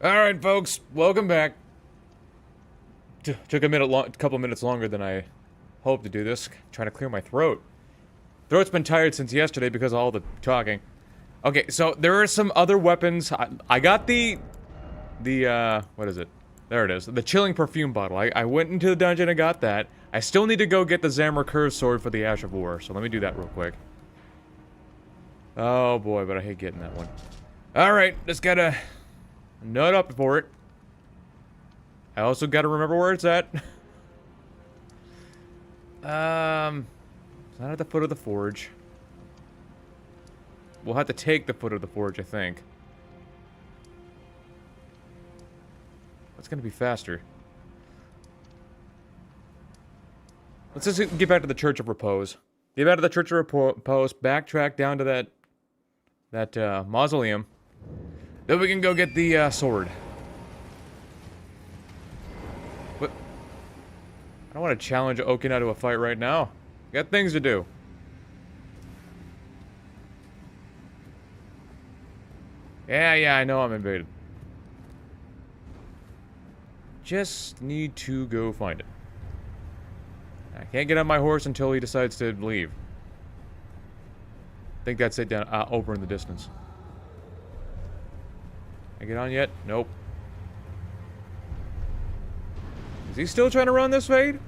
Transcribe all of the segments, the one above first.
Alright, folks, welcome back. Took a couple minutes longer than I hoped to do this. Trying to clear my throat. Throat's been tired since yesterday because of all the talking. Okay, so there are some other weapons. I got what is it? There it is. The chilling perfume bottle. I went into the dungeon and got that. I still need to go get the Zamra curved sword for the Ash of War, so let me do that real quick. Oh boy, but I hate getting that one. Alright, just gotta nut up for it. I also gotta remember where it's at. It's not at the foot of the forge. We'll have to take the foot of the forge, I think. That's gonna be faster. Let's just get back to the Church of Repose. Get back to the Church of Repose, backtrack down to that mausoleum. Then we can go get the sword. What? I don't want to challenge Okina to a fight right now. Got things to do. Yeah, I know I'm invaded. Just need to go find it. I can't get on my horse until he decides to leave. I think that's it down over in the distance. I get on yet? Nope. Is he still trying to run this fade?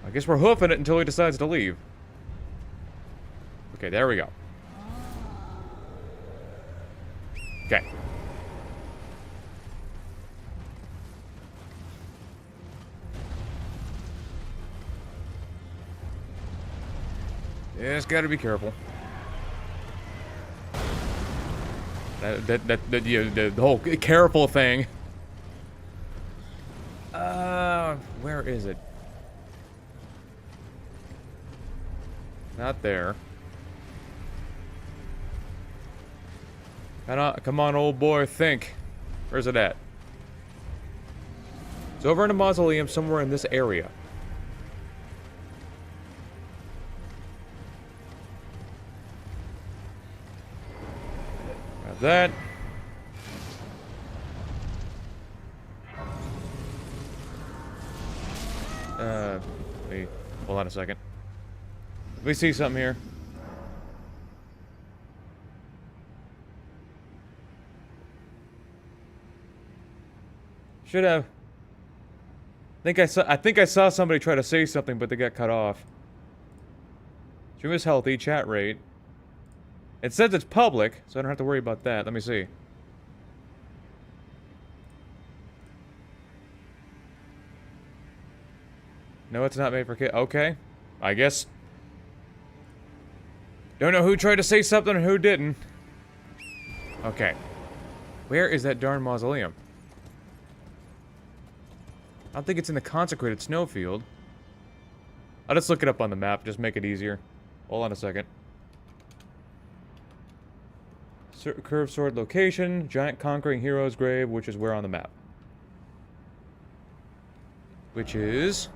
I guess we're hoofing it until he decides to leave. Okay, there we go. Okay. Yeah, just gotta be careful. The whole careful thing. Where is it? Not there. Come on, old boy, think. Where's it at? It's over in a mausoleum somewhere in this area. Got that. Wait. Hold on a second. Let me see something here. Should have. I think I saw somebody try to say something, but they got cut off. Stream is healthy. Chat rate. It says it's public, so I don't have to worry about that. Let me see. No, it's not made for kids. Okay. I guess. Don't know who tried to say something and who didn't. Okay. Where is that darn mausoleum? I don't think it's in the consecrated snowfield. I'll just look it up on the map, just make it easier. Hold on a second. Curved sword location, giant conquering hero's grave, which is where on the map? Which is...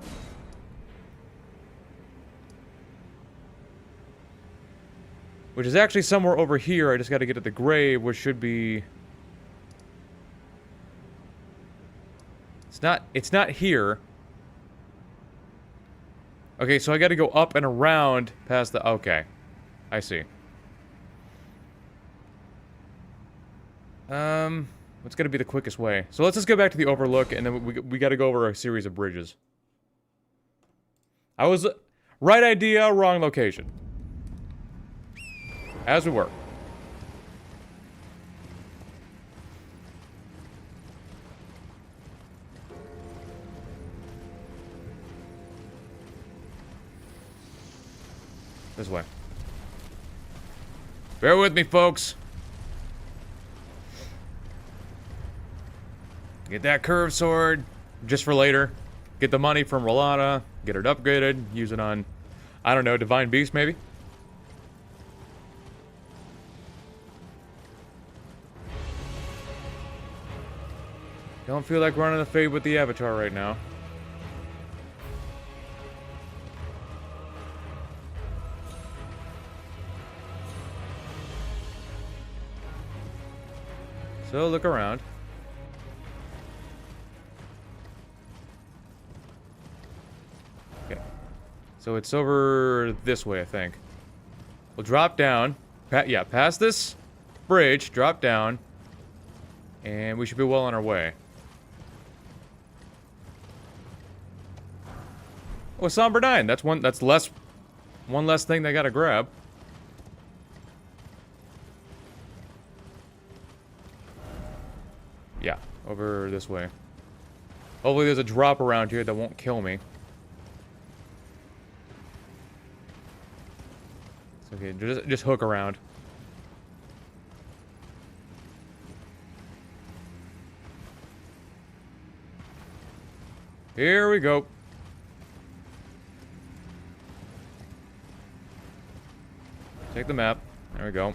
which is actually somewhere over here. I just gotta get to the grave, which should be... It's not here. Okay, so I gotta go up and around past the... okay. I see. What's gonna be the quickest way? So let's just go back to the overlook, and then we gotta go over a series of bridges. I was... right idea, wrong location. As we were. This way. Bear with me, folks. Get that curved sword, just for later. Get the money from Rolana, get it upgraded, use it on, I don't know, Divine Beast, maybe? Don't feel like running the fade with the Avatar right now. So look around. Okay. So it's over this way, I think. We'll drop down. Yeah, past this bridge, drop down. And we should be well on our way. Oh, Somber 9. That's one less thing they gotta grab. Yeah, over this way. Hopefully there's a drop around here that won't kill me. It's okay, just hook around. Here we go. Take the map. There we go.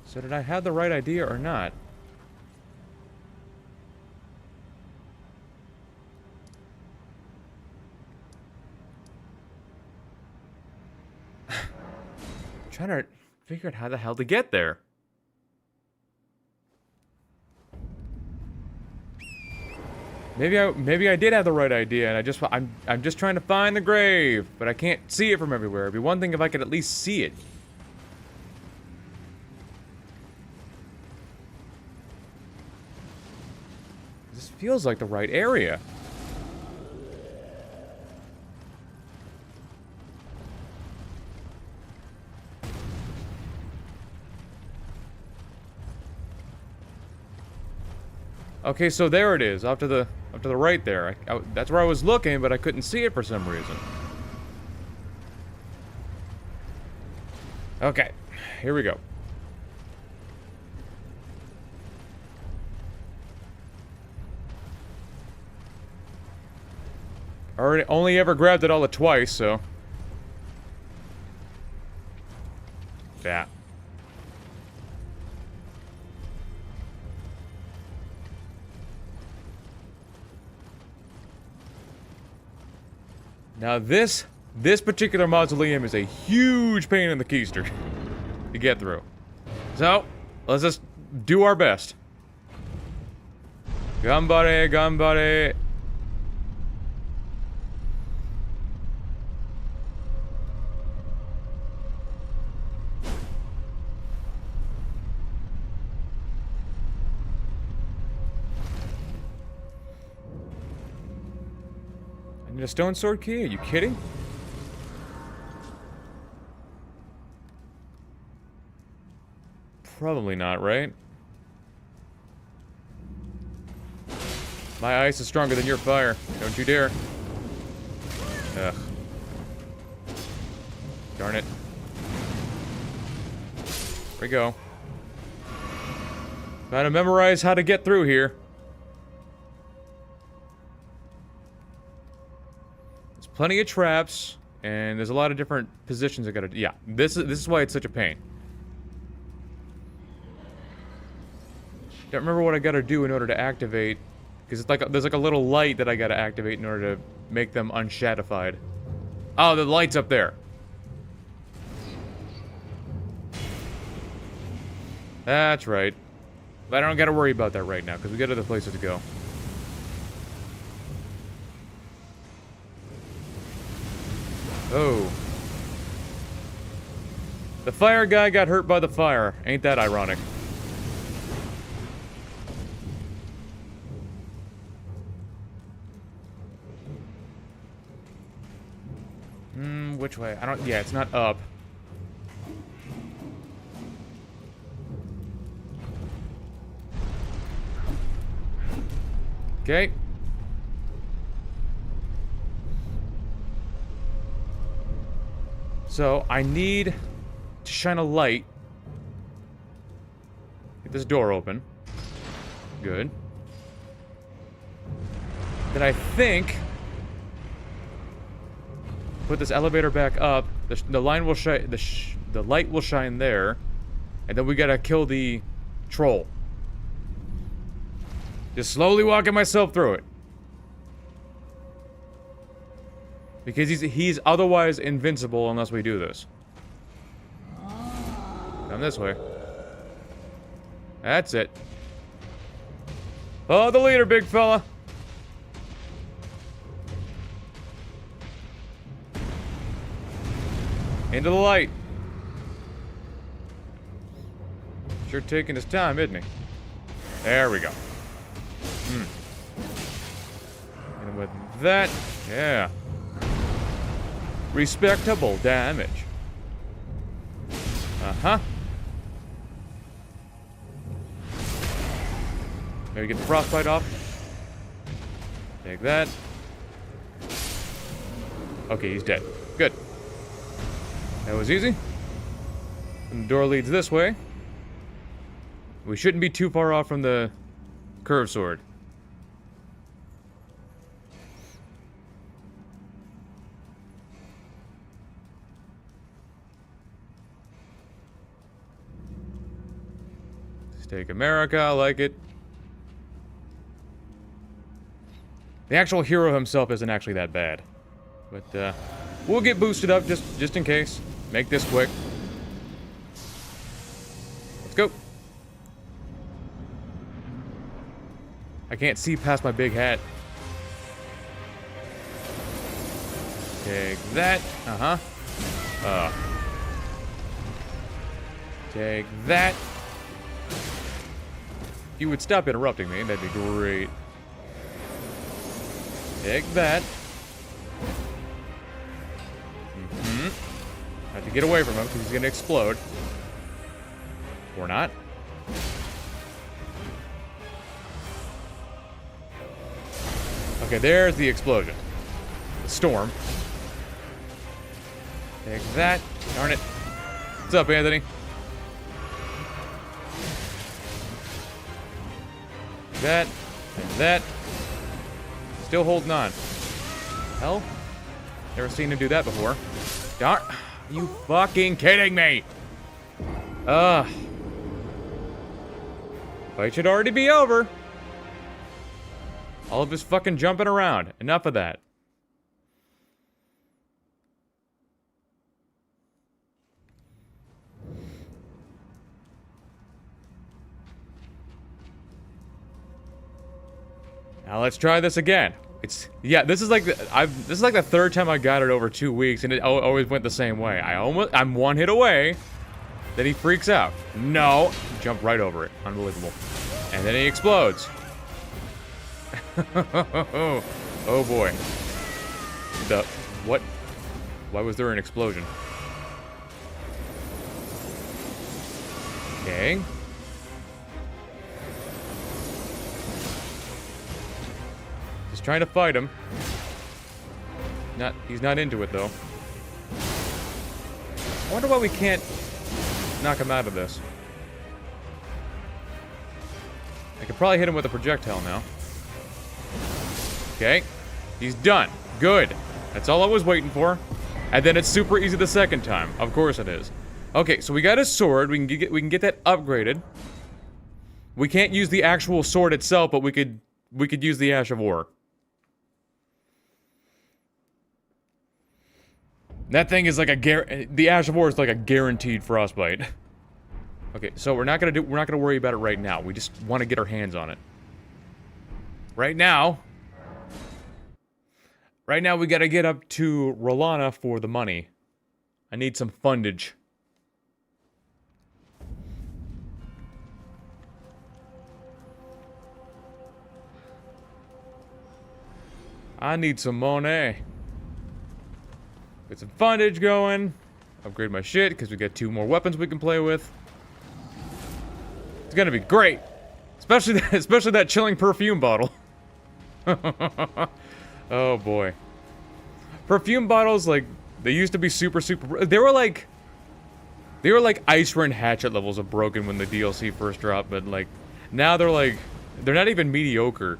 So did I have the right idea or not? Trying to figure out how the hell to get there. Maybe I did have the right idea, and I'm just trying to find the grave, but I can't see it from everywhere. It'd be one thing if I could at least see it. This feels like the right area. Okay, so there it is, off to the right there. That's where I was looking, but I couldn't see it for some reason. Okay, here we go. Already only ever grabbed it all at twice, so. Yeah. Now this particular mausoleum is a huge pain in the keister to get through. So, let's just do our best. Gambare, gambare. I need a stone sword key? Are you kidding? Probably not, right? My ice is stronger than your fire. Don't you dare. Ugh. Darn it. Here we go. Gotta memorize how to get through here. There's plenty of traps, and there's a lot of different positions I gotta do. Yeah, this is why it's such a pain. Don't remember what I gotta do in order to activate, because it's like there's like a little light that I gotta activate in order to make them unshadified. Oh, the light's up there. That's right. But I don't gotta worry about that right now, because we got other places to go. Oh. The fire guy got hurt by the fire. Ain't that ironic? Which way? I don't... Yeah, it's not up. Okay. So, I need to shine a light. Get this door open. Good. Then I think... Put this elevator back up. The line will shine. The light will shine there, and then we gotta kill the troll. Just slowly walking myself through it. Because he's otherwise invincible unless we do this. Come this way. That's it. Follow the leader, big fella. Into the light. Sure taking his time, isn't he? There we go. And with that, yeah. Respectable damage. Uh-huh. Maybe get the frostbite off. Take that. Okay, he's dead. Good. That was easy. And the door leads this way. We shouldn't be too far off from the curved sword. Let's take America, I like it. The actual hero himself isn't actually that bad. But, we'll get boosted up just in case. Make this quick. Let's go. I can't see past my big hat. Take that. Uh-huh. Take that. If you would stop interrupting me, that'd be great. Take that. Have to get away from him because he's gonna explode. Or not. Okay, there's the explosion. The storm. Take that. Darn it. What's up, Anthony? That. And that. Still holding on. Hell? Never seen him do that before. Darn. You fucking kidding me? Fight should already be over. All of his fucking jumping around. Enough of that. Now let's try this again. Yeah, this is like the third time I got it over 2 weeks, and it always went the same way. I'm one hit away. Then he freaks out. No, jump right over it. Unbelievable. And then he explodes. Oh boy. What? Why was there an explosion? Okay. Just trying to fight him. He's not into it though. I wonder why we can't knock him out of this. I could probably hit him with a projectile now. Okay. He's done. Good. That's all I was waiting for. And then it's super easy the second time. Of course it is. Okay, so we got his sword. We can get that upgraded. We can't use the actual sword itself, but we could use the Ash of War. That thing is like the Ash of War is like a guaranteed frostbite. Okay, so we're not gonna worry about it right now. We just want to get our hands on it. Right now, we gotta get up to Rolana for the money. I need some fundage. I need some money. Get some fundage going. Upgrade my shit, because we got 2 more weapons we can play with. It's gonna be great. Especially that chilling perfume bottle. Oh boy. Perfume bottles, like, they used to be super... They were like Ice Run Hatchet levels of broken when the DLC first dropped, but like, now they're not even mediocre.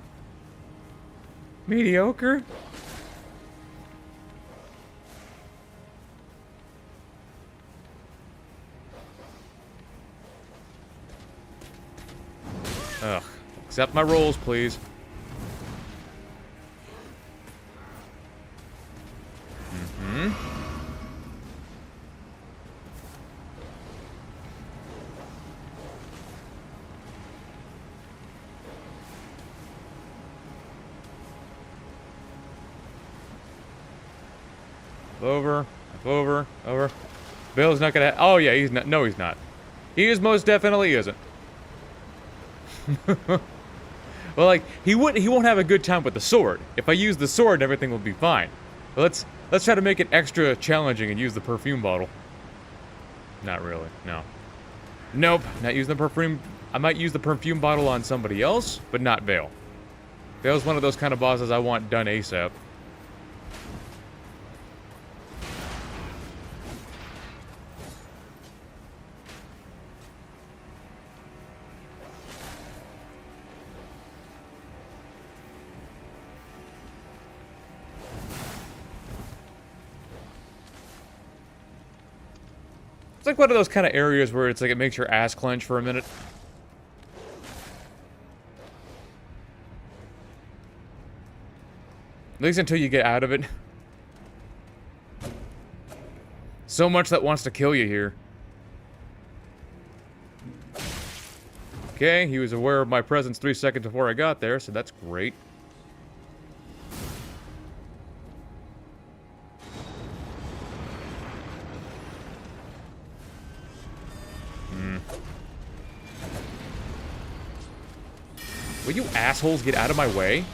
Mediocre? Ugh. Accept my rolls, please. Mm-hmm. Over. Bill's not gonna. Oh yeah, he's not. No, he's not. He is most definitely isn't. Well, like he won't have a good time with the sword. If I use the sword, everything will be fine. But let's try to make it extra challenging and use the perfume bottle. Not really. No. Nope. Not using the perfume. I might use the perfume bottle on somebody else, but not Vale. Vale's one of those kind of bosses I want done ASAP. It's like one of those kind of areas where it's like it makes your ass clench for a minute. At least until you get out of it. So much that wants to kill you here. Okay, he was aware of my presence 3 seconds before I got there, so that's great. Will you assholes get out of my way?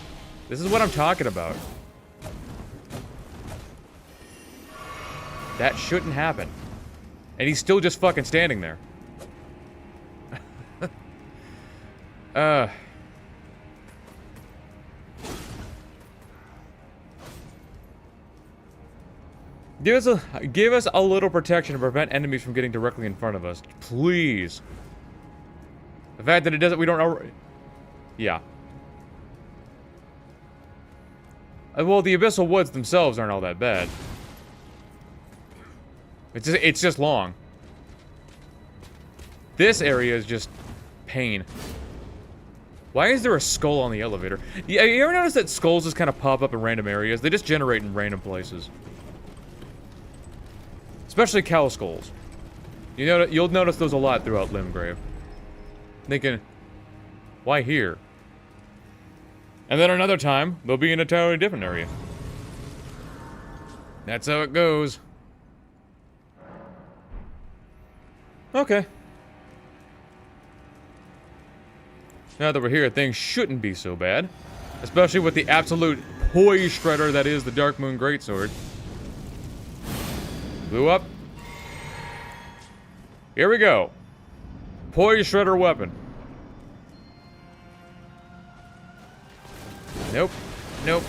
This is what I'm talking about. That shouldn't happen. And he's still just fucking standing there. Give us a little protection to prevent enemies from getting directly in front of us. Please. The fact that it doesn't, we don't know. Yeah. Well, the Abyssal Woods themselves aren't all that bad. It's just long. This area is just pain. Why is there a skull on the elevator? Yeah, you ever notice that skulls just kind of pop up in random areas? They just generate in random places. Especially cow skulls. You'll notice those a lot throughout Limgrave. Thinking, why here? And then another time, they'll be in a totally different area. That's how it goes. Okay. Now that we're here, things shouldn't be so bad. Especially with the absolute poise shredder that is the Darkmoon Greatsword. Blew up. Here we go. Poise shredder weapon. Nope. Nope.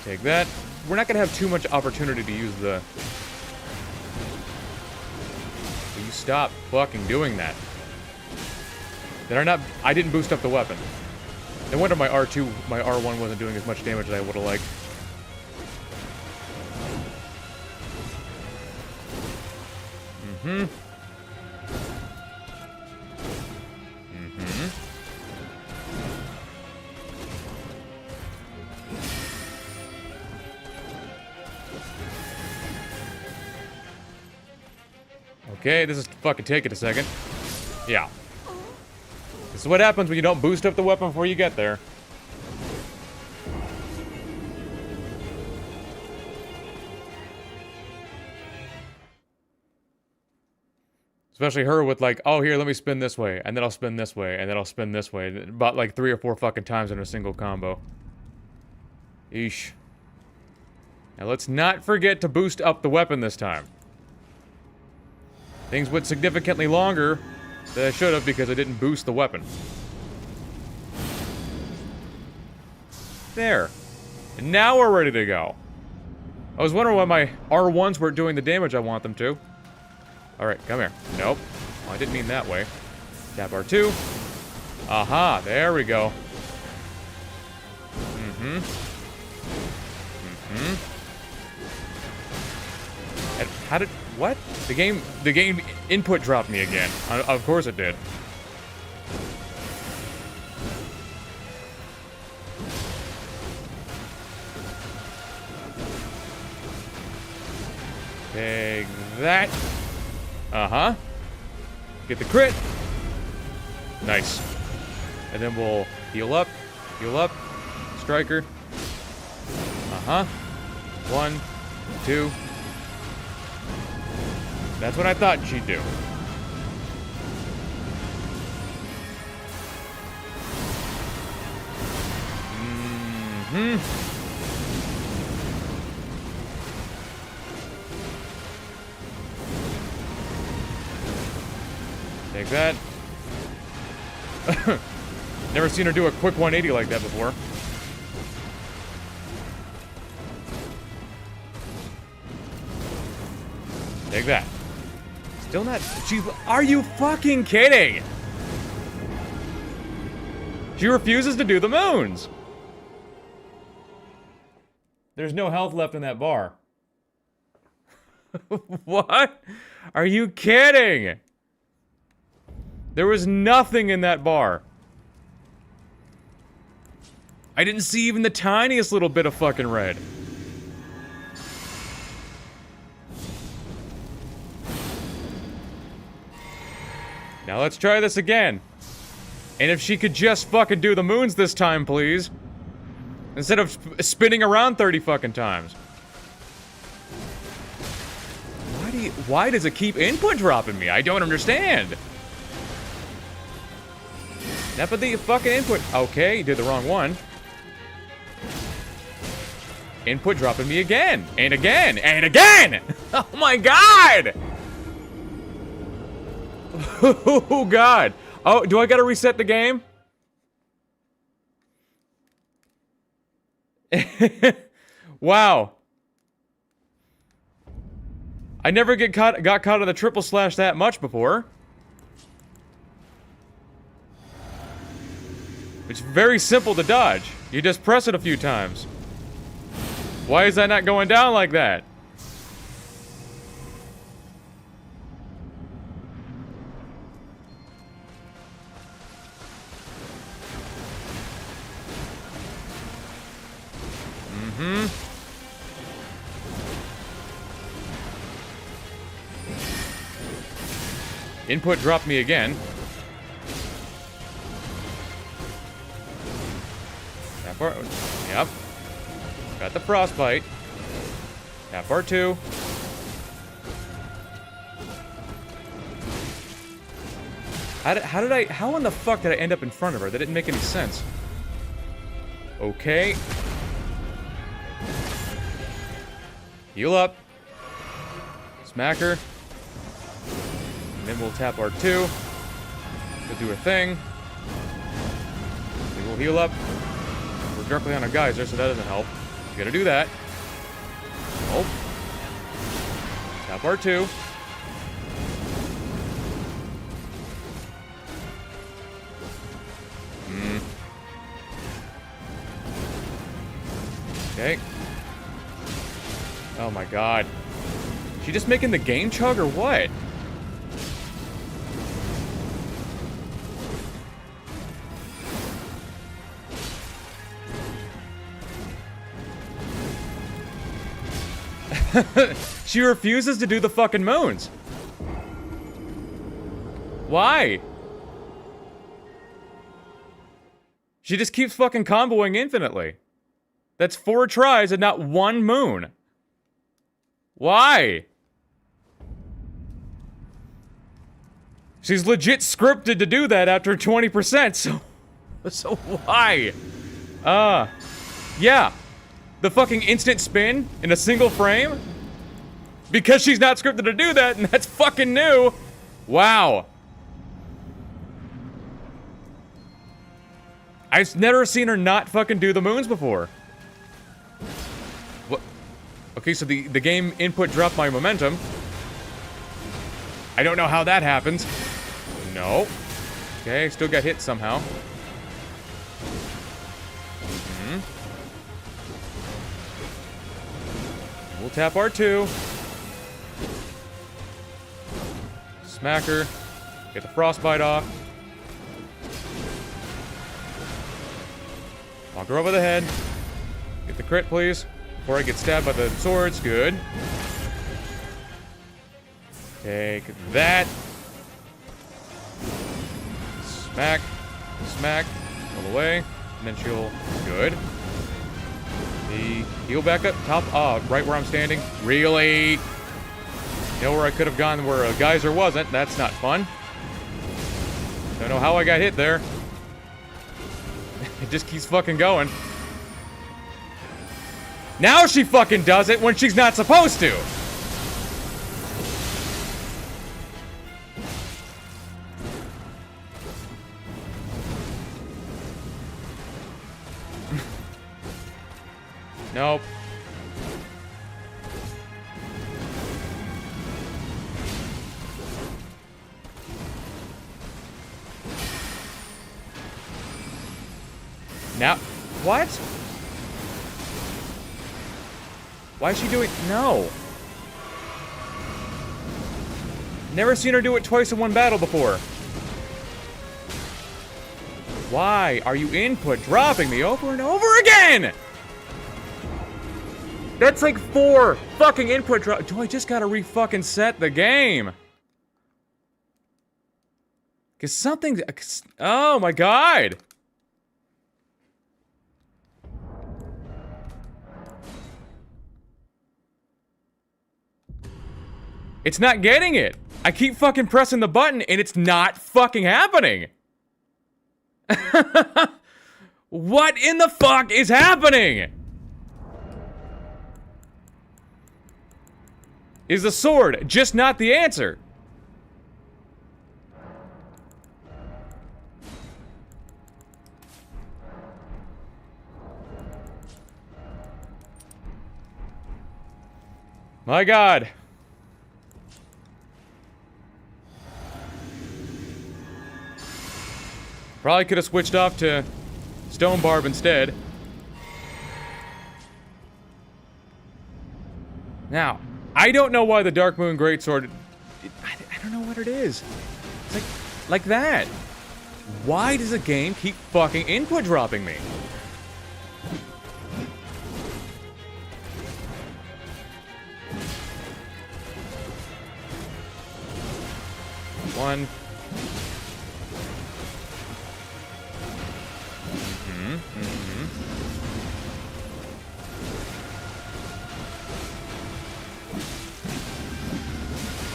Take that. We're not gonna have too much opportunity to use the... Will you stop fucking doing that? I didn't boost up the weapon. No wonder my R2, my R1 wasn't doing as much damage as I would have liked. Mm-hmm. Mm-hmm. Okay, this is fucking taking a second. Yeah. This is what happens when you don't boost up the weapon before you get there. Especially her with like, oh here, let me spin this way, and then I'll spin this way, and then I'll spin this way. About like 3 or 4 fucking times in a single combo. Eesh. Now let's not forget to boost up the weapon this time. Things went significantly longer than I should have because I didn't boost the weapon. There. And now we're ready to go. I was wondering why my R1s weren't doing the damage I want them to. Alright, come here. Nope. Oh, I didn't mean that way. Tap R2. Aha, there we go. Mm-hmm. Mm-hmm. And how did... What? The game input dropped me again. Of course it did. Take that. Uh-huh. Get the crit. Nice. And then we'll heal up. Heal up. Striker. Uh-huh. 1, 2. That's what I thought she'd do. Mm-hmm. Take that. Never seen her do a quick 180 like that before. Take that. Still not. Are you fucking kidding? She refuses to do the moons. There's no health left in that bar. What? Are you kidding? There was nothing in that bar. I didn't see even the tiniest little bit of fucking red. Now let's try this again. And if she could just fucking do the moons this time, please. Instead of spinning around 30 fucking times. Why does it keep input dropping me? I don't understand. That but the fucking input. Okay, you did the wrong one. Input dropping me again. And again. And again! Oh my god! Oh god. Oh, do I gotta reset the game? Wow. I never got caught on the triple slash that much before. It's very simple to dodge. You just press it a few times. Why is that not going down like that? Mm-hmm. Input dropped me again. That part, yep. Got the Frostbite. That part 2. How in the fuck did I end up in front of her? That didn't make any sense. Okay. Heal up. Smack her. And then we'll tap R2. We'll do a thing. Then we'll heal up. We're directly on a geyser, so that doesn't help. You gotta do that. Oh. Tap R2. Okay. Oh my god. She just making the game chug or what? She refuses to do the fucking moons. Why? She just keeps fucking comboing infinitely. That's 4 tries and not 1 moon. Why? She's legit scripted to do that after 20%, so why? Yeah. The fucking instant spin in a single frame? Because she's not scripted to do that, and that's fucking new. Wow. I've never seen her not fucking do the moons before. What? Okay, so the game input dropped my momentum. I don't know how that happens. No. Okay, still got hit somehow. We'll tap R2. Smack her. Get the Frostbite off. Bonk her over the head. Get the crit, please. Before I get stabbed by the swords. Good. Take that. Smack. Smack. All the way. And then she'll... Good. The heal back up. Top. Right where I'm standing. Really? You know where I could have gone where a geyser wasn't. That's not fun. Don't know how I got hit there. It just keeps fucking going. Now she fucking does it when she's not supposed to. Nope. Now, what? Why is she doing... No. Never seen her do it twice in one battle before. Why are you input dropping me over and over again? That's like 4 fucking input drop... Do I just gotta re-fucking set the game? Cause something... Oh my god! It's not getting it. I keep fucking pressing the button and it's not fucking happening. What in the fuck is happening? Is the sword just not the answer? My god. Probably could have switched off to Stone Barb instead. Now, I don't know why the Dark Moon Greatsword... I don't know what it is. It's like that. Why does the game keep fucking input dropping me? One.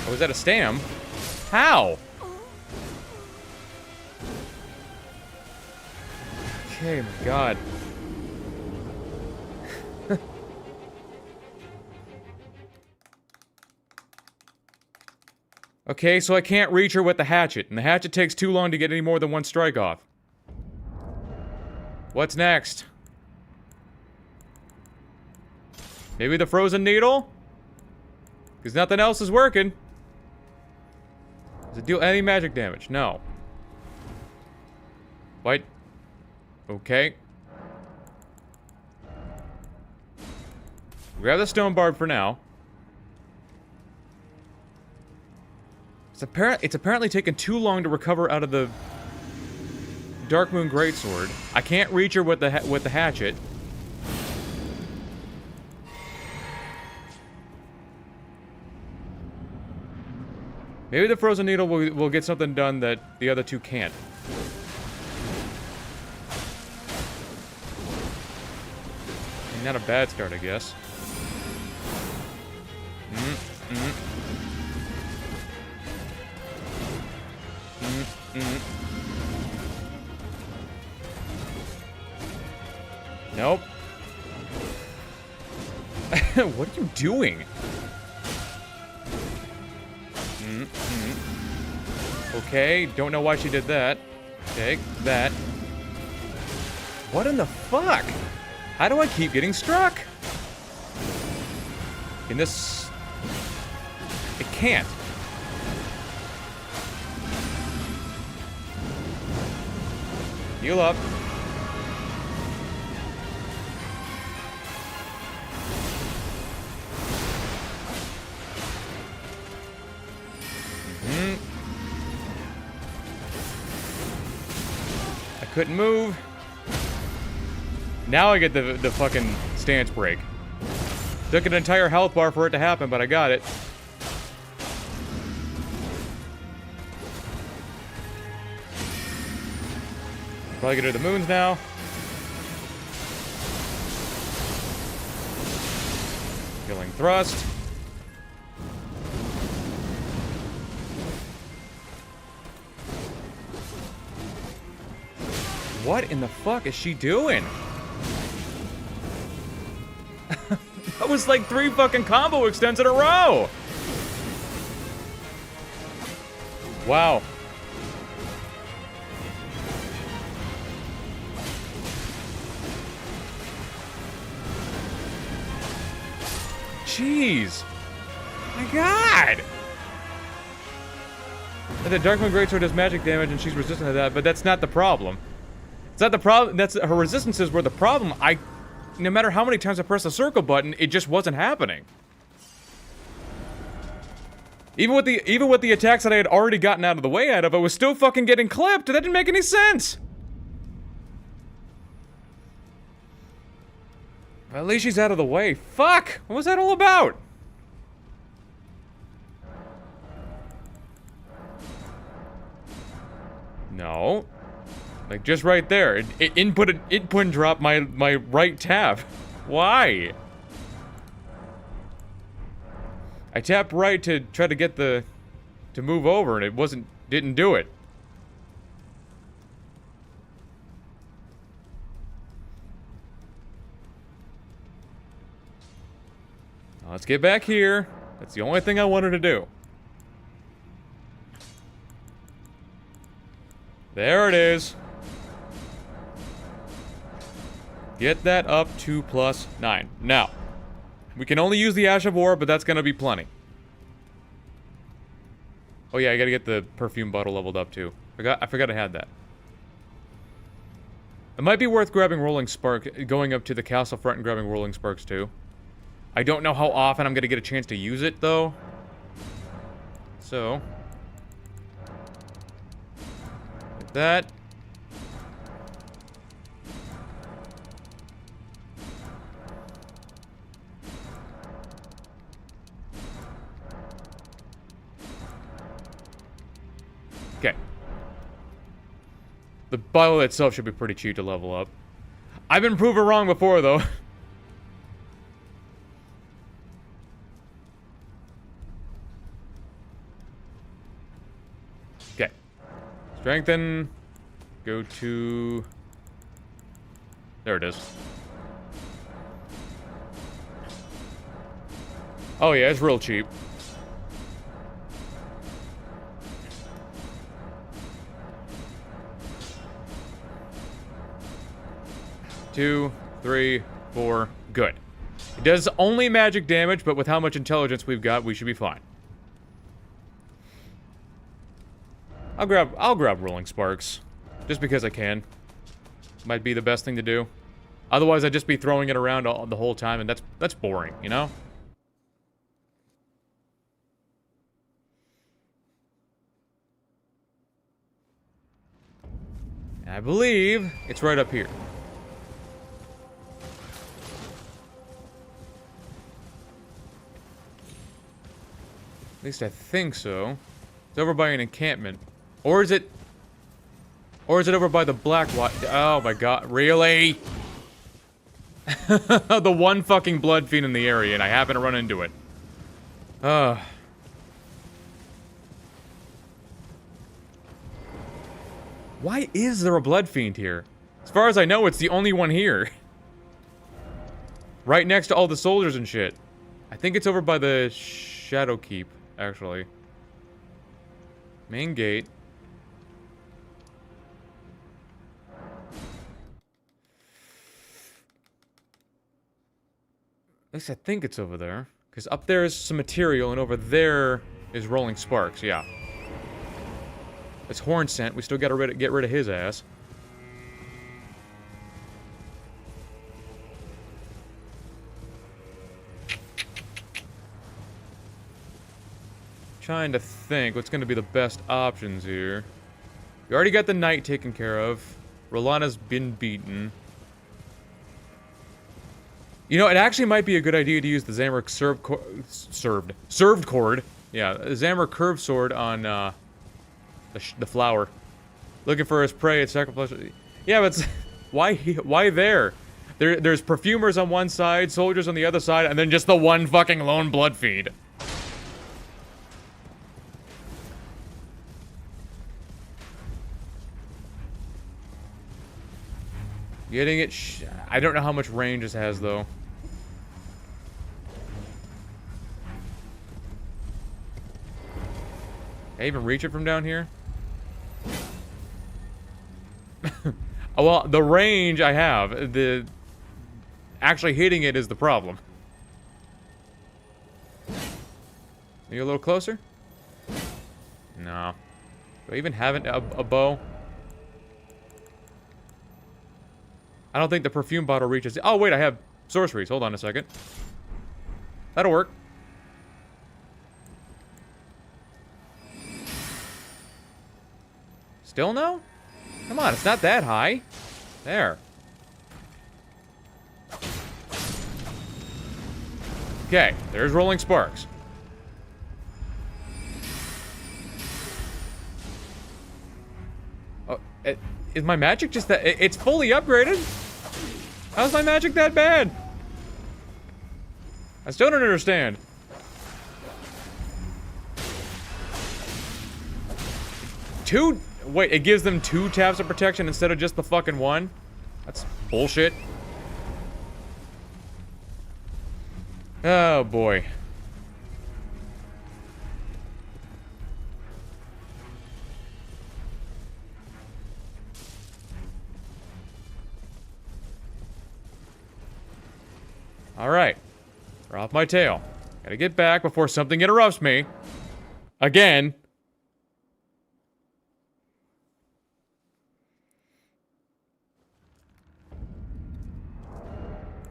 Oh, is that a stam? How? Okay, my god. Okay, so I can't reach her with the hatchet, and the hatchet takes too long to get any more than one strike off. What's next? Maybe the frozen needle? Because nothing else is working. Does it deal any magic damage? No. What? Okay. Grab the stone barb for now. It's apparently taken too long to recover out of the Dark Moon Greatsword. I can't reach her with the hatchet. Maybe the frozen needle will get something done that the other two can't. Not a bad start, I guess. Nope. What are you doing? Okay, don't know why she did that. Take that. What in the fuck? How do I keep getting struck? In this... It can't. Heal up. I couldn't move. Now I get the fucking stance break. Took an entire health bar for it to happen, but I got it. Probably get rid of the moons now. Killing thrust. What in the fuck is she doing? That was like 3 fucking combo extends in a row! Wow. Jeez. My god! And the Darkmoon Greatsword does magic damage and she's resistant to that, but that's not the problem. It's not the problem. That's her resistances were the problem. No matter how many times I pressed the circle button, it just wasn't happening. Even with the attacks that I had already gotten out of the way out of, I was still fucking getting clipped. That didn't make any sense. At least she's out of the way. Fuck! What was that all about? No. Like, just right there. It input and drop my right tab. Why? I tapped right to try to get to move over, and it didn't do it. Now let's get back here. That's the only thing I wanted to do. There it is. Get that up to +9. Now, we can only use the Ash of War, but that's gonna be plenty. Oh yeah, I gotta get the perfume bottle leveled up too. I forgot I had that. It might be worth grabbing Rolling Spark, going up to the castle front and grabbing Rolling Sparks too. I don't know how often I'm gonna get a chance to use it though. So, like that. Okay. The bottle itself should be pretty cheap to level up. I've been proven wrong before, though. Okay. Strengthen. Go to... There it is. Oh yeah, it's real cheap. Two, 3, 4, good. It does only magic damage, but with how much intelligence we've got, we should be fine. I'll grab Rolling Sparks. Just because I can. Might be the best thing to do. Otherwise, I'd just be throwing it around the whole time, and that's boring, you know? And I believe it's right up here. At least I think so. It's over by an encampment. Or is it over by the black water? Oh my god, really? The one fucking blood fiend in the area, and I happen to run into it. Why is there a blood fiend here? As far as I know, it's the only one here. Right next to all the soldiers and shit. I think it's over by the Shadow Keep. Actually. Main gate. At least I think it's over there. Because up there is some material, and over there is Rolling Sparks, yeah. It's Horn Scent. We still gotta get rid of his ass. Trying to think what's going to be the best options here. We already got the knight taken care of. Rolana's been beaten. You know, it actually might be a good idea to use the Zamorak served cord. Yeah, the Zamorak curved sword on the flower. Looking for his prey at sacrifice. Yeah, but why there? There's perfumers on one side, soldiers on the other side, and then just the one fucking lone blood feed. Getting it. I don't know how much range this has though. Can I even reach it from down here? Oh, well, the range I have, actually hitting it is the problem. Are you a little closer? No. Do I even have a bow? I don't think the perfume bottle reaches. Oh, wait, I have sorceries. Hold on a second. That'll work. Still no? Come on, it's not that high. There. Okay, there's rolling sparks. Oh, is my magic just that? It's fully upgraded? How's my magic that bad? I still don't understand. Wait, it gives them 2 taps of protection instead of just the fucking 1? That's bullshit. Oh, boy. Alright. We're off my tail. Gotta get back before something interrupts me. Again.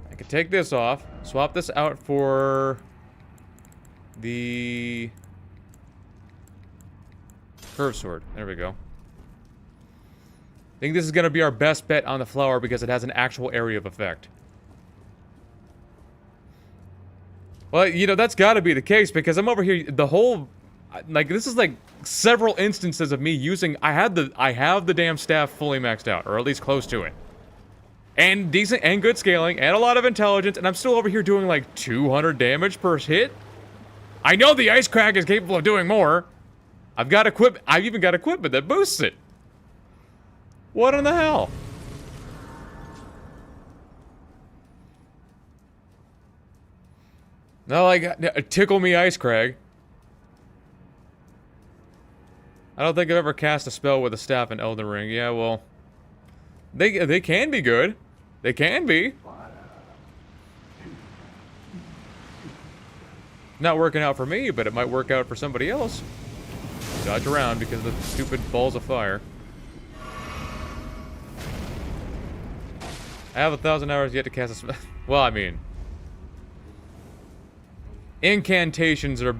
I could take this off. Swap this out for the curved sword. There we go. I think this is gonna be our best bet on the flower because it has an actual area of effect. Well, you know, that's gotta be the case because I'm over here, the whole, like, this is like several instances of me using, I have the damn staff fully maxed out, or at least close to it. And decent and good scaling, and a lot of intelligence, and I'm still over here doing like 200 damage per hit. I know the ice crack is capable of doing more. I've even got equipment that boosts it. What in the hell? No, like, tickle me ice crag. I don't think I've ever cast a spell with a staff in Elden Ring. Yeah, well, they can be good. They can be. Not working out for me, but it might work out for somebody else. Dodge around because of the stupid balls of fire. I have 1,000 hours yet to cast a spell. Well, I mean, incantations are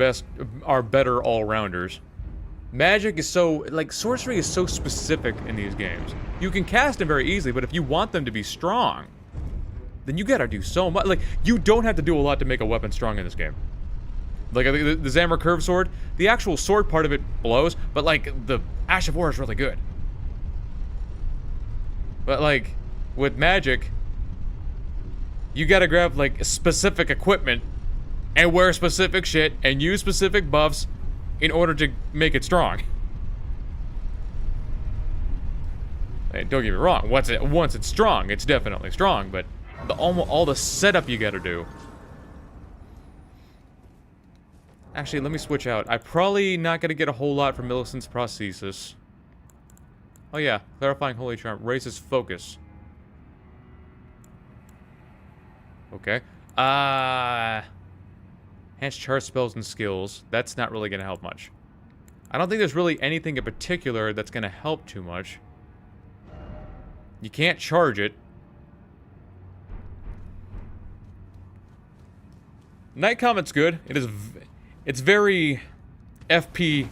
better all-rounders. Magic is so, like, sorcery is so specific in these games. You can cast them very easily, but if you want them to be strong, then you gotta do so much. Like, you don't have to do a lot to make a weapon strong in this game. Like, the Zammer curved sword, the actual sword part of it blows, but, like, the Ash of War is really good. But, like, with magic, you gotta grab, like, specific equipment and wear specific shit and use specific buffs in order to make it strong. Hey, don't get me wrong, once it's strong, it's definitely strong, but all the setup you gotta do. Actually, let me switch out. I'm probably not gonna get a whole lot from Millicent's prosthesis. Oh yeah, clarifying holy charm raises focus. Okay. Enhance charge spells and skills. That's not really going to help much. I don't think there's really anything in particular that's going to help too much. You can't charge it. Night Comet's good. It's very FP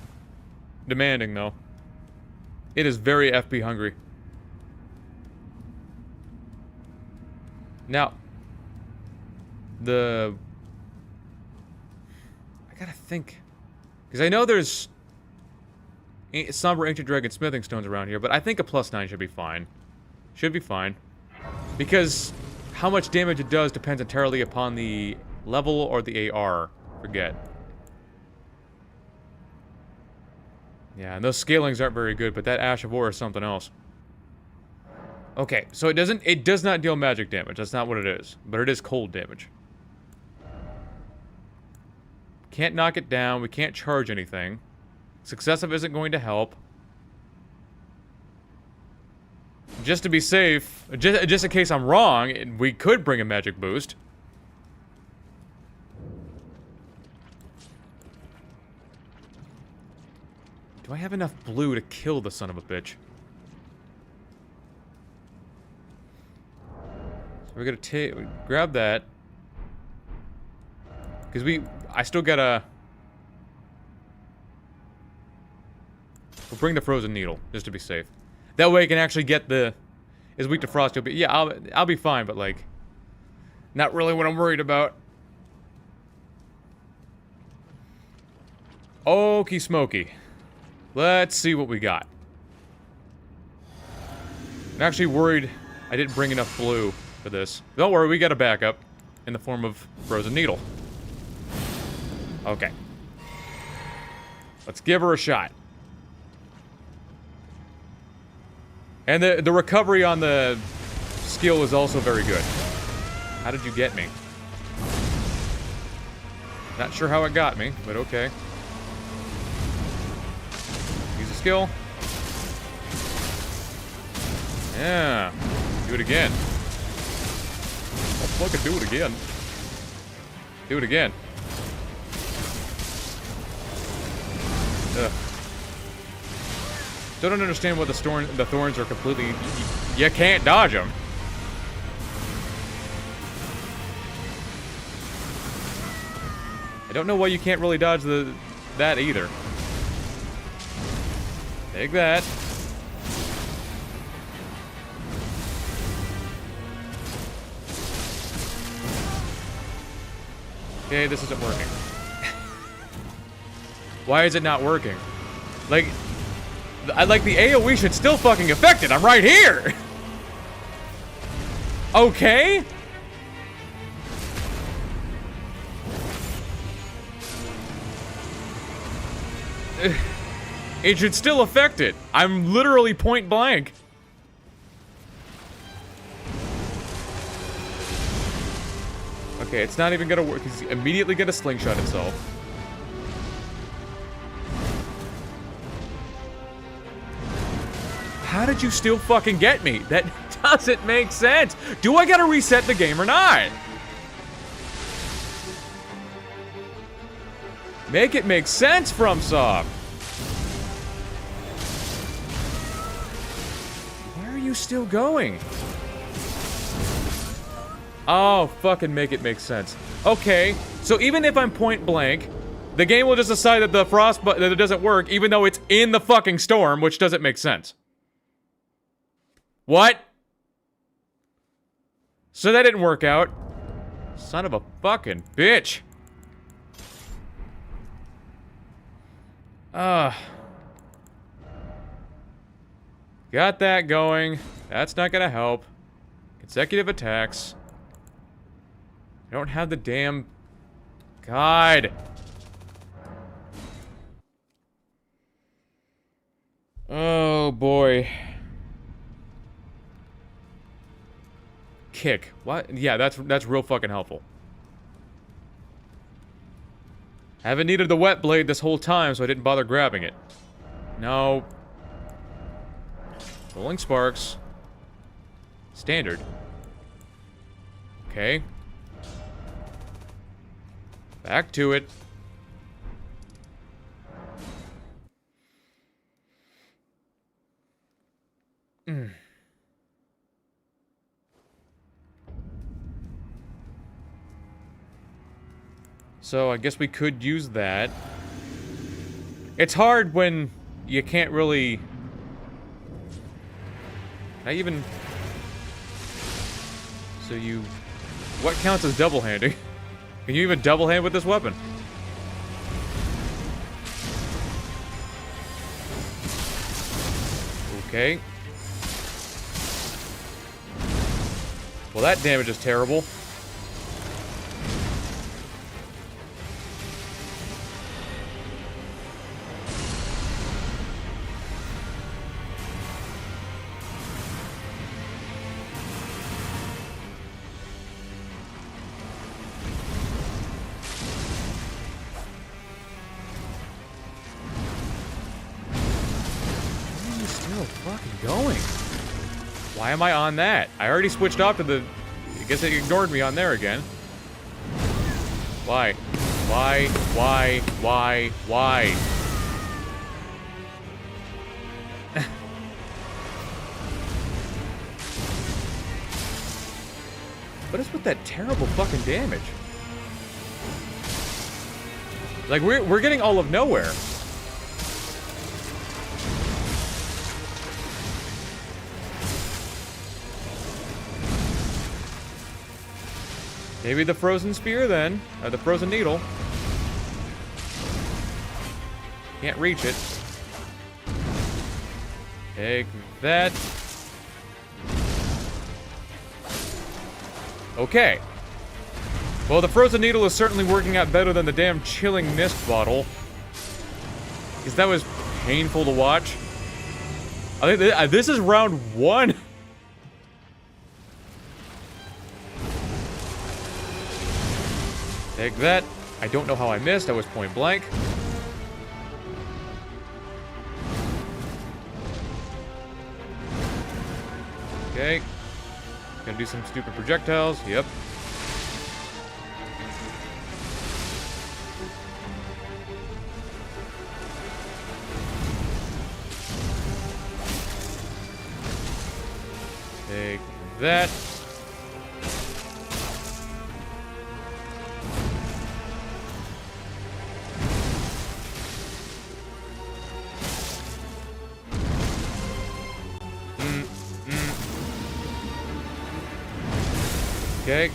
demanding, though. It is very FP hungry. Now, I gotta think. Because I know there's Somber Ancient Dragon Smithing Stones around here, but I think a +9 should be fine. Should be fine. Because how much damage it does depends entirely upon the level or the AR. Forget. Yeah, and those scalings aren't very good, but that Ash of War is something else. Okay, so it does not deal magic damage. That's not what it is. But it is cold damage. Can't knock it down. We can't charge anything. Successive isn't going to help. Just to be safe, just in case I'm wrong, we could bring a magic boost. Do I have enough blue to kill the son of a bitch? So we're gonna grab that. Because I still gotta... We'll bring the frozen needle, just to be safe. That way I can actually get the... Is weak to frost, yeah, I'll be fine, but like... Not really what I'm worried about. Okie smoky. Let's see what we got. I'm actually worried I didn't bring enough blue for this. Don't worry, we got a backup in the form of frozen needle. Okay. Let's give her a shot. And the recovery on the skill is also very good. How did you get me? Not sure how it got me, but okay. Use a skill. Yeah. Do it again. Oh, fucking do it again. Do it again. Ugh. Still don't understand why the thorns are completely... You can't dodge them. I don't know why you can't really dodge that either. Take that. Okay, this isn't working. Why is it not working? Like the AoE should still fucking affect it. I'm right here. Okay. It should still affect it. I'm literally point blank. Okay, it's not even gonna work. He's immediately gonna slingshot himself. How did you still fucking get me? That doesn't make sense. Do I gotta reset the game or not? Make it make sense, FromSoft. Where are you still going? Oh, fucking make it make sense. Okay, so even if I'm point blank, the game will just decide that the Frostbite that it doesn't work, even though it's in the fucking storm, which doesn't make sense. What? So that didn't work out. Son of a fucking bitch. Got that going. That's not gonna help. Consecutive attacks. I don't have the damn... God. Oh, boy. Kick. What? Yeah, that's real fucking helpful. Haven't needed the wet blade this whole time, so I didn't bother grabbing it. No. Rolling sparks. Standard. Okay. Back to it. So I guess we could use that. It's hard when you can't really... Not even... So you... What counts as double-handing? Can you even double-hand with this weapon? Okay. Well, that damage is terrible. Going? Why am I on that? I already switched off to the... I guess it ignored me on there again. Why? Why? What is with that terrible fucking damage? Like, we're getting all of nowhere. Maybe the frozen spear then, or the frozen needle. Can't reach it. Take that. Okay. Well, the frozen needle is certainly working out better than the damn chilling mist bottle. Because that was painful to watch. I think this is round 1. Take that. I don't know how I missed. I was point blank. Okay. Gonna do some stupid projectiles. Yep. Take that. Okay,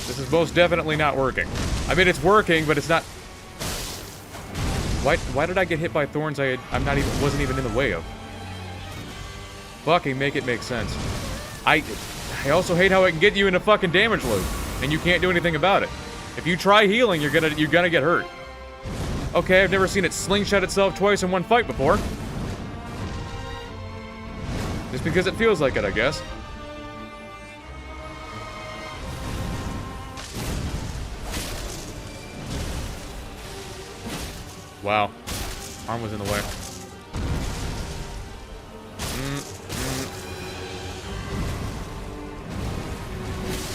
this is most definitely not working. I mean, it's working, but it's not. Why did I get hit by thorns wasn't even in the way of? Fucking make it make sense. I also hate how it can get you in a fucking damage loop, and you can't do anything about it. If you try healing, you're gonna get hurt. Okay, I've never seen it slingshot itself twice in one fight before. Just because it feels like it, I guess. Wow. Arm was in the way.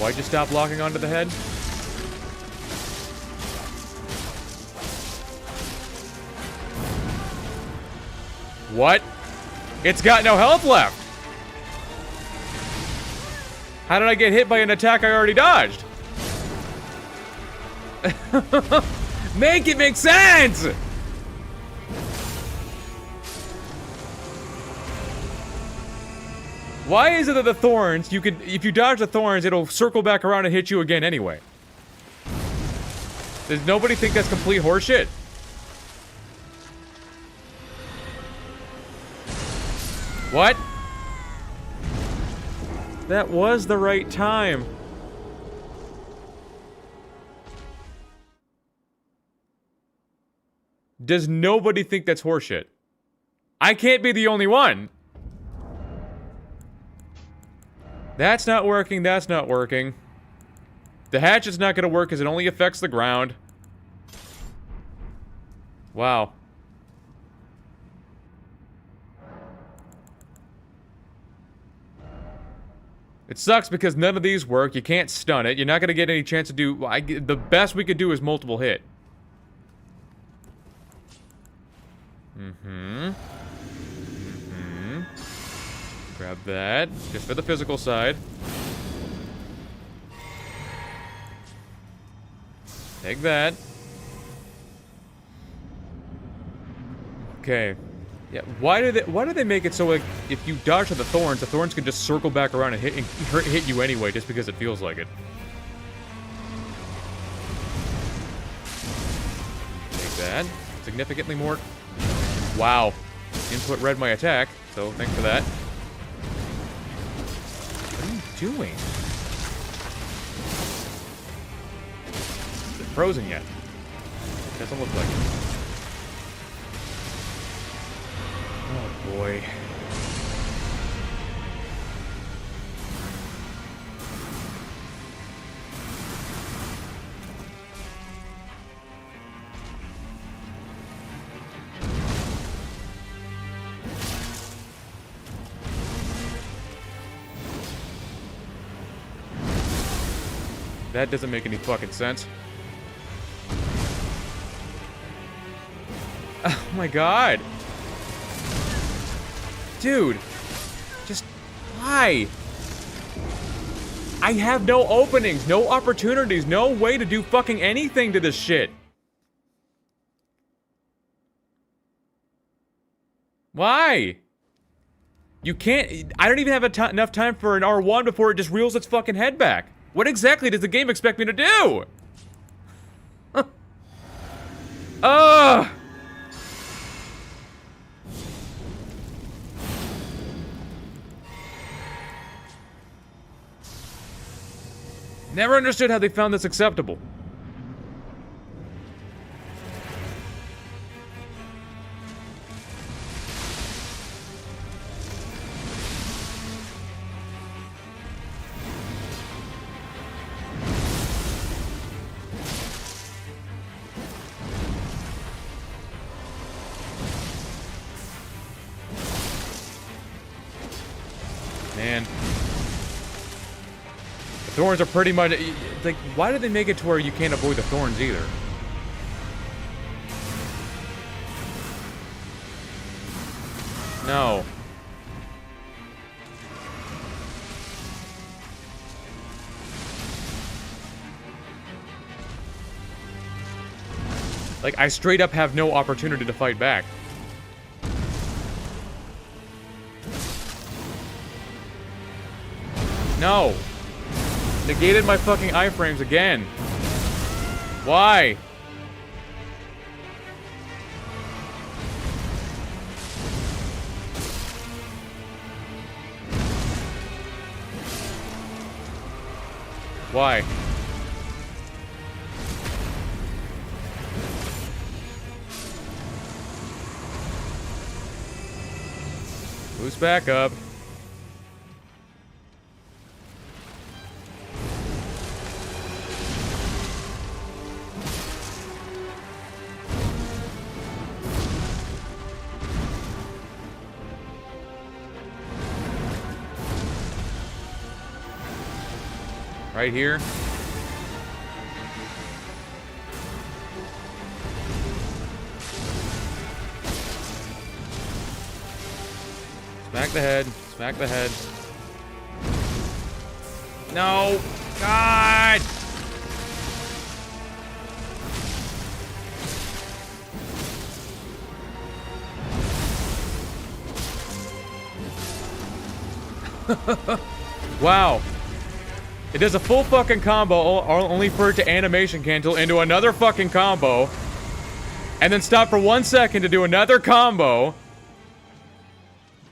Why'd you stop locking onto the head? What? It's got no health left! How did I get hit by an attack I already dodged? Make it make sense! Why is it that the thorns, if you dodge the thorns, it'll circle back around and hit you again anyway? Does nobody think that's complete horseshit? What? That was the right time. Does nobody think that's horseshit? I can't be the only one. That's not working, that's not working. The hatchet's not gonna work because it only affects the ground. Wow. It sucks because none of these work. You can't stun it. You're not gonna get any chance to do... the best we could do is multiple hit. Grab that, just for the physical side. Take that. Okay. Yeah, why do they make it so like if you dodge to the thorns can just circle back around and hit you anyway just because it feels like it. Take that. Significantly more. Wow. Input read my attack, so thanks for that. What are you doing? frozen yet. Doesn't look like it. Oh boy. That doesn't make any fucking sense. Oh my god. Dude. Just why? I have no openings, no opportunities, no way to do fucking anything to this shit. Why? You can't. I don't even have enough time for an R1 before it just reels its fucking head back. What exactly does the game expect me to do? Ugh! Never understood how they found this acceptable. Man. The thorns are pretty much... Like, why did they make it to where you can't avoid the thorns either? No. Like, I straight up have no opportunity to fight back. No. Negated my fucking iframes again. Why? Why? Boost back up. Right here. Smack the head. Smack the head. No! God! Wow. It does a full fucking combo, only for it to animation cancel into another fucking combo. And then stop for 1 second to do another combo.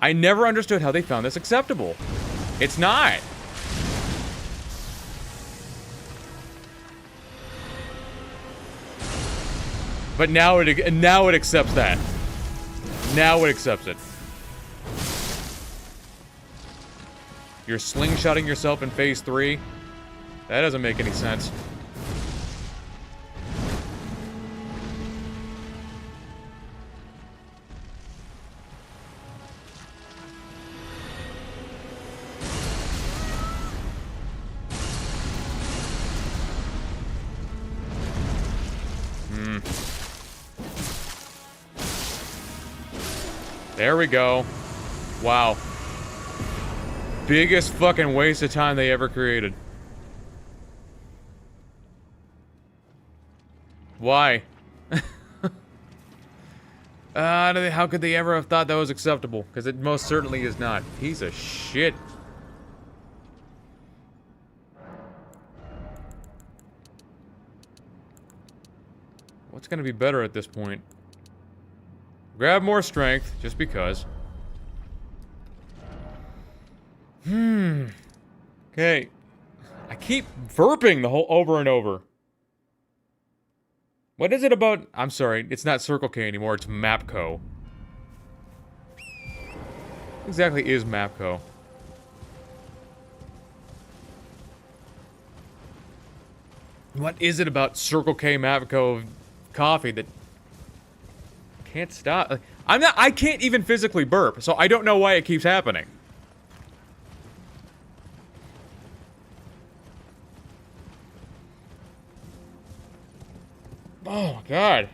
I never understood how they found this acceptable. It's not. But now it accepts that. Now it accepts it. You're slingshotting yourself in phase 3? That doesn't make any sense. There we go. Wow. Biggest fucking waste of time they ever created. Why? How could they ever have thought that was acceptable? Because it most certainly is not. Piece of shit. What's gonna be better at this point? Grab more strength, just because. Okay. I keep burping the whole over and over. What is it about... I'm sorry, it's not Circle K anymore, it's Mapco. What exactly is Mapco? What is it about Circle K Mapco coffee that can't stop? I can't even physically burp, so I don't know why it keeps happening. Oh, God.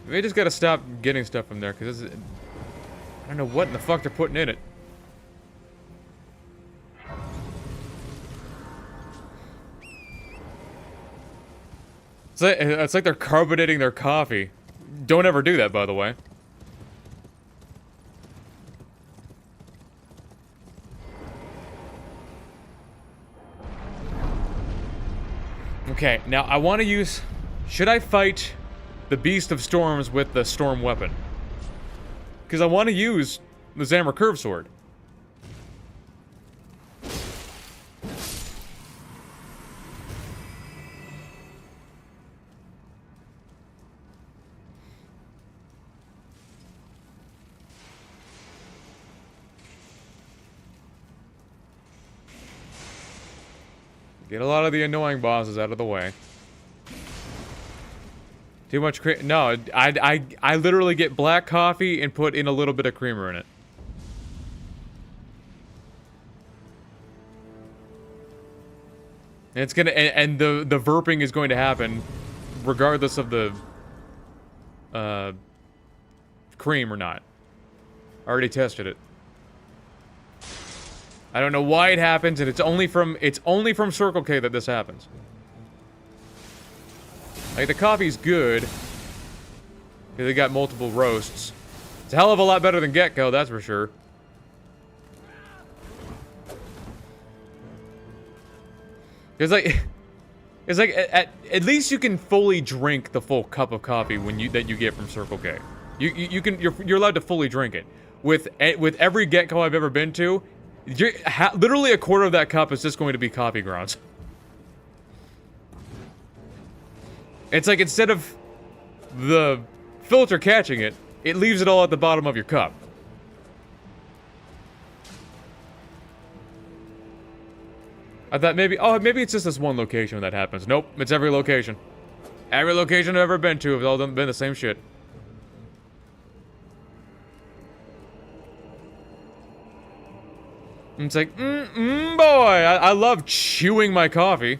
They just gotta stop getting stuff from there, because I don't know what in the fuck they're putting in it. It's like they're carbonating their coffee. Don't ever do that, by the way. Okay, now I want to use... Should I fight the Beast of Storms with the Storm Weapon? Because I want to use the Zammer Curve Sword. Get a lot of the annoying bosses out of the way. Too much cream? No, I literally get black coffee and put in a little bit of creamer in it. And it's gonna, and the verping is going to happen regardless of the cream or not. I already tested it. I don't know why it happens, and it's only from Circle K that this happens. Like, the coffee's good, because they got multiple roasts. It's a hell of a lot better than Getco, that's for sure. It's like at least you can fully drink the full cup of coffee that you get from Circle K. You're allowed to fully drink it. With every Getco I've ever been to, literally a quarter of that cup is just going to be coffee grounds. It's like instead of the filter catching it, it leaves it all at the bottom of your cup. I thought maybe it's just this one location where that happens. Nope, it's every location. Every location I've ever been to has all been the same shit. And it's like, boy, I love chewing my coffee.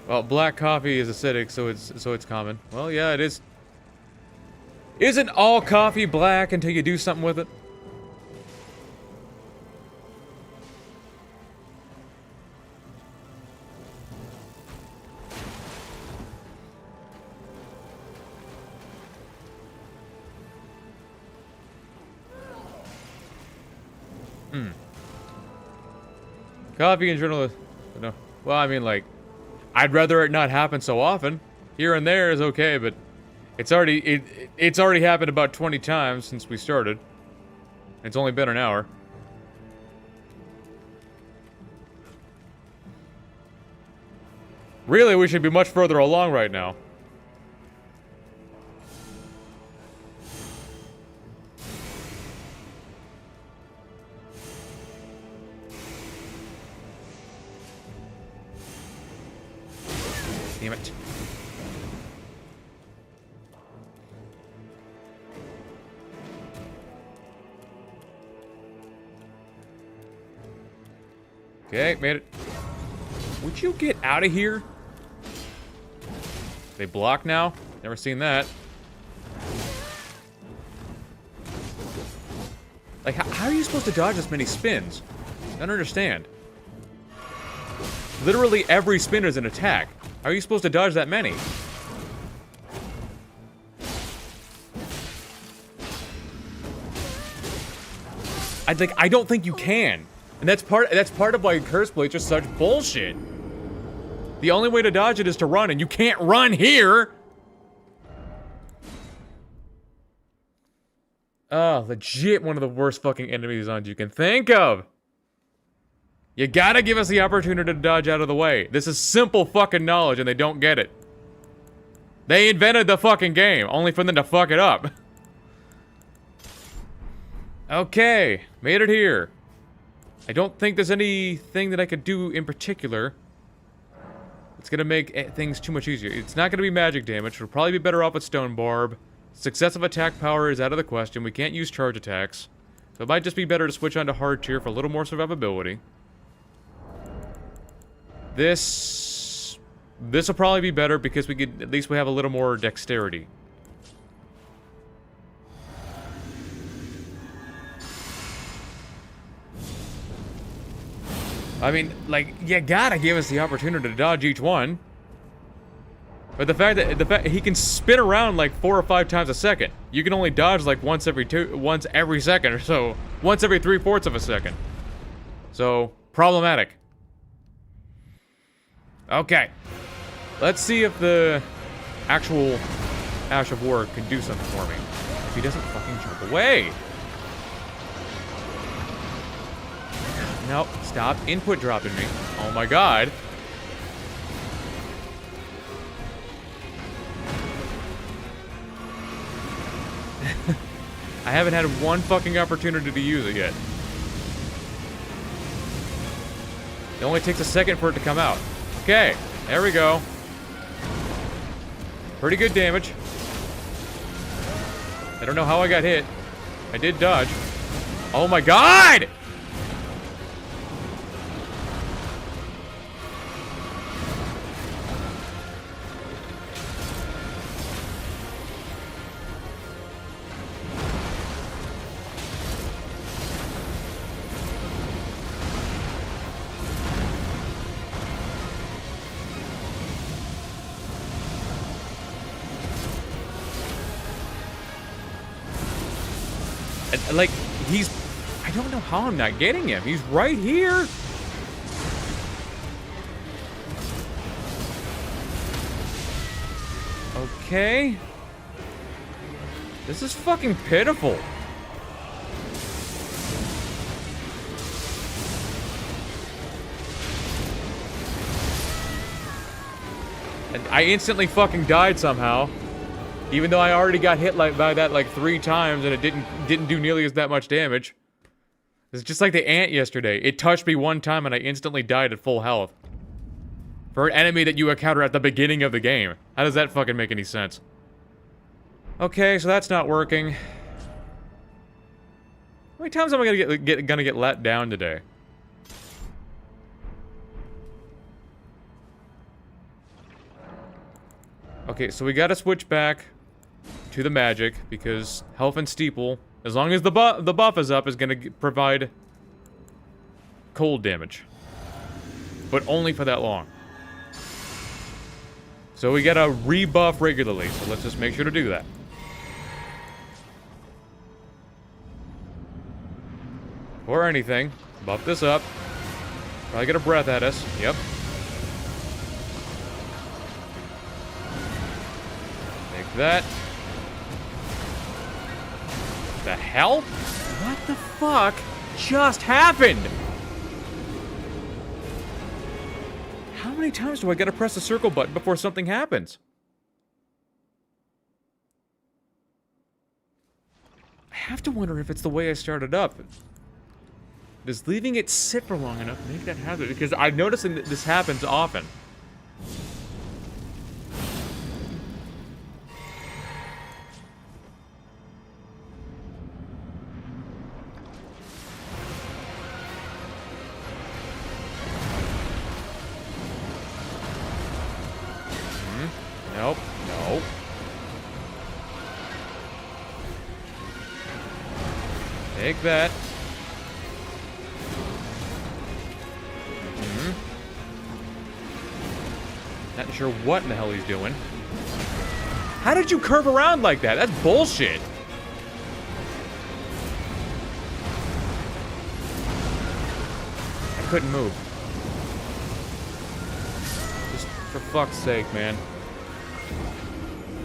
Well, black coffee is acidic, so it's common. Well, yeah, it is. Isn't all coffee black until you do something with it? Coffee in general, no. Well, I mean, like, I'd rather it not happen so often. Here and there is okay, but it's already happened about 20 times since we started. It's only been an hour. Really, we should be much further along right now. Damn it. Okay, made it. Would you get out of here? They block now? Never seen that. Like, how are you supposed to dodge this many spins? I don't understand. Literally every spin is an attack. How are you supposed to dodge that many? I don't think you can. And that's part of why Curse Blade's are such bullshit. The only way to dodge it is to run, and you can't run here! Oh, legit one of the worst fucking enemy designs you can think of. You gotta give us the opportunity to dodge out of the way. This is simple fucking knowledge and they don't get it. They invented the fucking game, only for them to fuck it up. Okay, made it here. I don't think there's anything that I could do in particular. It's gonna make things too much easier. It's not gonna be magic damage. We'll probably be better off with Stone Barb. Successive attack power is out of the question. We can't use charge attacks. So it might just be better to switch on to hard tier for a little more survivability. This will probably be better because at least we have a little more dexterity. I mean, like, you gotta give us the opportunity to dodge each one. But the fact that he can spin around like 4 or 5 times a second. You can only dodge like once every second or so. Once every 3/4 of a second. So, problematic. Okay. Let's see if the actual Ash of War can do something for me. If he doesn't fucking jump away. Nope, stop input dropping me. Oh my god. I haven't had one fucking opportunity to use it yet. It only takes a second for it to come out. Okay, there we go. Pretty good damage. I don't know how I got hit. I did dodge. Oh my god! Like, I don't know how I'm not getting him. He's right here. Okay. This is fucking pitiful. And I instantly fucking died somehow. Even though I already got hit by that like 3 times and it didn't do nearly as that much damage. It's just like the ant yesterday. It touched me 1 time and I instantly died at full health. For an enemy that you encounter at the beginning of the game. How does that fucking make any sense? Okay, so that's not working. How many times am I gonna get let down today? Okay, so we gotta switch back to the magic, because health and steeple, as long as the buff is up, is gonna provide cold damage. But only for that long. So we gotta rebuff regularly, so let's just make sure to do that. Or anything, buff this up. Probably get a breath at us, yep. Take that. The hell? What the fuck just happened? How many times do I gotta press the circle button before something happens? I have to wonder if it's the way I started up. Does leaving it sit for long enough make that happen? Because I've noticed that this happens often. Nope. Nope. Take that. Not sure what in the hell he's doing. How did you curve around like that? That's bullshit. I couldn't move. Just for fuck's sake, man.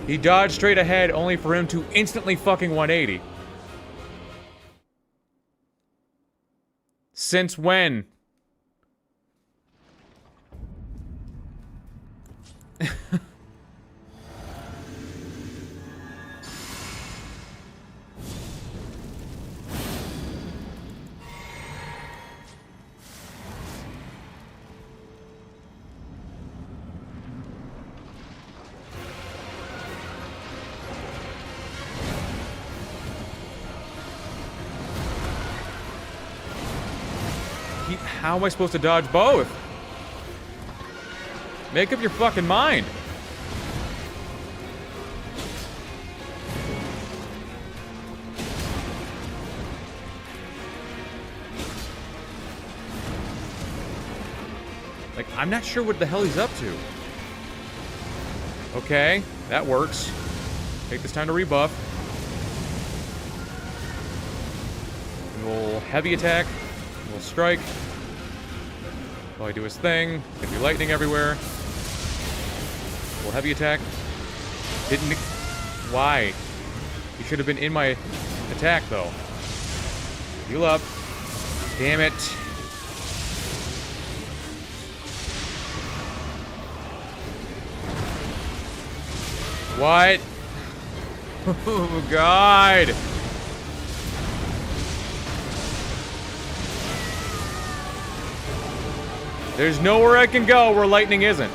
He dodged straight ahead only for him to instantly fucking 180. Since when? How am I supposed to dodge both? Make up your fucking mind. Like, I'm not sure what the hell he's up to. Okay, that works. Take this time to rebuff. We'll heavy attack. We'll strike. While I do his thing. Gonna be lightning everywhere. We'll heavy attack. Didn't. Why? He should have been in my attack, though. Heal up. Damn it. What? Oh, God. There's nowhere I can go where lightning isn't.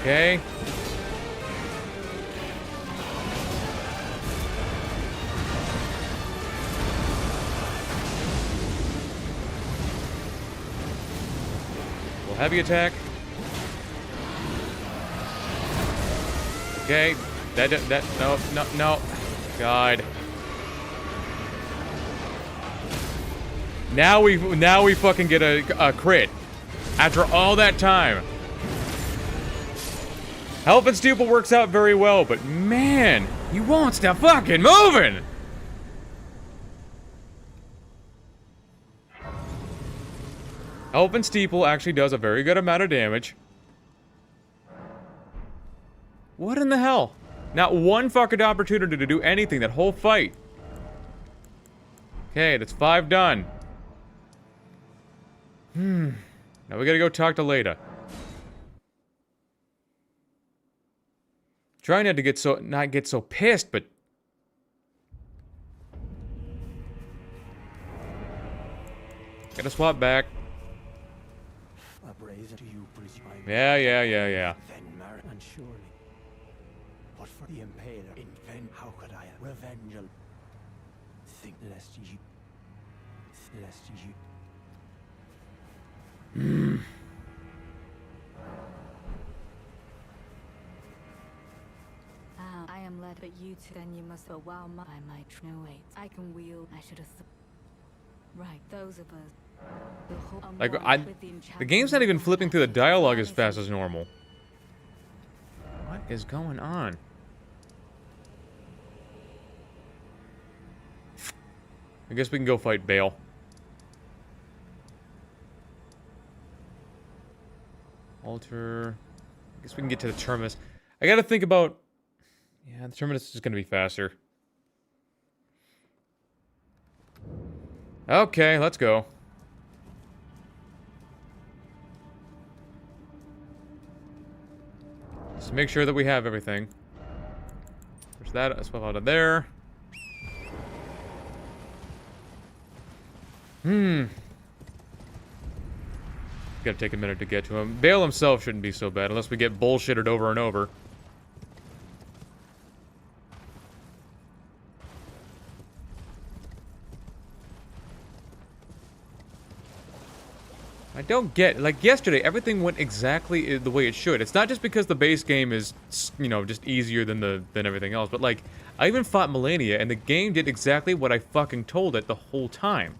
Okay. Well, heavy attack. Okay. No. God. Now we fucking get a crit. After all that time. Health and Steeple works out very well, but man, he won't stop fucking moving! Health and Steeple actually does a very good amount of damage. What in the hell? Not one fucking opportunity to do anything that whole fight. Okay, that's 5 done. Now we gotta go talk to Leda. Trying not to get so pissed, but gotta swap back. Yeah. And surely, what for the Impaler invent? How could I revenge? Think lest you. I am led, but you two, then you must. But while I might no wait, I can wield. I should have. Right, those of us. Like, the game's not even flipping through the dialogue as fast as normal. What is going on? I guess we can go fight Bale. Alter. I guess we can get to the Terminus. I gotta think about... Yeah, the Terminus is gonna be faster. Okay, let's go. Just make sure that we have everything. There's that. Let's swap out of there. Gotta take a minute to get to him. Bale himself shouldn't be so bad, unless we get bullshitted over and over. I don't get, like yesterday, everything went exactly the way it should. It's not just because the base game is, you know, just easier than everything else, but like, I even fought Melania, and the game did exactly what I fucking told it the whole time.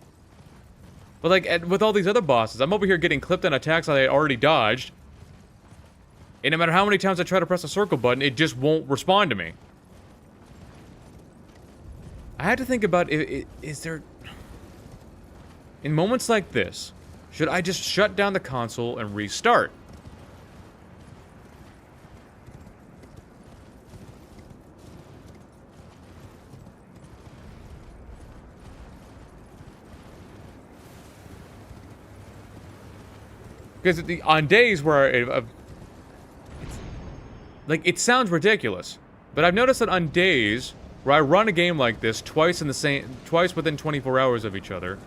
But like, with all these other bosses, I'm over here getting clipped on attacks I had already dodged. And no matter how many times I try to press the circle button, it just won't respond to me. I had to think about, is there... In moments like this, should I just shut down the console and restart? Because on days where like, it sounds ridiculous, but I've noticed that on days where I run a game like this twice within 24 hours of each other,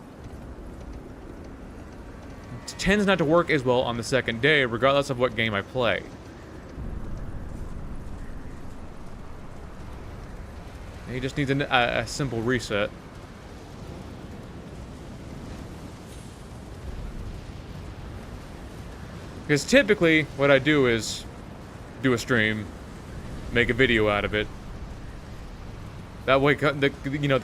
it tends not to work as well on the second day, regardless of what game I play. He just needs a simple reset. Because typically, what I do is do a stream, make a video out of it. That way, the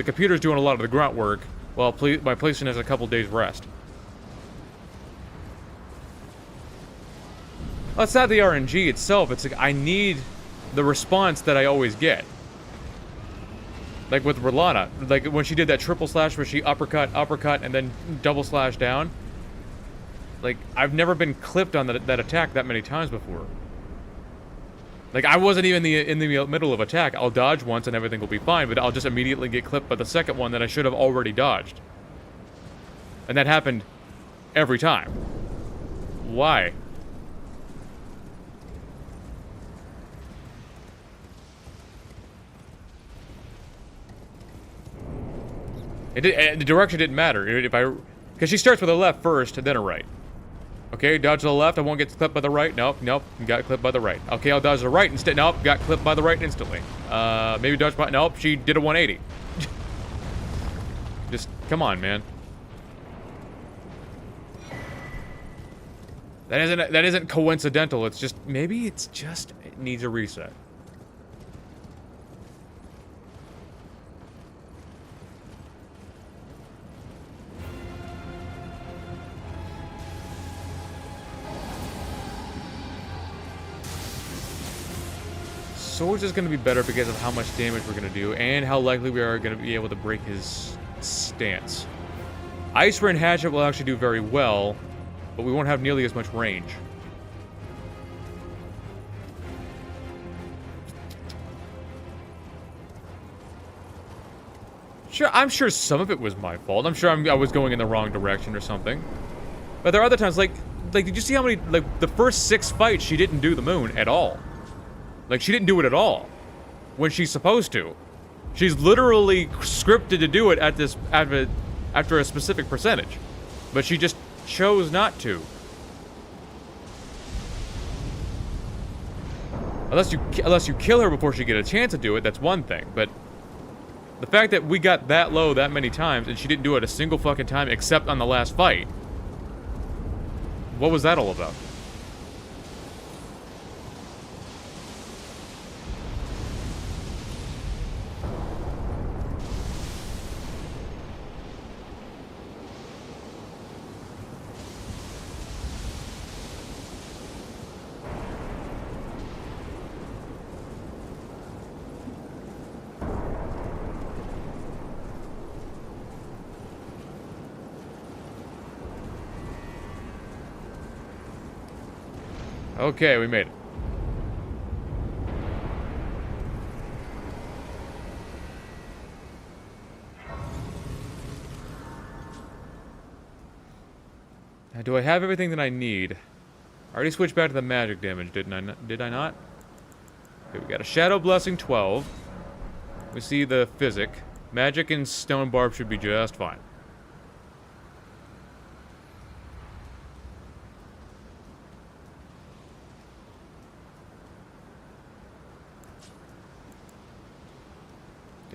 computer's doing a lot of the grunt work, while my PlayStation has a couple days rest. Well, it's not the RNG itself. It's like I need the response that I always get. Like with Rolana, like when she did that triple slash where she uppercut, and then double slash down. Like, I've never been clipped on that attack that many times before. Like, I wasn't even in the middle of attack. I'll dodge once and everything will be fine, but I'll just immediately get clipped by the second one that I should have already dodged. And that happened every time. Why? The direction didn't matter. Because she starts with a left first, and then a right. Okay, dodge to the left, I won't get clipped by the right. Nope, got clipped by the right. Okay, I'll dodge the right instead. Nope, got clipped by the right instantly. Maybe dodge by... Nope, she did a 180. Just, come on, man. That isn't coincidental. It's just, maybe it needs a reset. Swords is going to be better because of how much damage we're going to do and how likely we are going to be able to break his stance. Ice Rain Hatchet will actually do very well, but we won't have nearly as much range. Sure, I'm sure some of it was my fault. I'm sure I was going in the wrong direction or something. But there are other times, like, did you see how many, like, the first 6 fights she didn't do the moon at all? Like, she didn't do it at all when she's supposed to. She's literally scripted to do it after a specific percentage. But she just chose not to. Unless you kill her before she get a chance to do it, that's one thing. But the fact that we got that low that many times and she didn't do it a single fucking time except on the last fight. What was that all about? Okay, we made it. Now, do I have everything that I need? I already switched back to the magic damage, did I not? Okay, we got a Shadow Blessing 12. We see the Physic. Magic and Stone Barb should be just fine.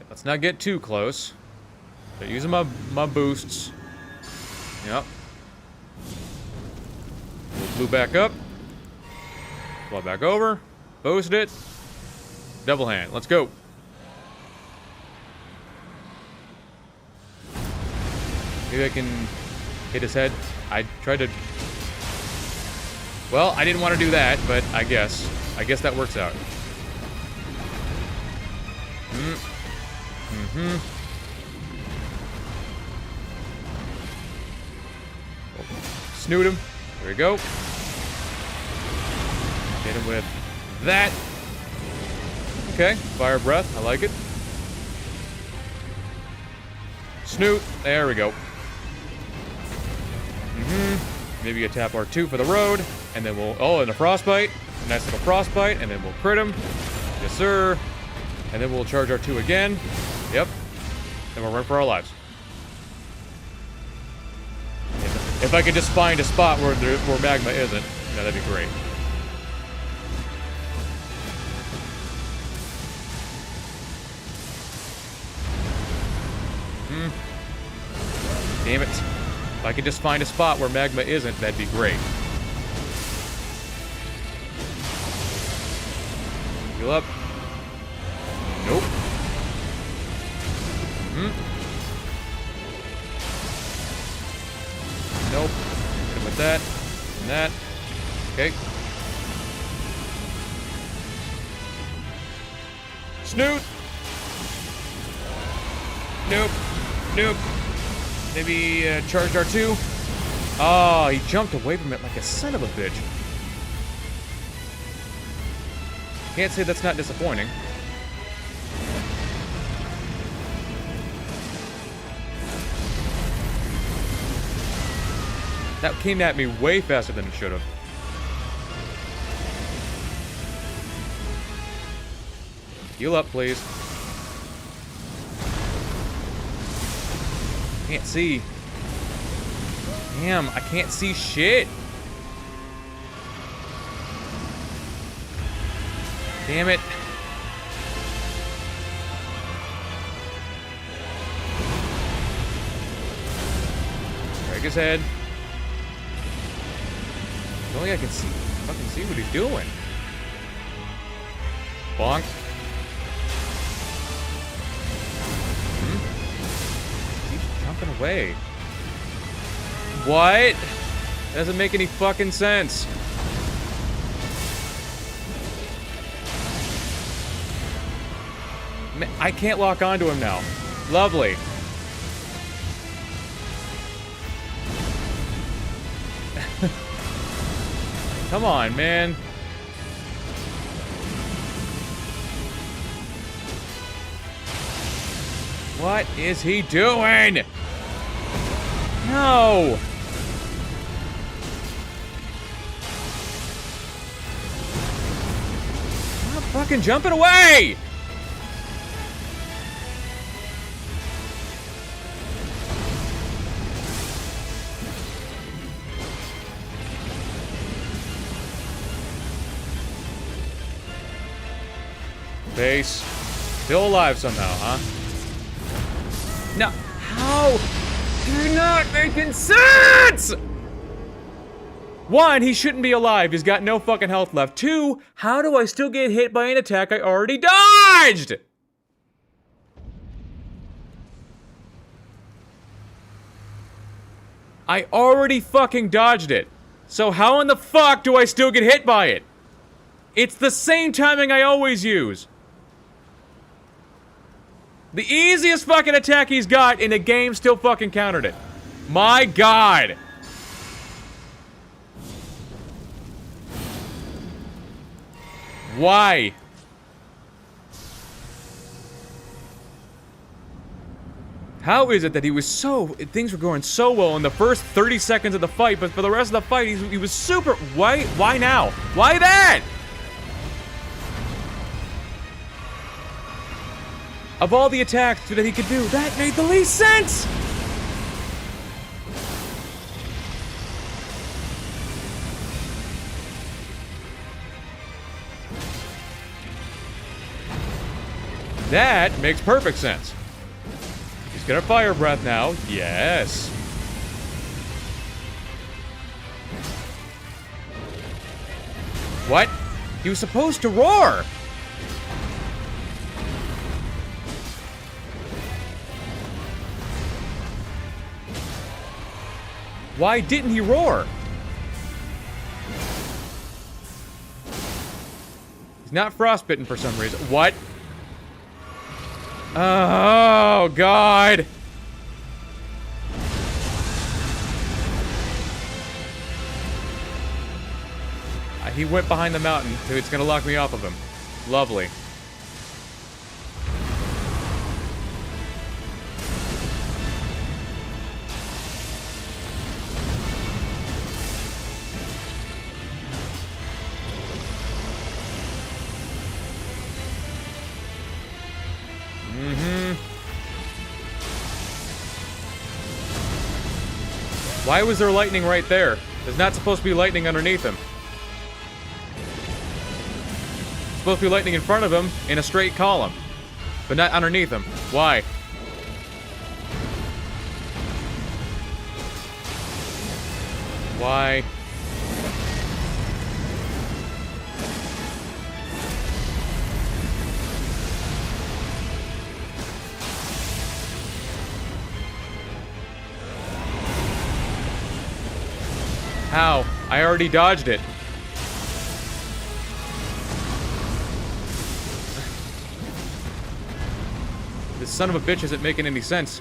Let's not get too close. They're using my boosts. Yep. Blew back up. Fly back over. Boost it. Double hand. Let's go. Maybe I can hit his head. I tried to... Well, I didn't want to do that, but I guess that works out. Snoot him. There we go. Hit him with that. Okay, fire breath. I like it. Snoot. There we go. Maybe a tap R2 for the road, and then we'll... Oh, and a Frostbite. Nice little Frostbite, and then we'll crit him. Yes, sir. And then we'll charge R2 again. Yep. And we'll run for our lives. If I could just find a spot where magma isn't, that'd be great. Damn it. If I could just find a spot where magma isn't, that'd be great. Heal up. Nope. Nope. Hit him with that. And that. Okay. Snoot! Nope. Nope. Maybe charge R2. Oh, he jumped away from it like a son of a bitch. Can't say that's not disappointing. That came at me way faster than it should have. Heal up, please. Can't see. Damn, I can't see shit. Damn it. Break his head. If only I can see, fucking see what he's doing. Bonk. He's jumping away. What? Doesn't make any fucking sense. I can't lock onto him now. Lovely. Come on, man. What is he doing? No. Stop fucking jumping away. Base. Still alive somehow, huh? No. How? You're not making sense! One, he shouldn't be alive. He's got no fucking health left. Two, how do I still get hit by an attack I already dodged? I already fucking dodged it. So how in the fuck do I still get hit by it? It's the same timing I always use. The easiest fucking attack he's got in the game still fucking countered it. My God. Why? How is it that he was things were going so well in the first 30 seconds of the fight, but for the rest of the fight, he was super, why now? Why that? Of all the attacks that he could do, that made the least sense! That makes perfect sense. He's gonna fire breath now. Yes. What? He was supposed to roar! Why didn't he roar? He's not frostbitten for some reason. What? Oh, God. He went behind the mountain, so it's gonna lock me off of him. Lovely. Why was there lightning right there? There's not supposed to be lightning underneath him. It's supposed to be lightning in front of him in a straight column, but not underneath him. Why? Why? How? I already dodged it. This son of a bitch isn't making any sense.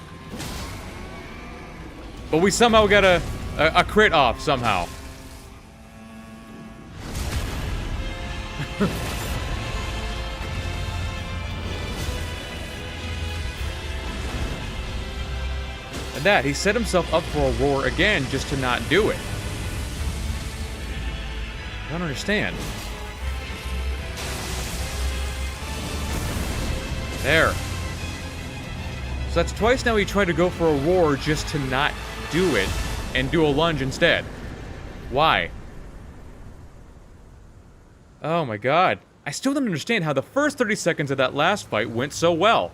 But we somehow got a crit off, somehow. And that, he set himself up for a roar again just to not do it. I don't understand. There. So that's twice now he tried to go for a roar just to not do it and do a lunge instead. Why? Oh my god. I still don't understand how the first 30 seconds of that last fight went so well.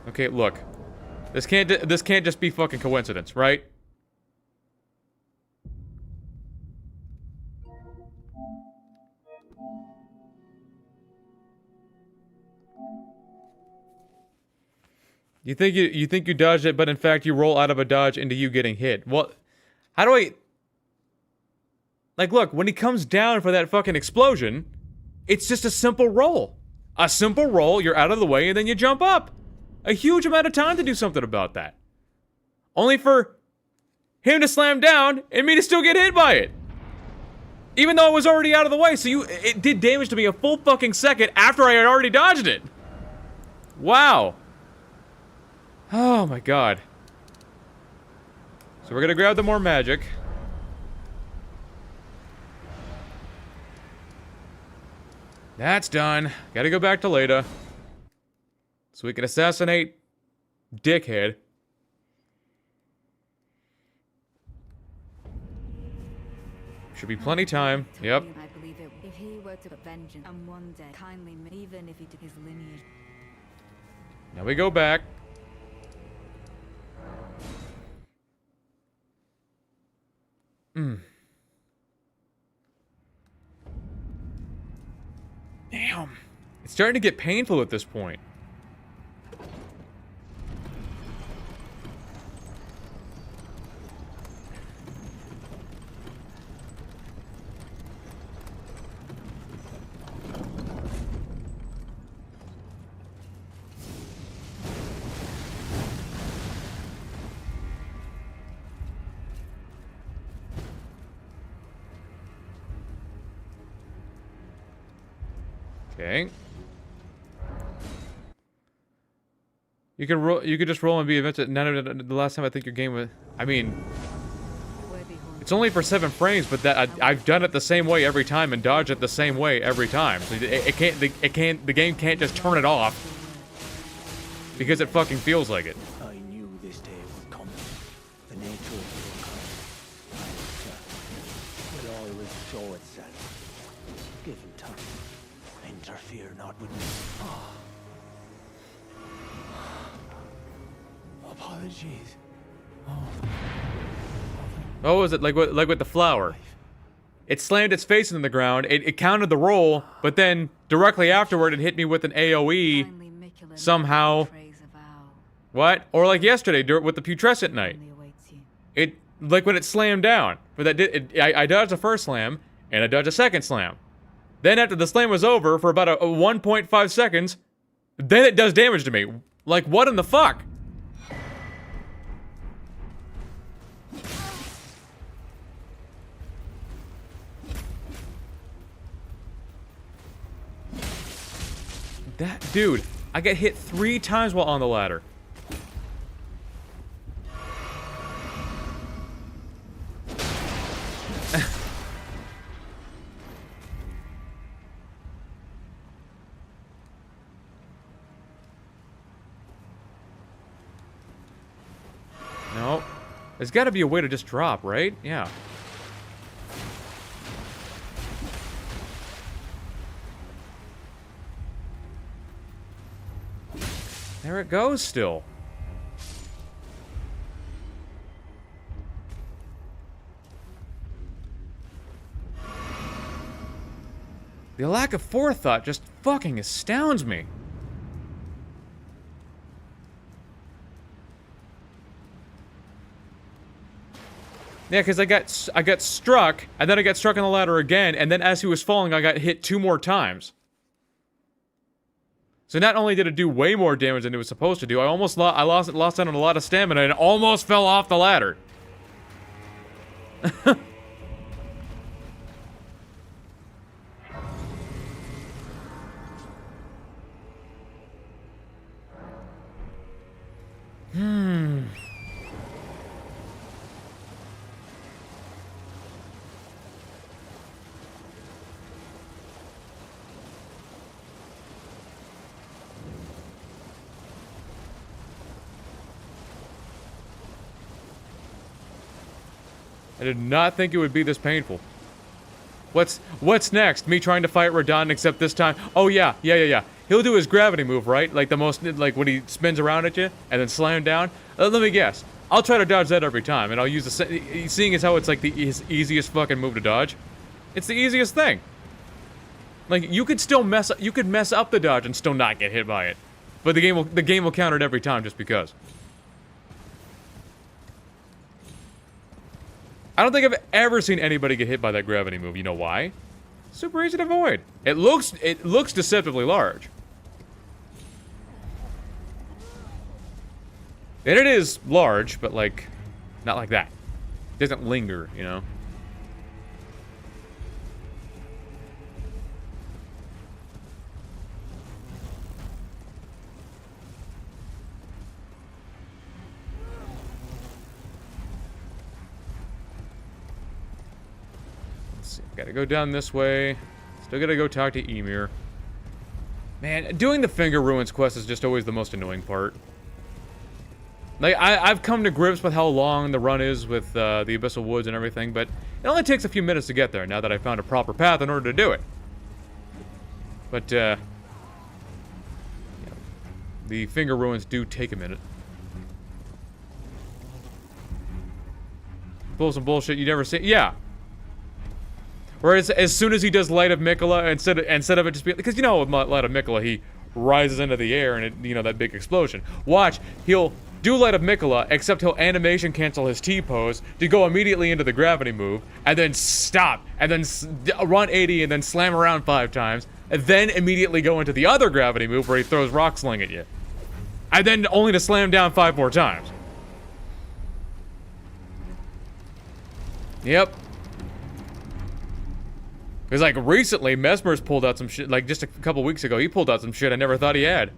Okay, look. This can't just be fucking coincidence, right? You think you dodged it, but in fact you roll out of a dodge into you getting hit. Well, how do I... Like, look, when he comes down for that fucking explosion, it's just a simple roll. A simple roll, you're out of the way, and then you jump up. A huge amount of time to do something about that. Only for him to slam down and me to still get hit by it. Even though it was already out of the way, so it did damage to me a full fucking second after I had already dodged it. Wow. Oh my god. So we're gonna grab the more magic. That's done. Gotta go back to Leda. So we can assassinate Dickhead. Should be plenty time. Yep. I believe it. If he were to avenge him, and one day kindly, even if he took his lineage. Now we go back. Damn. It's starting to get painful at this point. Okay. You could roll. You could just roll and be invented. None of it. The last time I think your game was. I mean, it's only for 7 frames, but that I've done it the same way every time and dodged it the same way every time. So it can't. The game can't just turn it off because it fucking feels like it. I knew this day would come. The nature of your kind will always show itself. Give him time. Interfere not with me. Apologies. What was it like with the flower? It slammed its face into the ground. It counted the roll, but then directly afterward, it hit me with an AOE somehow. What? Or like yesterday with the putrescent knight. It like when it slammed down. But I dodged the first slam and I dodged a second slam. Then after the slam was over for about a 1.5 seconds, then it does damage to me. Like what in the fuck? That dude, I got hit 3 times while on the ladder. There's got to be a way to just drop, right? Yeah. There it goes still. The lack of forethought just fucking astounds me. Yeah, because I got struck, and then I got struck on the ladder again, and then as he was falling, I got hit 2 more times. So not only did it do way more damage than it was supposed to do, I lost out on a lot of stamina and almost fell off the ladder. I did not think it would be this painful. What's next? Me trying to fight Radahn, except this time. Oh yeah. He'll do his gravity move, right? Like when he spins around at you and then slam down. Let me guess. I'll try to dodge that every time, and I'll use the seeing as how it's like his easiest fucking move to dodge. It's the easiest thing. Like you could still mess up the dodge and still not get hit by it, but the game will counter it every time just because. I don't think I've ever seen anybody get hit by that gravity move. You know why? Super easy to avoid. It looks deceptively large. And it is large, but like, not like that. It doesn't linger, you know? Gotta go down this way. Still gotta go talk to Ymir. Man, doing the Finger Ruins quest is just always the most annoying part. Like, I've come to grips with how long the run is with the Abyssal Woods and everything, but it only takes a few minutes to get there now that I found a proper path in order to do it. But, yeah, the Finger Ruins do take a minute. Pull some bullshit you never see. Yeah. Whereas as soon as he does Light of Mikola, instead of it just being, because you know with Light of Mikola he rises into the air and it, you know, that big explosion. Watch, he'll do Light of Mikola, except he'll animation cancel his T-pose to go immediately into the gravity move, and then stop, and then run 80 and then slam around 5 times, and then immediately go into the other gravity move where he throws Rock Sling at you. And then only to slam down 5 more times. Yep. Because, like, recently, Mesmer's pulled out some shit, like, just a couple weeks ago, he pulled out some shit I never thought he had.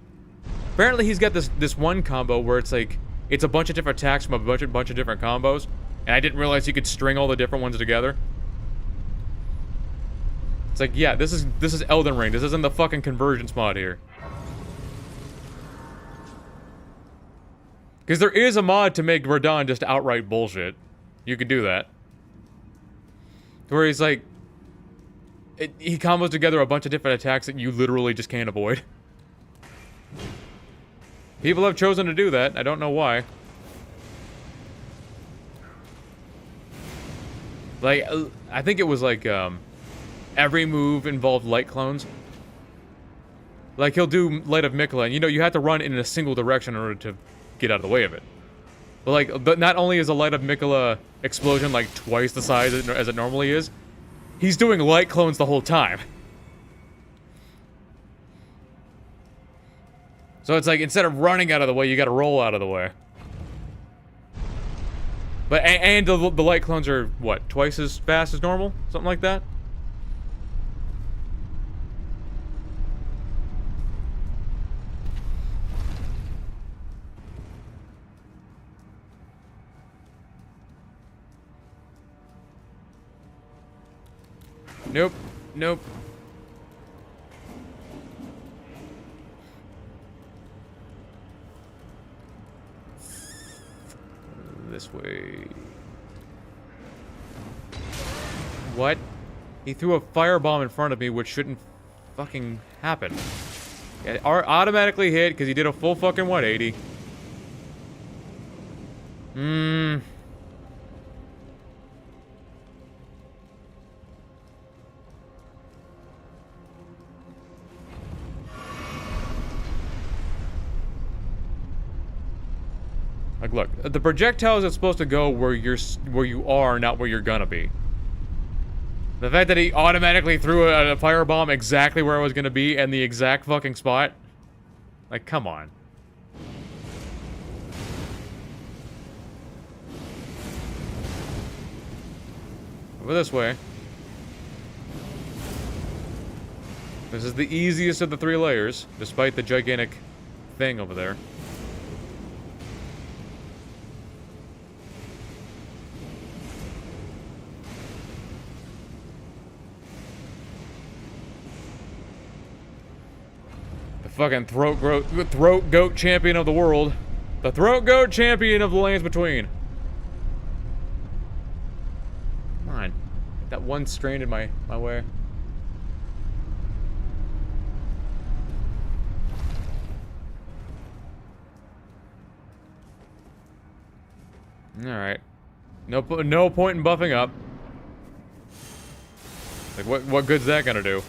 Apparently, he's got this one combo where it's, like, it's a bunch of different attacks from a bunch of different combos, and I didn't realize you could string all the different ones together. It's like, yeah, this is Elden Ring, this isn't the fucking Convergence mod here. Because there is a mod to make Radahn just outright bullshit. You could do that. Where he's like, he combos together a bunch of different attacks that you literally just can't avoid. People have chosen to do that. I don't know why. Like, I think it was like, every move involved light clones. Like, he'll do Light of Mikola, and you know, you have to run in a single direction in order to get out of the way of it. But not only is a Light of Mikola explosion like twice the size as it normally is, he's doing light clones the whole time. So it's like, instead of running out of the way, you gotta roll out of the way. But, and the light clones are, what, twice as fast as normal? Something like that? Nope. Nope. this way. What? He threw a firebomb in front of me, which shouldn't fucking happen. It automatically hit because he did a full fucking 180. Like, look, the projectiles are supposed to go where you are, not where you're gonna be. The fact that he automatically threw a firebomb exactly where I was gonna be and the exact fucking spot, like, come on. Over this way. This is the easiest of the 3 layers, despite the gigantic thing over there. Fucking throat goat champion of the world. The throat goat champion of the lands between. Come on. That one strain in my way. Alright. No point in buffing up. Like, what good's that gonna do?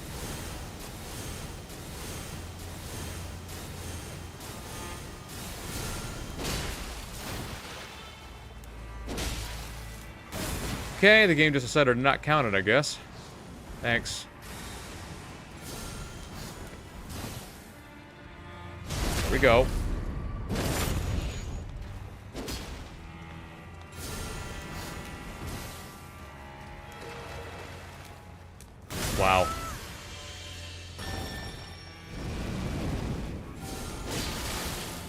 Okay, the game just decided to not count it, I guess. Thanks. Here we go. Wow.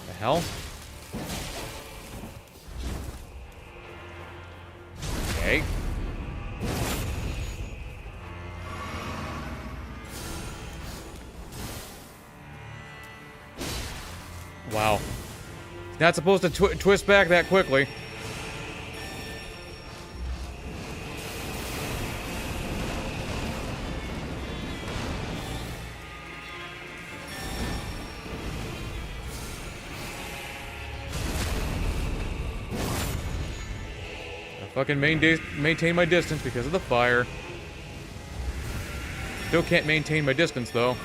The hell? Okay. Wow. Not supposed to twist back that quickly. I fucking maintain my distance because of the fire. Still can't maintain my distance though.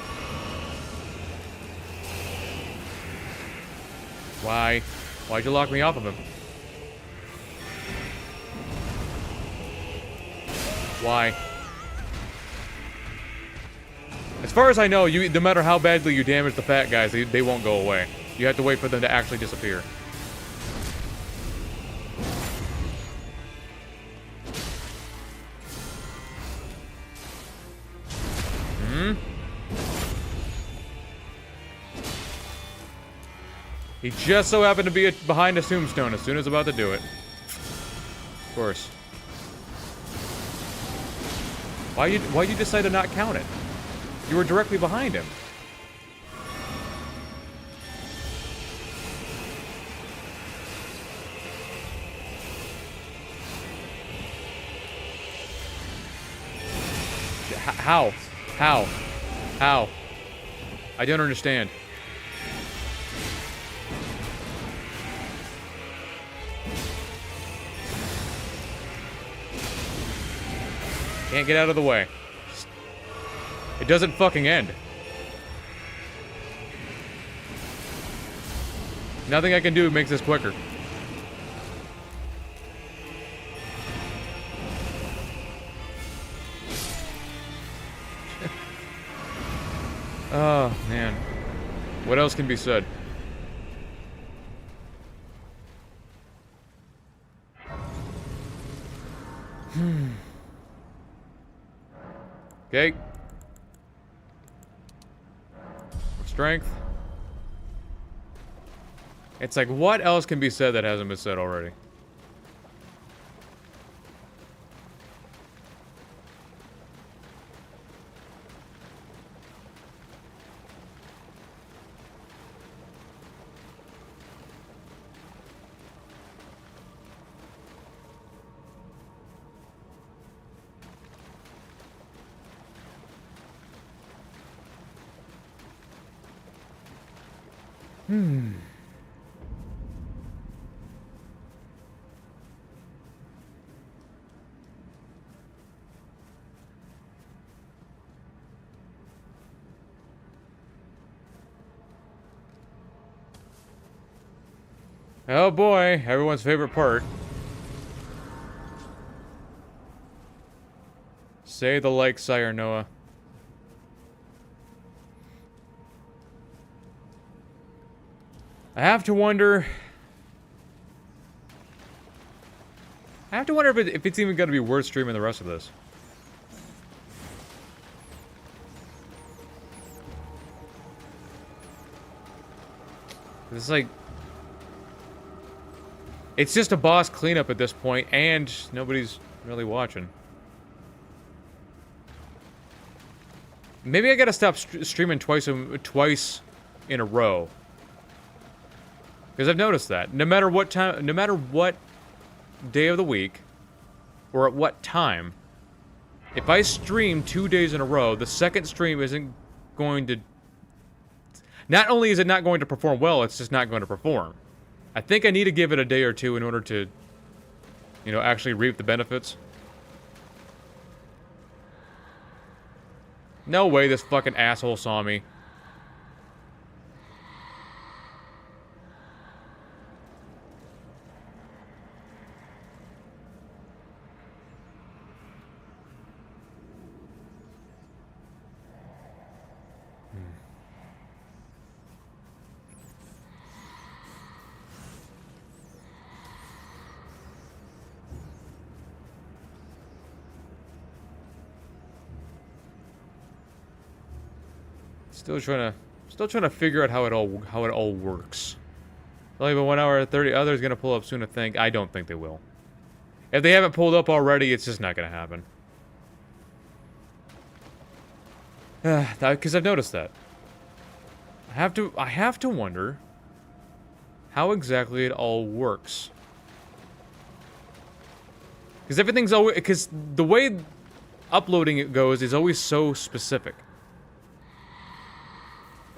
Why? Why'd you lock me off of him? Why? As far as I know, no matter how badly you damage the fat guys, they won't go away. You have to wait for them to actually disappear. He just so happened to be behind a tombstone as soon as about to do it. Of course. Why'd you decide to not count it? You were directly behind him. How? How? How? I don't understand. Can't get out of the way. It doesn't fucking end. Nothing I can do makes this quicker. Oh, man. What else can be said? Okay. Strength. It's like, what else can be said that hasn't been said already? Oh boy, everyone's favorite part. Say the like, Sire Noah. I have to wonder if it's even going to be worth streaming the rest of this. It's like... It's just a boss cleanup at this point, and nobody's really watching. Maybe I gotta stop streaming twice in a row. Because I've noticed that. No matter what time, no matter what day of the week, or at what time, if I stream 2 days in a row, the second stream isn't going to... Not only is it not going to perform well, it's just not going to perform. I think I need to give it a day or two in order to, you know, actually reap the benefits. No way this fucking asshole saw me. Still trying to figure out how it all works. Only been 1 hour and 30. Others gonna pull up soon. I think. I don't think they will. If they haven't pulled up already, it's just not gonna happen. Because I've noticed that. I have to wonder how exactly it all works. Because everything's always... Because the way uploading it goes is always so specific.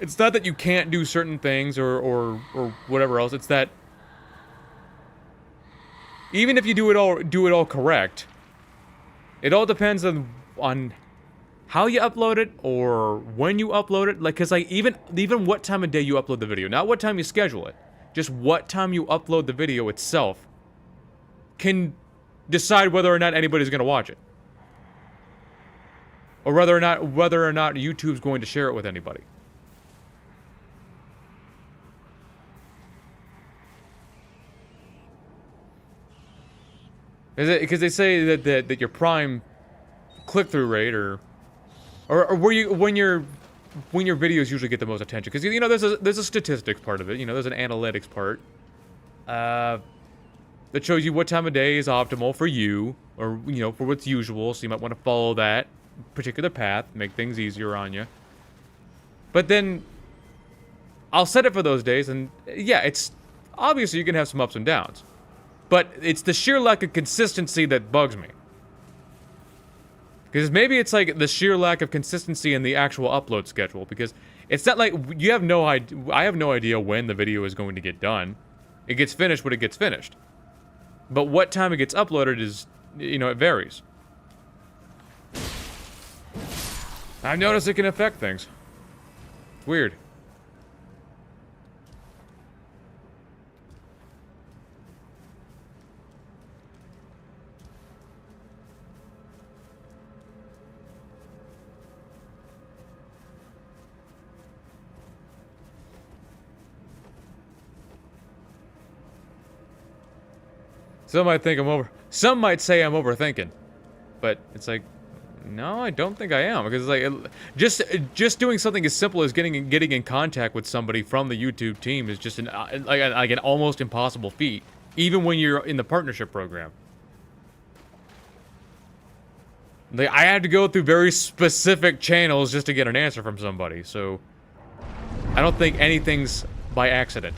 It's not that you can't do certain things or whatever else. It's that even if you do it all correct, it all depends on how you upload it or when you upload it. Like, cause like even what time of day you upload the video, not what time you schedule it, just what time you upload the video itself can decide whether or not anybody's gonna watch it, or whether or not YouTube's going to share it with anybody. Because they say that your prime click-through rate or when your videos usually get the most attention, because you know there's a statistics part of it, you know, there's an analytics part that shows you what time of day is optimal for you, or you know, for what's usual, so you might want to follow that particular path, make things easier on you. But then I'll set it for those days, and yeah, it's obviously you can have some ups and downs. But it's the sheer lack of consistency that bugs me. Because maybe it's like the sheer lack of consistency in the actual upload schedule. Because it's not like you have no idea. I have no idea when the video is going to get done. It gets finished when it gets finished. But what time it gets uploaded is, you know, it varies. I've noticed it can affect things. It's weird. Some might think some might say I'm overthinking, but it's like, no, I don't think I am, because like, just doing something as simple as getting in contact with somebody from the YouTube team is just like an almost impossible feat, even when you're in the partnership program. Like, I had to go through very specific channels just to get an answer from somebody, so I don't think anything's by accident.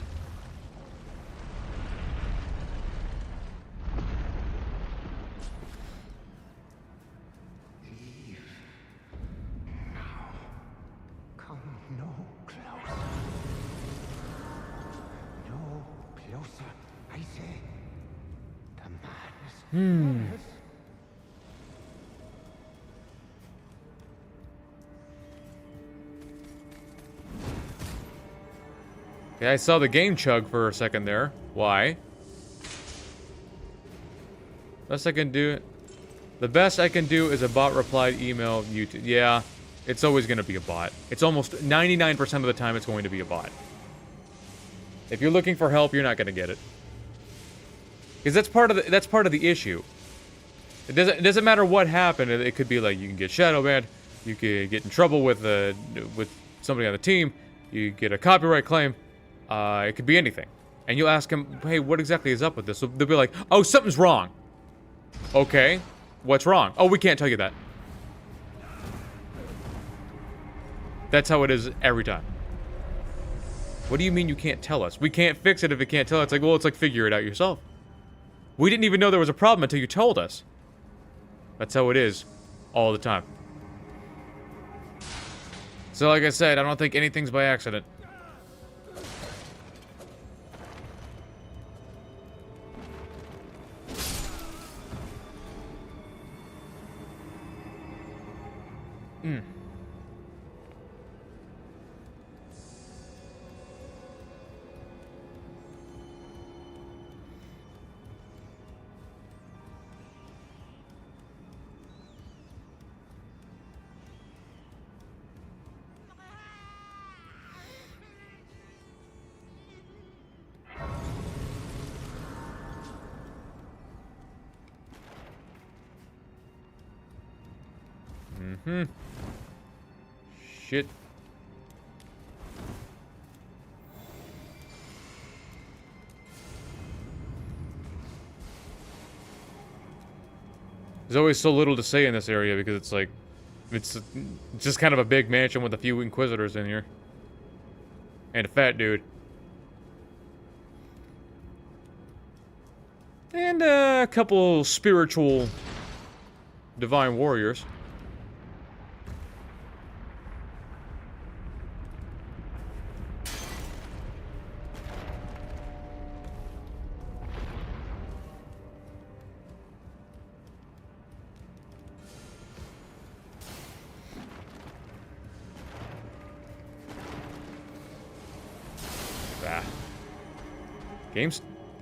I say, the madness. Yeah, I saw the game chug for a second there. Why? Best I can do... The best I can do is a bot replied email YouTube. Yeah, it's always going to be a bot. It's almost 99% of the time it's going to be a bot. If you're looking for help, you're not going to get it. Because that's part of the issue. It doesn't matter what happened. It could be like you can get shadow banned, you could get in trouble with somebody on the team, you get a copyright claim. It could be anything. And you'll ask them, hey, what exactly is up with this? So they'll be like, oh, something's wrong. Okay. What's wrong? Oh, we can't tell you that. That's how it is every time. What do you mean you can't tell us? We can't fix it if it can't tell us. It's like, well, it's like, figure it out yourself. We didn't even know there was a problem until you told us. That's how it is all the time. So like I said, I don't think anything's by accident. Shit. There's always so little to say in this area because it's like, it's just kind of a big mansion with a few Inquisitors in here. And a fat dude. And a couple spiritual divine warriors.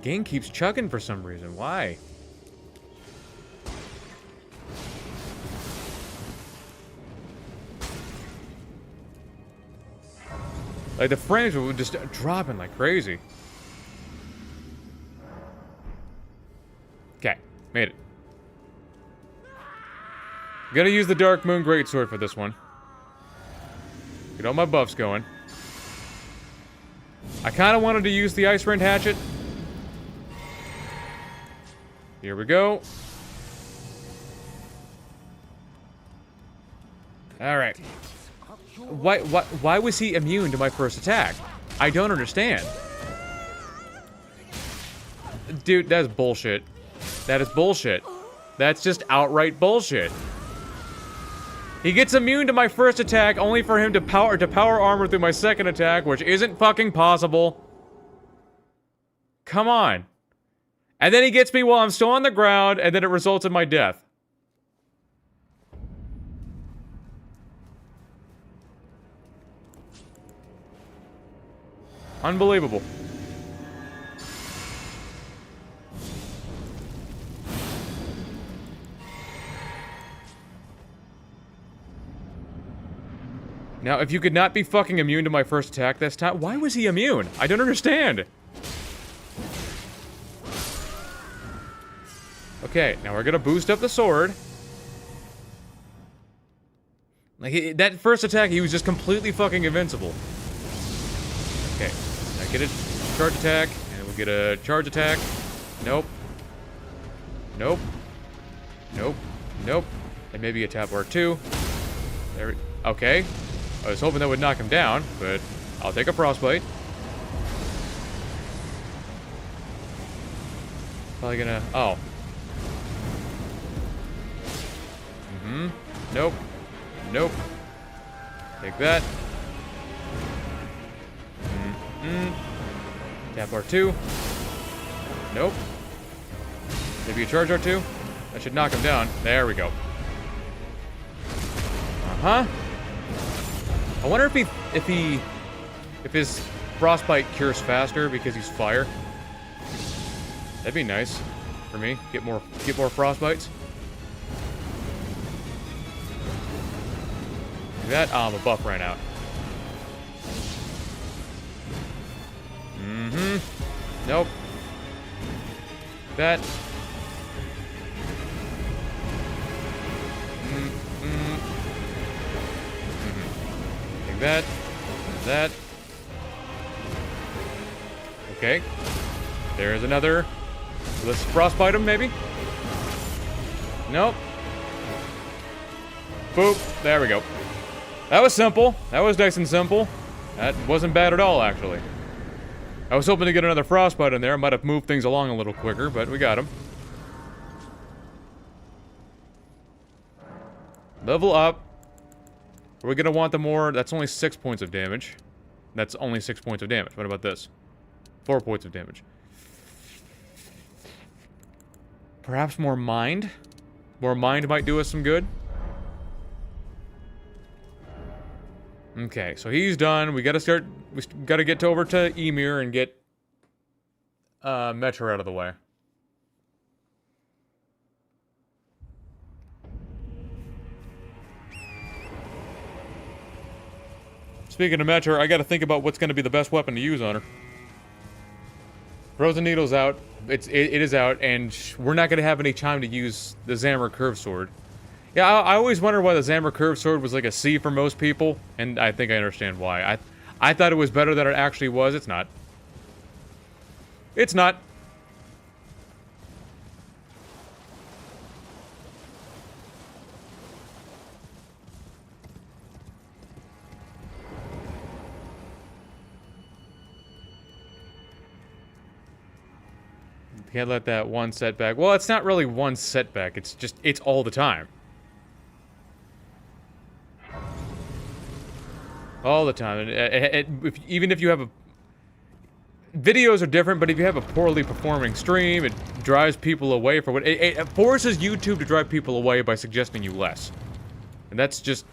Game keeps chugging for some reason. Why? Like the frames were just dropping like crazy. Okay, made it. Gotta use the Dark Moon Greatsword for this one. Get all my buffs going. I kind of wanted to use the Ice Rend Hatchet. Here we go. Alright. Why was he immune to my first attack? I don't understand. Dude, that's bullshit. That is bullshit. That's just outright bullshit. He gets immune to my first attack only for him to power armor through my second attack, which isn't fucking possible. Come on. And then he gets me while I'm still on the ground, and then it results in my death. Unbelievable. Now, if you could not be fucking immune to my first attack this time, why was he immune? I don't understand. Okay, now we're gonna boost up the sword. Like, that first attack, he was just completely fucking invincible. Okay, now get a charge attack, and we'll get a charge attack. Nope. Nope. Nope. Nope. And maybe a tap or two. There. Okay. I was hoping that would knock him down, but I'll take a Frostbite. Probably gonna... Oh. Nope. Nope. Take that. Tap R2. Nope. Maybe a charge or two? That should knock him down. There we go. Uh-huh. I wonder if his Frostbite cures faster because he's fire. That'd be nice for me. Get more Frostbites. That my buff ran out. Mm-hmm. Nope. That. Take that. That. Okay. There's another. Let's frostbite him, maybe? Nope. Boop. There we go. That was simple. That was nice and simple. That wasn't bad at all, actually. I was hoping to get another frostbite in there. Might have moved things along a little quicker, but we got him. Level up. Are we gonna want the more? That's only 6 points of damage. That's only 6 points of damage. What about this? 4 points of damage. Perhaps more mind? More mind might do us some good. Okay, so he's done. We gotta get over to Emir and get Metro out of the way. Speaking of Metro, I gotta think about what's gonna be the best weapon to use on her. Frozen Needle's out. It is out, and we're not gonna have any time to use the Zammer Curve Sword. Yeah, I always wondered why the Zammer Curve Sword was like a C for most people, and I think I understand why. I thought it was better than it actually was. It's not. It's not. Can't let that one setback. Well, it's not really one setback. It's just, it's all the time. All the time. Even if you have a... Videos are different, but if you have a poorly performing stream, it drives people away from what... It forces YouTube to drive people away by suggesting you less. And that's just...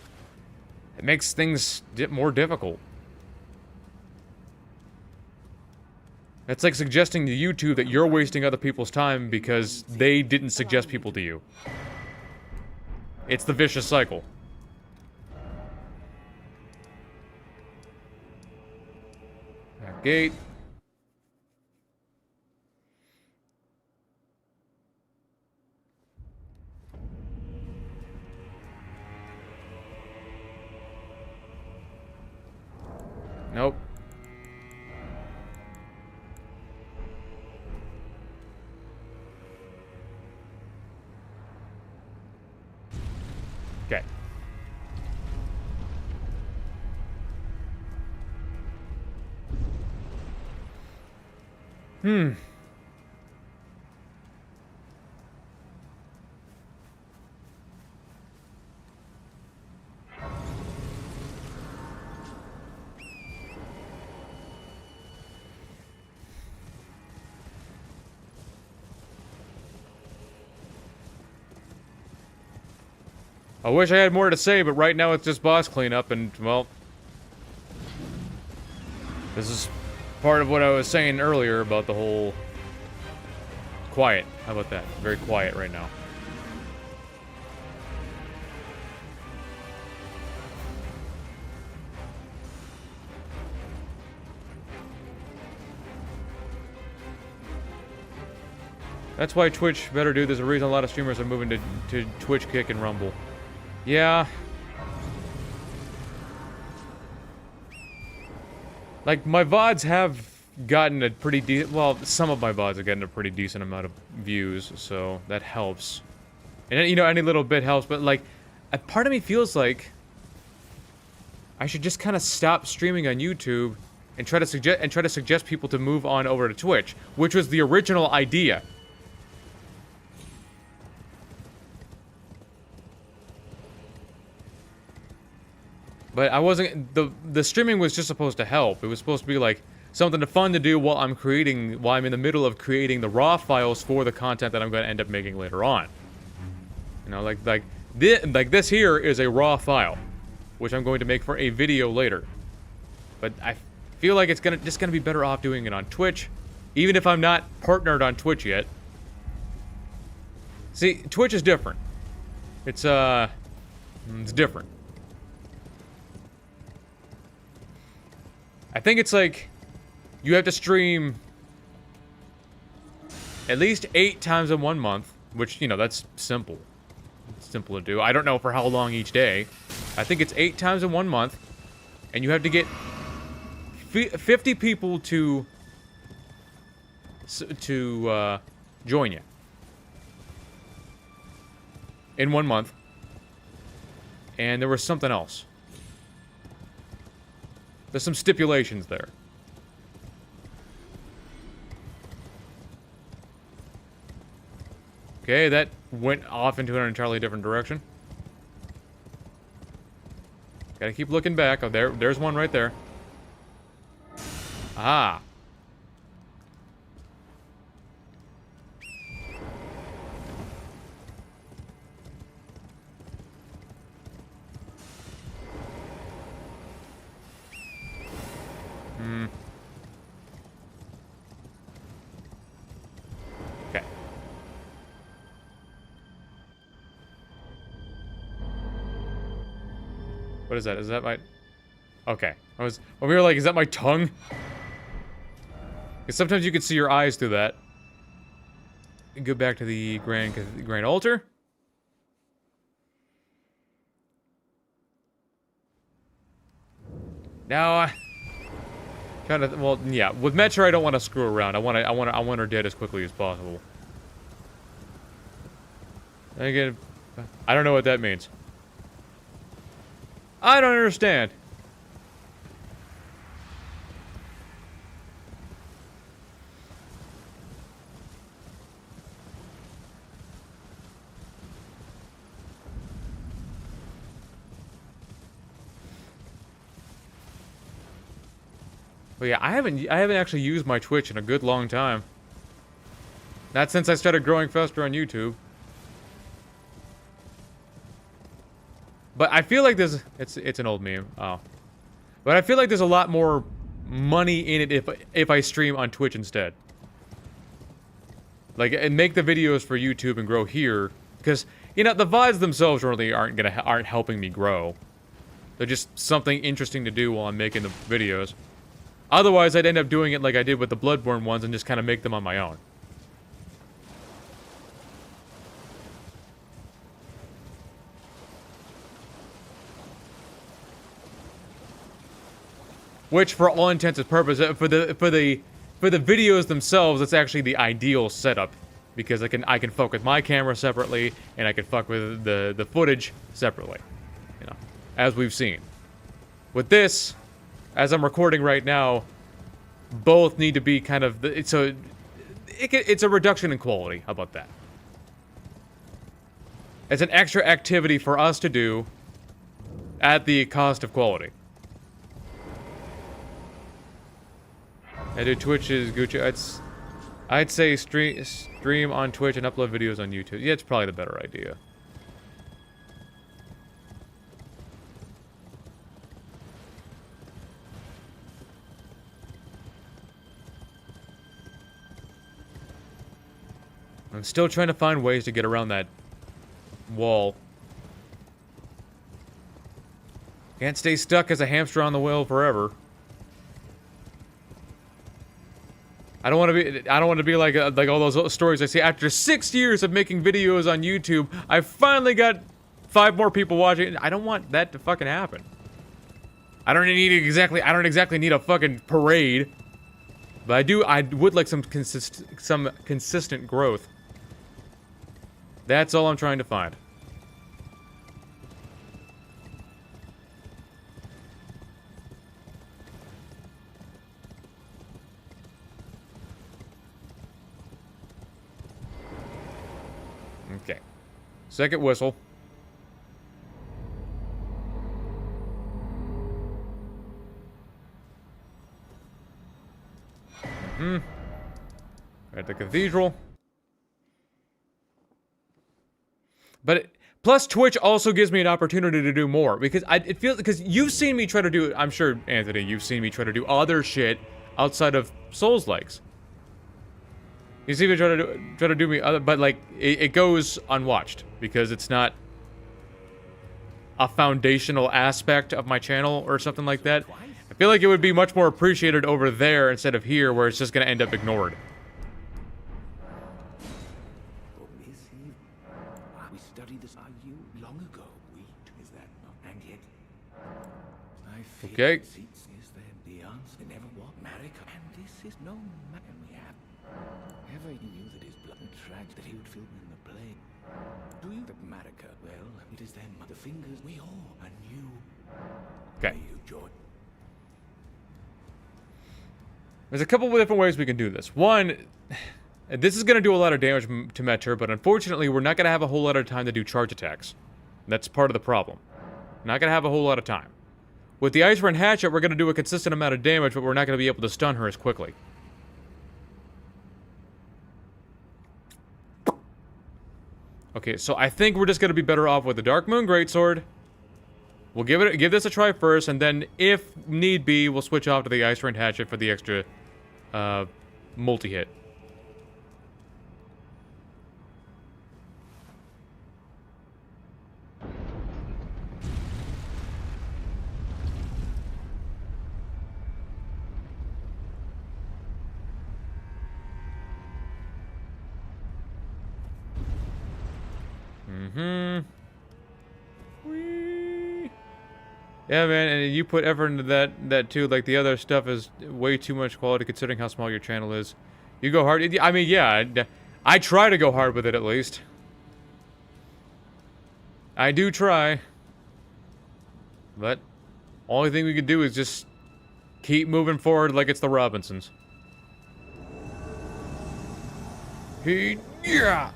It makes things more difficult. It's like suggesting to YouTube that you're wasting other people's time because they didn't suggest people to you. It's the vicious cycle. That gate. Nope. Okay. I wish I had more to say, but right now it's just boss cleanup, and, well... This is part of what I was saying earlier about the whole... Quiet. How about that? Very quiet right now. That's why Twitch better do. There's a reason a lot of streamers are moving to Twitch, Kick, and Rumble. Yeah. Like, my VODs have gotten a pretty decent... Well, some of my VODs have gotten a pretty decent amount of views, so that helps. And, you know, any little bit helps, but, like, a part of me feels like I should just kind of stop streaming on YouTube and try to suggest people to move on over to Twitch, which was the original idea. But I wasn't... The streaming was just supposed to help. It was supposed to be like something fun to do while I'm in the middle of creating the raw files for the content that I'm going to end up making later on. You know, like this here is a raw file, which I'm going to make for a video later. But I feel like it's just gonna be better off doing it on Twitch, even if I'm not partnered on Twitch yet. See, Twitch is different. It's different. I think it's like you have to stream at least 8 times in 1 month, which, you know, that's simple. It's simple to do. I don't know for how long each day. I think it's 8 times in 1 month, and you have to get 50 people to join you in 1 month. And there was something else. There's some stipulations there. Okay, that went off into an entirely different direction. Gotta keep looking back. Oh, there's one right there. Ah. Okay. What is that? Is that my... Okay. When we were like, is that my tongue? Because sometimes you can see your eyes through that. Go back to the Grand Altar. Now, kind of, well, yeah. With Metro, I don't want to screw around. I want her dead as quickly as possible. Again, I don't know what that means. I don't understand. But yeah, I haven't actually used my Twitch in a good long time. Not since I started growing faster on YouTube. But I feel like there's it's an old meme. Oh. But I feel like there's a lot more money in it if I stream on Twitch instead. Like, and make the videos for YouTube and grow here, because you know the VODs themselves really aren't helping me grow. They're just something interesting to do while I'm making the videos. Otherwise, I'd end up doing it like I did with the Bloodborne ones and just kind of make them on my own. Which, for all intents and purposes, for the videos themselves, it's actually the ideal setup, because I can fuck with my camera separately, and I can fuck with the footage separately, you know, as we've seen. With this, as I'm recording right now, both need to be kind of it's a reduction in quality. How about that? It's an extra activity for us to do at the cost of quality. I do Twitch is Gucci. I'd say stream on Twitch and upload videos on YouTube. Yeah, it's probably the better idea. I'm still trying to find ways to get around that wall. Can't stay stuck as a hamster on the wheel forever. I don't want to be like all those stories I see. After 6 years of making videos on YouTube, I finally got 5 more people watching. I don't want that to fucking happen. I don't exactly need a fucking parade. But I would like some consistent growth. That's all I'm trying to find. Okay. Second whistle. At the cathedral. But plus Twitch also gives me an opportunity to do more because it feels because you've seen me try to do. I'm sure Anthony, you've seen me try to do other shit outside of Souls-likes. You see me try to do me other, but like it goes unwatched because it's not a foundational aspect of my channel or something like that. I feel like it would be much more appreciated over there instead of here, where it's just gonna end up ignored. We studied this you long ago. Is that not? And yet, I feel Okay. is there the answer? It never was America, and this is no man we have. Ever he knew that his blood and tragic that he would feel in the plague. Do you that America? Well, it is them the fingers we all and you. Okay. You, George. There's a couple of different ways we can do this. One, this is going to do a lot of damage to Metter, but unfortunately we're not going to have a whole lot of time to do charge attacks. That's part of the problem. Not going to have a whole lot of time. With the Ice Rend Hatchet, we're going to do a consistent amount of damage, but we're not going to be able to stun her as quickly. Okay, so I think we're just going to be better off with the Dark Moon Greatsword. We'll give this a try first, and then if need be, we'll switch off to the Ice Rend Hatchet for the extra multi-hit. Whee. Yeah, man, and you put effort into that too. Like, the other stuff is way too much quality considering how small your channel is. You go hard. I mean, yeah, I try to go hard with it at least. I do try. But only thing we can do is just keep moving forward like it's the Robinsons. Yeah.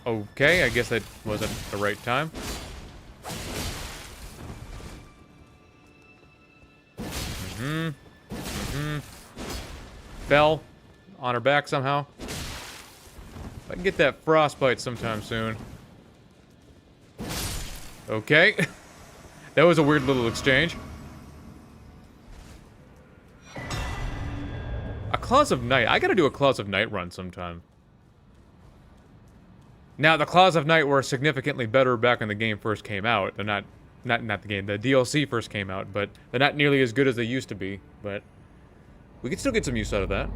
Okay, I guess that wasn't the right time. Fell on her back somehow. If I can get that Frostbite sometime soon. Okay. That was a weird little exchange. A Claws of Night. I gotta do a Claws of Night run sometime. Now, the Claws of Night were significantly better back when the game first came out. They're not the game, the DLC first came out, but they're not nearly as good as they used to be. But we can still get some use out of that.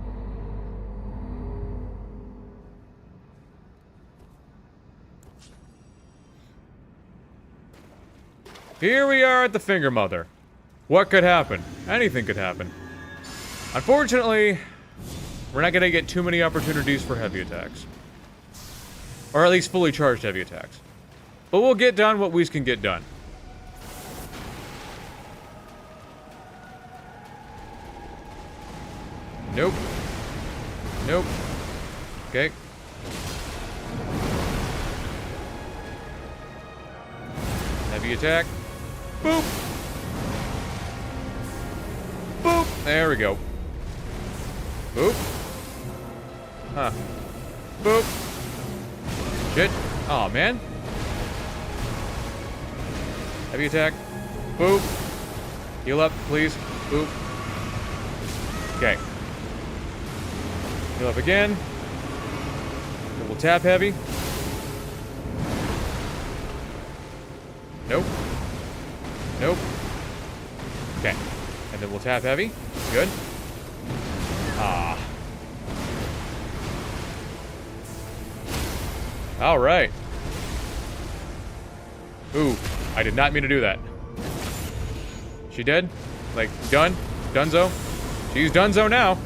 Here we are at the Finger Mother. What could happen? Anything could happen. Unfortunately, we're not going to get too many opportunities for heavy attacks. Or at least fully charged heavy attacks. But we'll get done what we can get done. Nope. Nope. Okay. Heavy attack. Boop. Boop. There we go. Boop. Huh. Boop. Shit. Aw, man. Heavy attack. Boop. Heal up, please. Boop. Okay. Heal up again. Then we'll tap heavy. Nope. Nope. Okay. And then we'll tap heavy. Good. Ah. Alright. Ooh. I did not mean to do that. She dead? Like, done? Dunzo? She's Dunzo now.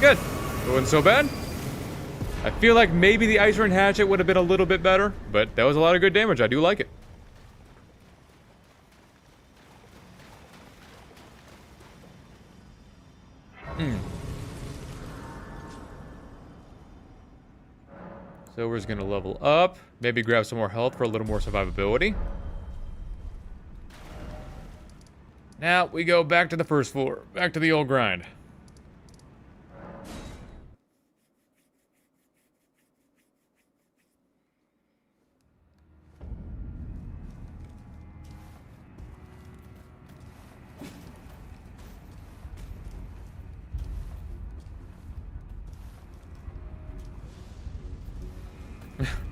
Good. It wasn't so bad. I feel like maybe the Ice Rend Hatchet would have been a little bit better, but that was a lot of good damage. I do like it. Silver's gonna level up. Maybe grab some more health for a little more survivability. Now we go back to the first floor. Back to the old grind.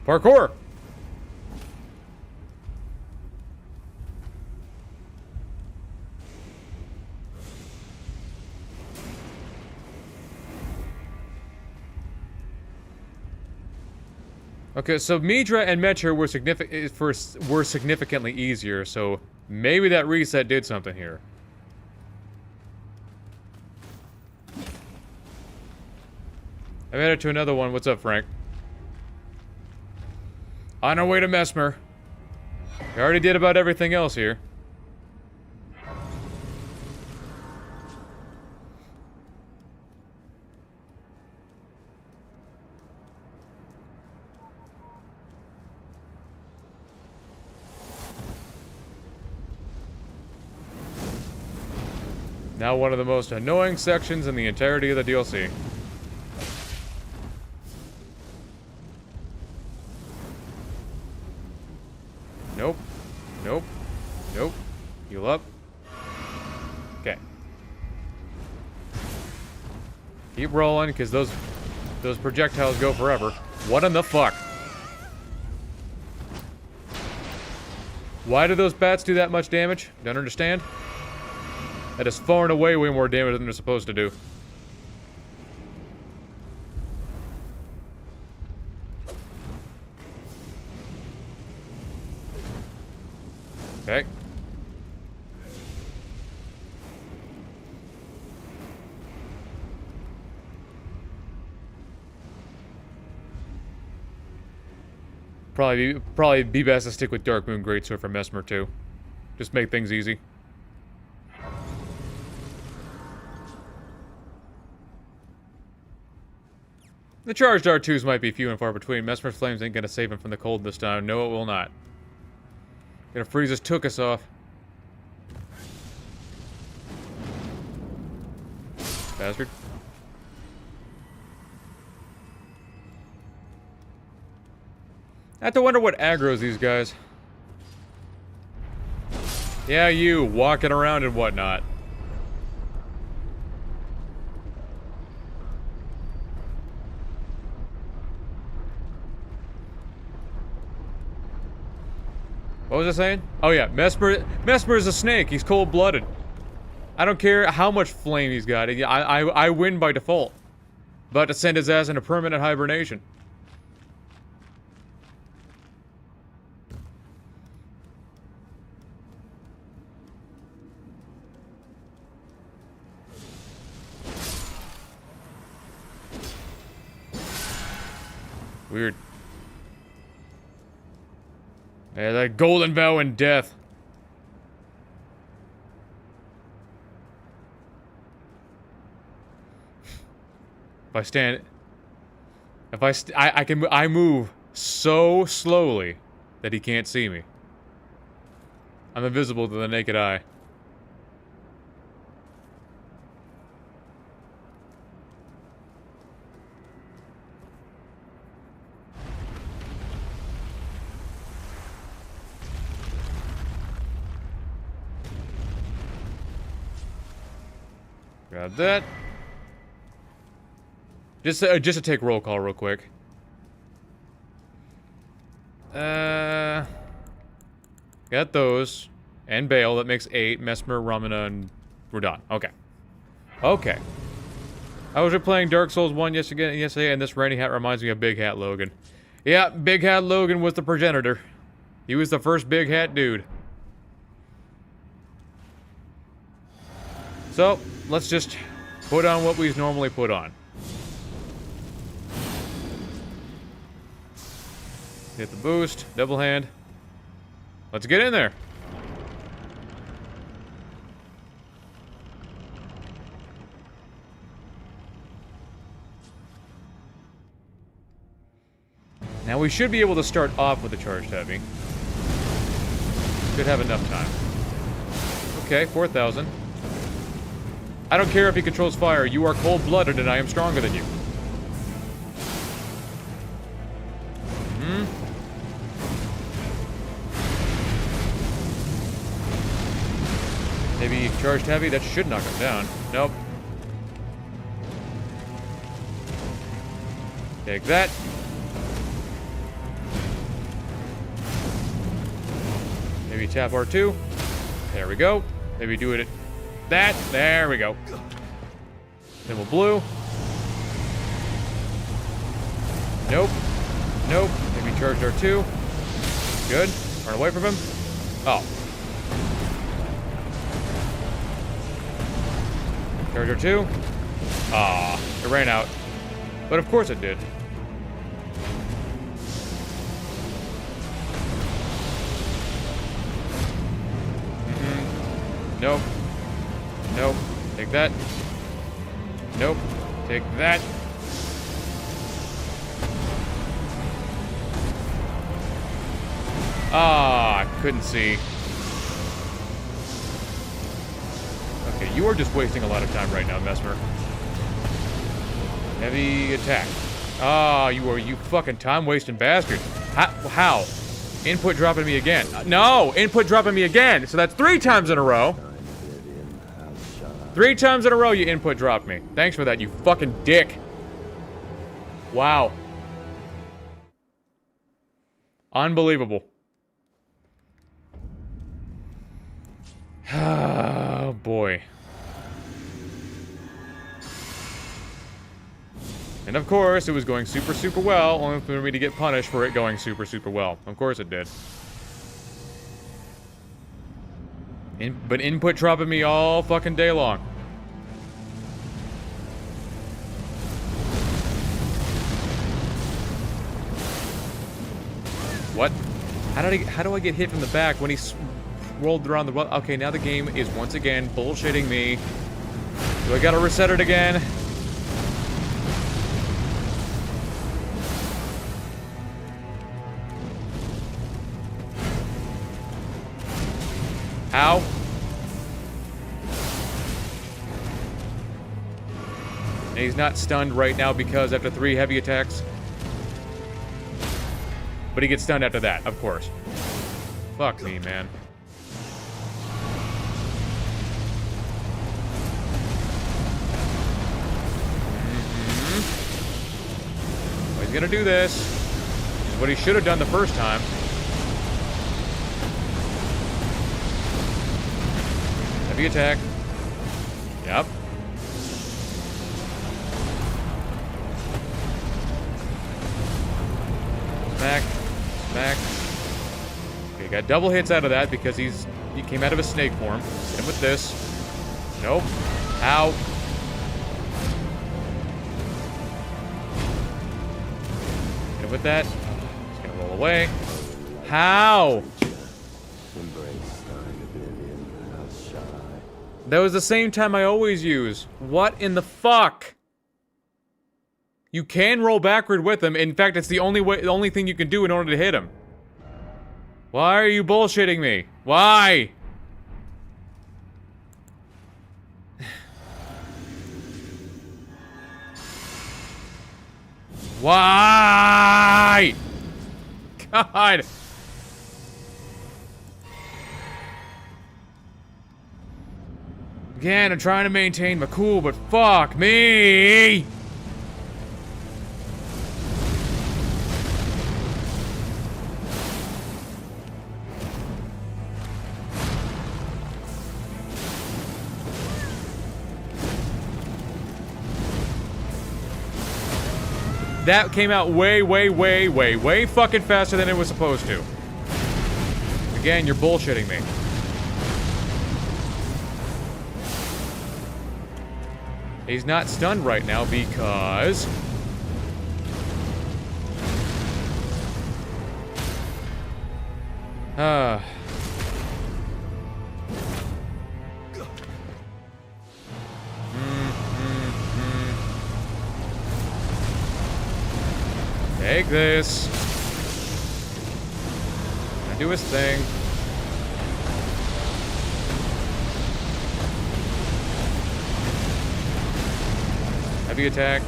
Parkour! Okay, so Midra and Metra were significantly easier, so maybe that reset did something here. I made it to another one. What's up, Frank? On our way to Mesmer. We already did about everything else here. Now one of the most annoying sections in the entirety of the DLC. Nope. Nope. Nope. Heal up. Okay. Keep rolling, because those projectiles go forever. What in the fuck? Why do those bats do that much damage? Don't understand. That is far and away way more damage than they're supposed to do. Okay. Probably be best to stick with Darkmoon Greatsword for Mesmer too. Just make things easy. The charged R2s might be few and far between. Mesmer's flames ain't gonna save him from the cold this time. No, it will not. Gonna freeze his tuchus off. Bastard. I have to wonder what aggro's these guys. Yeah, you, walking around and whatnot. What was I saying? Oh yeah, Mesmer is a snake. He's cold-blooded. I don't care how much flame he's got. I win by default. About to send his ass into permanent hibernation. Weird. Yeah, that golden vow and death. I move so slowly that he can't see me. I'm invisible to the naked eye. Got that. Just to take roll call real quick. Got those. And Bale, that makes 8. Mesmer, Ramana, and we're done. Okay. Okay. I was replaying Dark Souls 1 yesterday, and this rainy hat reminds me of Big Hat Logan. Yeah, Big Hat Logan was the progenitor. He was the first big hat dude. So, let's just put on what we normally put on. Hit the boost, double hand. Let's get in there. Now we should be able to start off with a charged heavy. Should have enough time. Okay, 4,000. I don't care if he controls fire. You are cold-blooded and I am stronger than you. Maybe charged heavy? That should knock him down. Nope. Take that. Maybe tap R2. There we go. Maybe do it at that. There we go. Then we'll blue. Nope. Nope. Maybe charge R2. Good. Run away from him. Oh. Charge R2. Ah, it ran out. But of course it did. Nope. Nope. Take that. Nope. Take that. Ah, I couldn't see. Okay, you are just wasting a lot of time right now, Mesmer. Heavy attack. Ah, you fucking time-wasting bastard. How? Input dropping me again. No! Input dropping me again! So that's 3 times in a row. 3 times in a row you input dropped me. Thanks for that, you fucking dick. Wow. Unbelievable. Oh, boy. And of course, it was going super, super well, only for me to get punished for it going super, super well. Of course it did. But input dropping me all fucking day long. What? How do I get hit from the back when he rolled around the... Okay, now the game is once again bullshitting me. Do I gotta reset it again? How? And he's not stunned right now because after 3 heavy attacks. But he gets stunned after that, of course. Fuck me, man. Well, he's gonna do this. This is what he should have done the first time. Heavy attack. Yep. Smack. Smack. Okay, got double hits out of that because he came out of a snake form. Hit him with this. Nope. Ow. Hit him with that. He's gonna roll away. How? That was the same time I always use. What in the fuck? You can roll backward with him. In fact, it's the only thing you can do in order to hit him. Why are you bullshitting me? Why? Why? God. Again, I'm trying to maintain my cool, but fuck me! That came out way fucking faster than it was supposed to. Again, you're bullshitting me. He's not stunned right now because... Take this. Gonna do his thing. Heavy attack.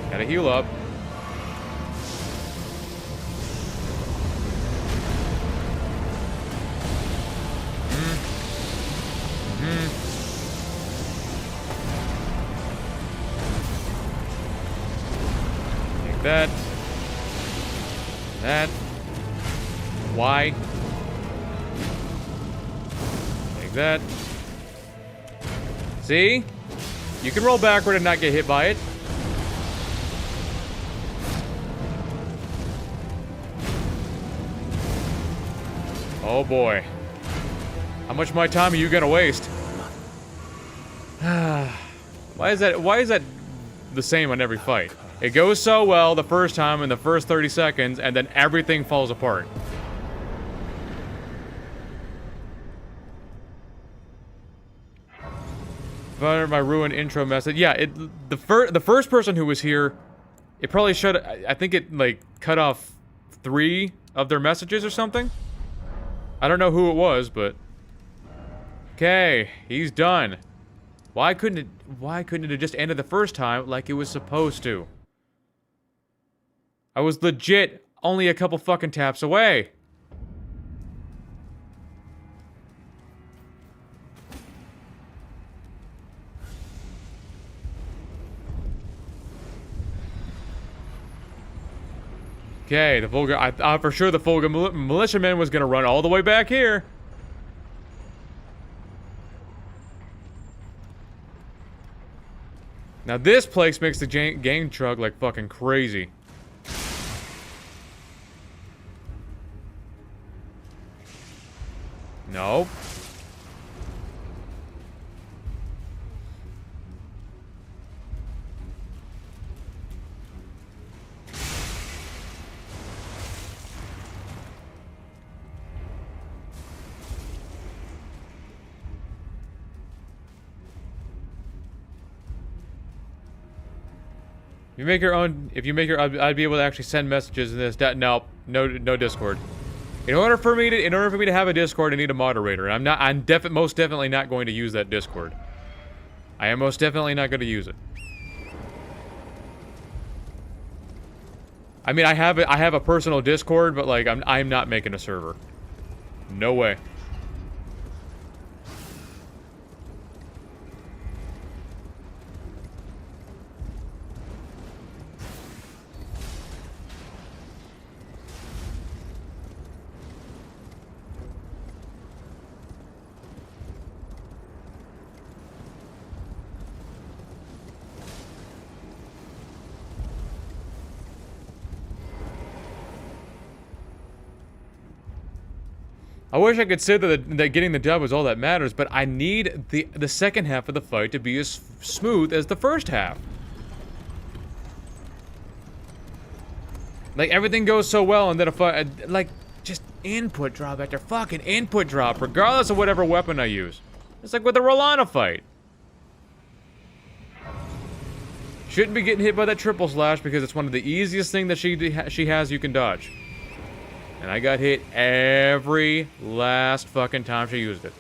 Gotta heal up. that. That. Why? Like that. See? You can roll backward and not get hit by it. Oh boy. How much of my time are you gonna waste? Why is that the same on every fight? It goes so well the first time in the first 30 seconds, and then everything falls apart. My ruined intro message. Yeah, the first person who was here, it probably should. I think it like cut off 3 of their messages or something. I don't know who it was, but okay, he's done. Why couldn't it have just ended the first time like it was supposed to? I was legit only a couple fucking taps away. Okay, the Vulgar. I thought for sure the Vulgar militiaman was gonna run all the way back here. Now this place makes the gang truck like fucking crazy. Nope. If you make your, I'd be able to actually send messages in this. No Discord. In order for me to have a Discord, I need a moderator. And I'm most definitely not going to use that Discord. I am most definitely not going to use it. I mean, I have a personal Discord, but like I'm not making a server. No way. I wish I could say that getting the dub was all that matters, but I need the second half of the fight to be as smooth as the first half. Like, everything goes so well, and then if I, like, just input drop after fucking input drop, regardless of whatever weapon I use. It's like with the Rolana fight. Shouldn't be getting hit by that triple slash because it's one of the easiest things that she has you can dodge. And I got hit every last fucking time she used it.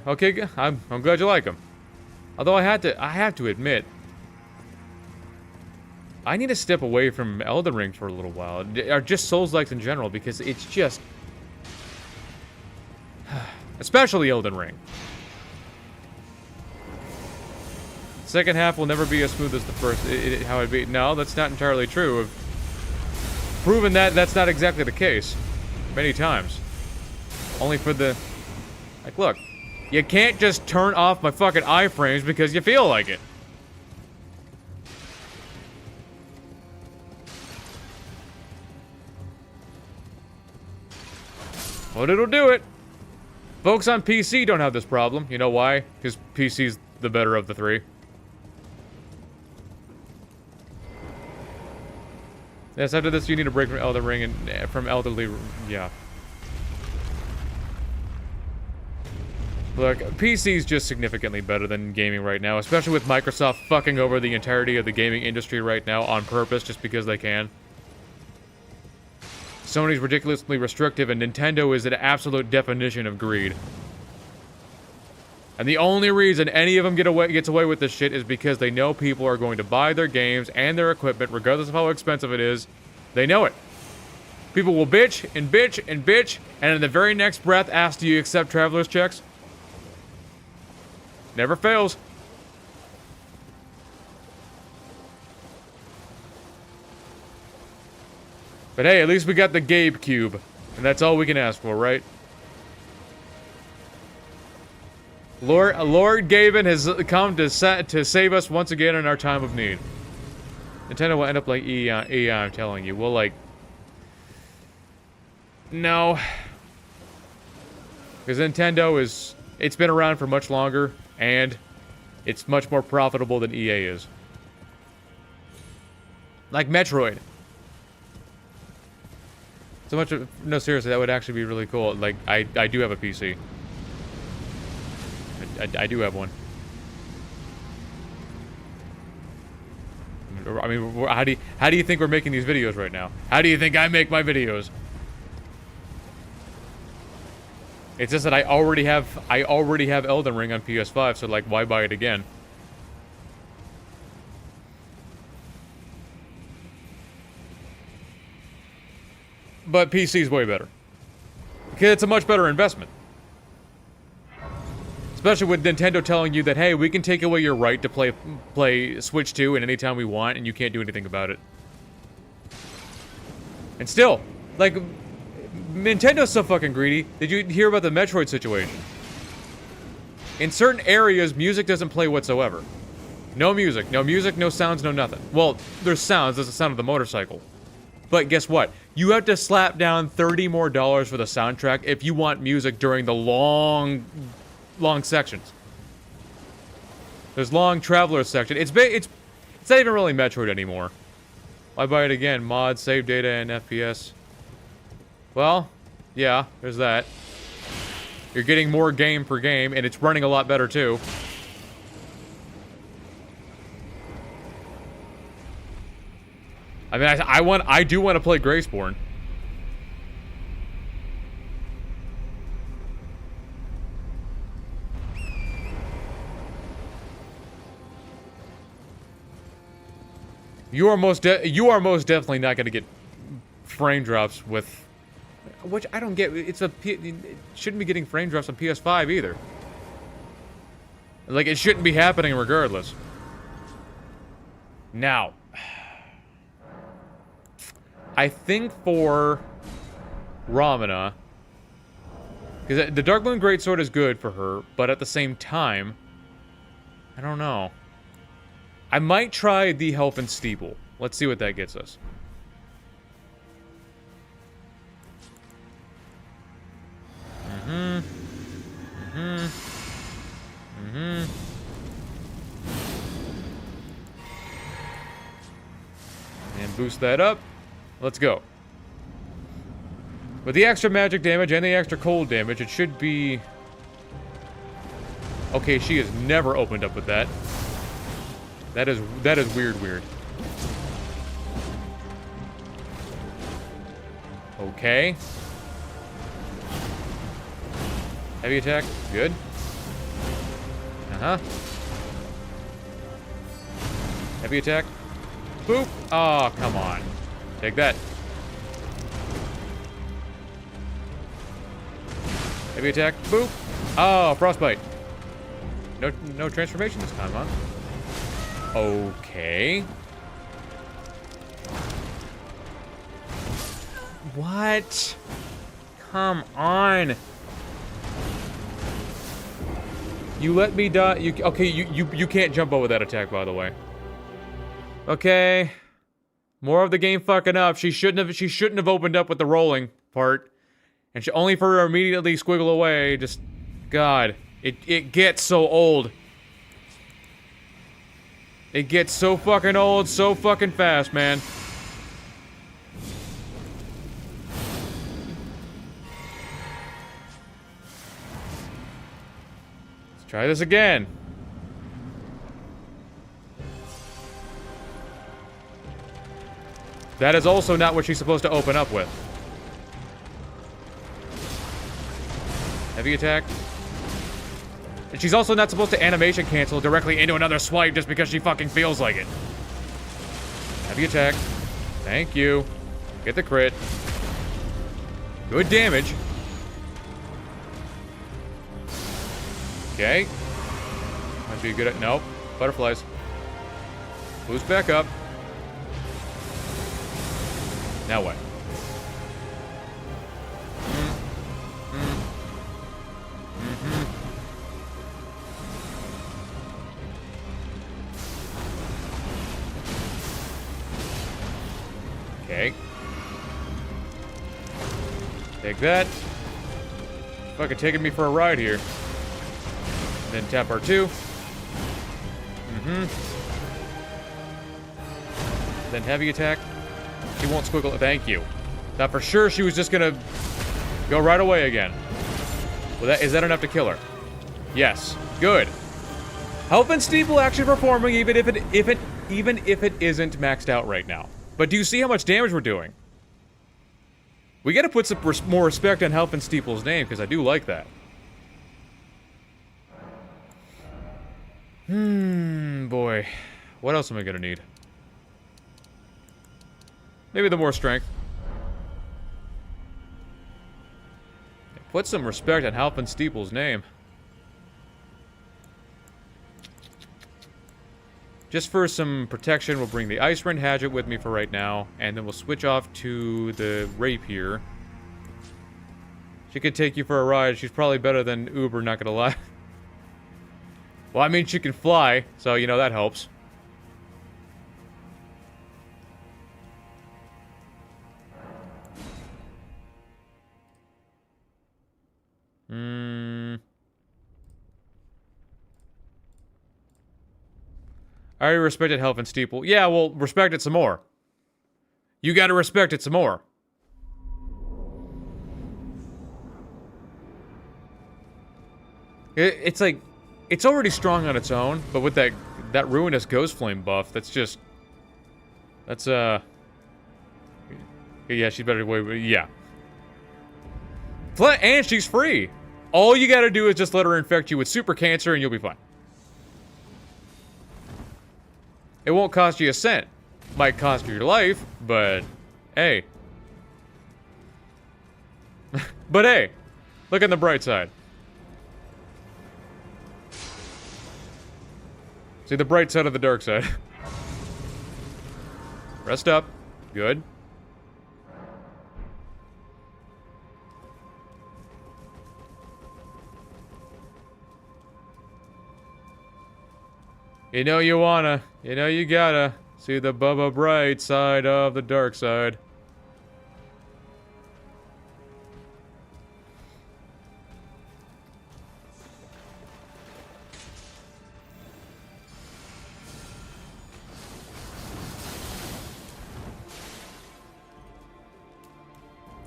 Okay, I'm glad you like them. Although I have to admit, I need to step away from Elden Ring for a little while, or just Souls-likes in general, because it's just, especially Elden Ring. Second half will never be as smooth as the first. How it'd be? No, that's not entirely true. I've proven that that's not exactly the case many times. Only for the, like, look. You can't just turn off my fucking iframes because you feel like it. But it'll do it. Folks on PC don't have this problem. You know why? Because PC's the better of the three. Yes, after this you need a break from Elden Ring and from Elderly. Yeah. Look, PC's just significantly better than gaming right now, especially with Microsoft fucking over the entirety of the gaming industry right now on purpose just because they can. Sony's ridiculously restrictive, and Nintendo is an absolute definition of greed. And the only reason any of them gets away with this shit is because they know people are going to buy their games and their equipment, regardless of how expensive it is, They know it. People will bitch and bitch and bitch, and in the very next breath ask, do you accept traveler's checks? Never fails. But hey, at least we got the Gabe Cube. And that's all we can ask for, right? Lord Gaben has come to save us once again in our time of need. Nintendo will end up like EI, I'm telling you. We'll like... No. Because Nintendo is... It's been around for much longer, and it's much more profitable than EA is. Like Metroid. So much of... No, seriously, that would actually be really cool. Like, I do have a PC. I do have one. I mean, how do you think we're making these videos right now? How do you think I make my videos? It's just that I already have Elden Ring on PS5, so like, why buy it again? But PC's way better. Because it's a much better investment. Especially with Nintendo telling you that, hey, we can take away your right to play Switch 2 at any time we want, and you can't do anything about it. And still, like, Nintendo's so fucking greedy. Did you hear about the Metroid situation? In certain areas, music doesn't play whatsoever. No music, no sounds, no nothing. Well, there's sounds, there's the sound of the motorcycle. But guess what? You have to slap down $30 more for the soundtrack if you want music during the long sections. There's long traveler section. It's not even really Metroid anymore. Why buy it again? Mods, save data, and FPS. Well, yeah, there's that. You're getting more game per game, and it's running a lot better too. I mean, I do want to play Graceborn. You are most definitely not going to get frame drops with, which I don't get. It shouldn't be getting frame drops on PS5 either. Like, it shouldn't be happening regardless. Now, I think for Ramana, because the Dark Moon Greatsword is good for her, but at the same time, I don't know. I might try the Helphin' Steeple. Let's see what that gets us. And boost that up. Let's go. With the extra magic damage and the extra cold damage, it should be... Okay, she has never opened up with that. That is weird. Okay. Heavy attack, good. Heavy attack. Boop. Oh, come on. Take that. Heavy attack. Boop. Oh, Frostbite. No transformation this time, huh? Okay. What? Come on. You let me die. Okay, you can't jump over that attack, by the way. Okay. More of the game fucking up. She shouldn't have opened up with the rolling part. And only for her to immediately squiggle away. Just, God. It gets so old. It gets so fucking old so fucking fast, man. Let's try this again. That is also not what she's supposed to open up with. Heavy attack. And she's also not supposed to animation cancel directly into another swipe just because she fucking feels like it. Heavy attack. Thank you. Get the crit. Good damage. Okay. Might be good at... Nope. Butterflies. Boost back up. Now what? Okay. Take that. Fucking taking me for a ride here. Then tap R2. Then heavy attack. She won't squiggle. Thank you. Thought for sure she was just gonna go right away again. Well, is that enough to kill her? Yes. Good. Health and steeple actually performing even if it isn't maxed out right now. But do you see how much damage we're doing? We gotta put some more respect on Health and Steeple's name, because I do like that. Boy. What else am I gonna need? Maybe the more strength. Put some respect on Health and Steeple's name. Just for some protection, we'll bring the Ice Rend Hatchet with me for right now, and then we'll switch off to the Rapier. She could take you for a ride. She's probably better than Uber, not gonna lie. Well, I mean, she can fly, so, you know, that helps. I already respected Health and Steeple. Yeah, well, respect it some more. You gotta respect it some more. It's like, it's already strong on its own, but with that ruinous Ghost Flame buff, that's just... That's, yeah, she's better way, yeah. And she's free! All you gotta do is just let her infect you with super cancer and you'll be fine. It won't cost you a cent. Might cost you your life, but hey. But hey, look on the bright side. See the bright side of the dark side. Rest up. Good. You know you wanna, you know you gotta see the Bubba bright side of the dark side.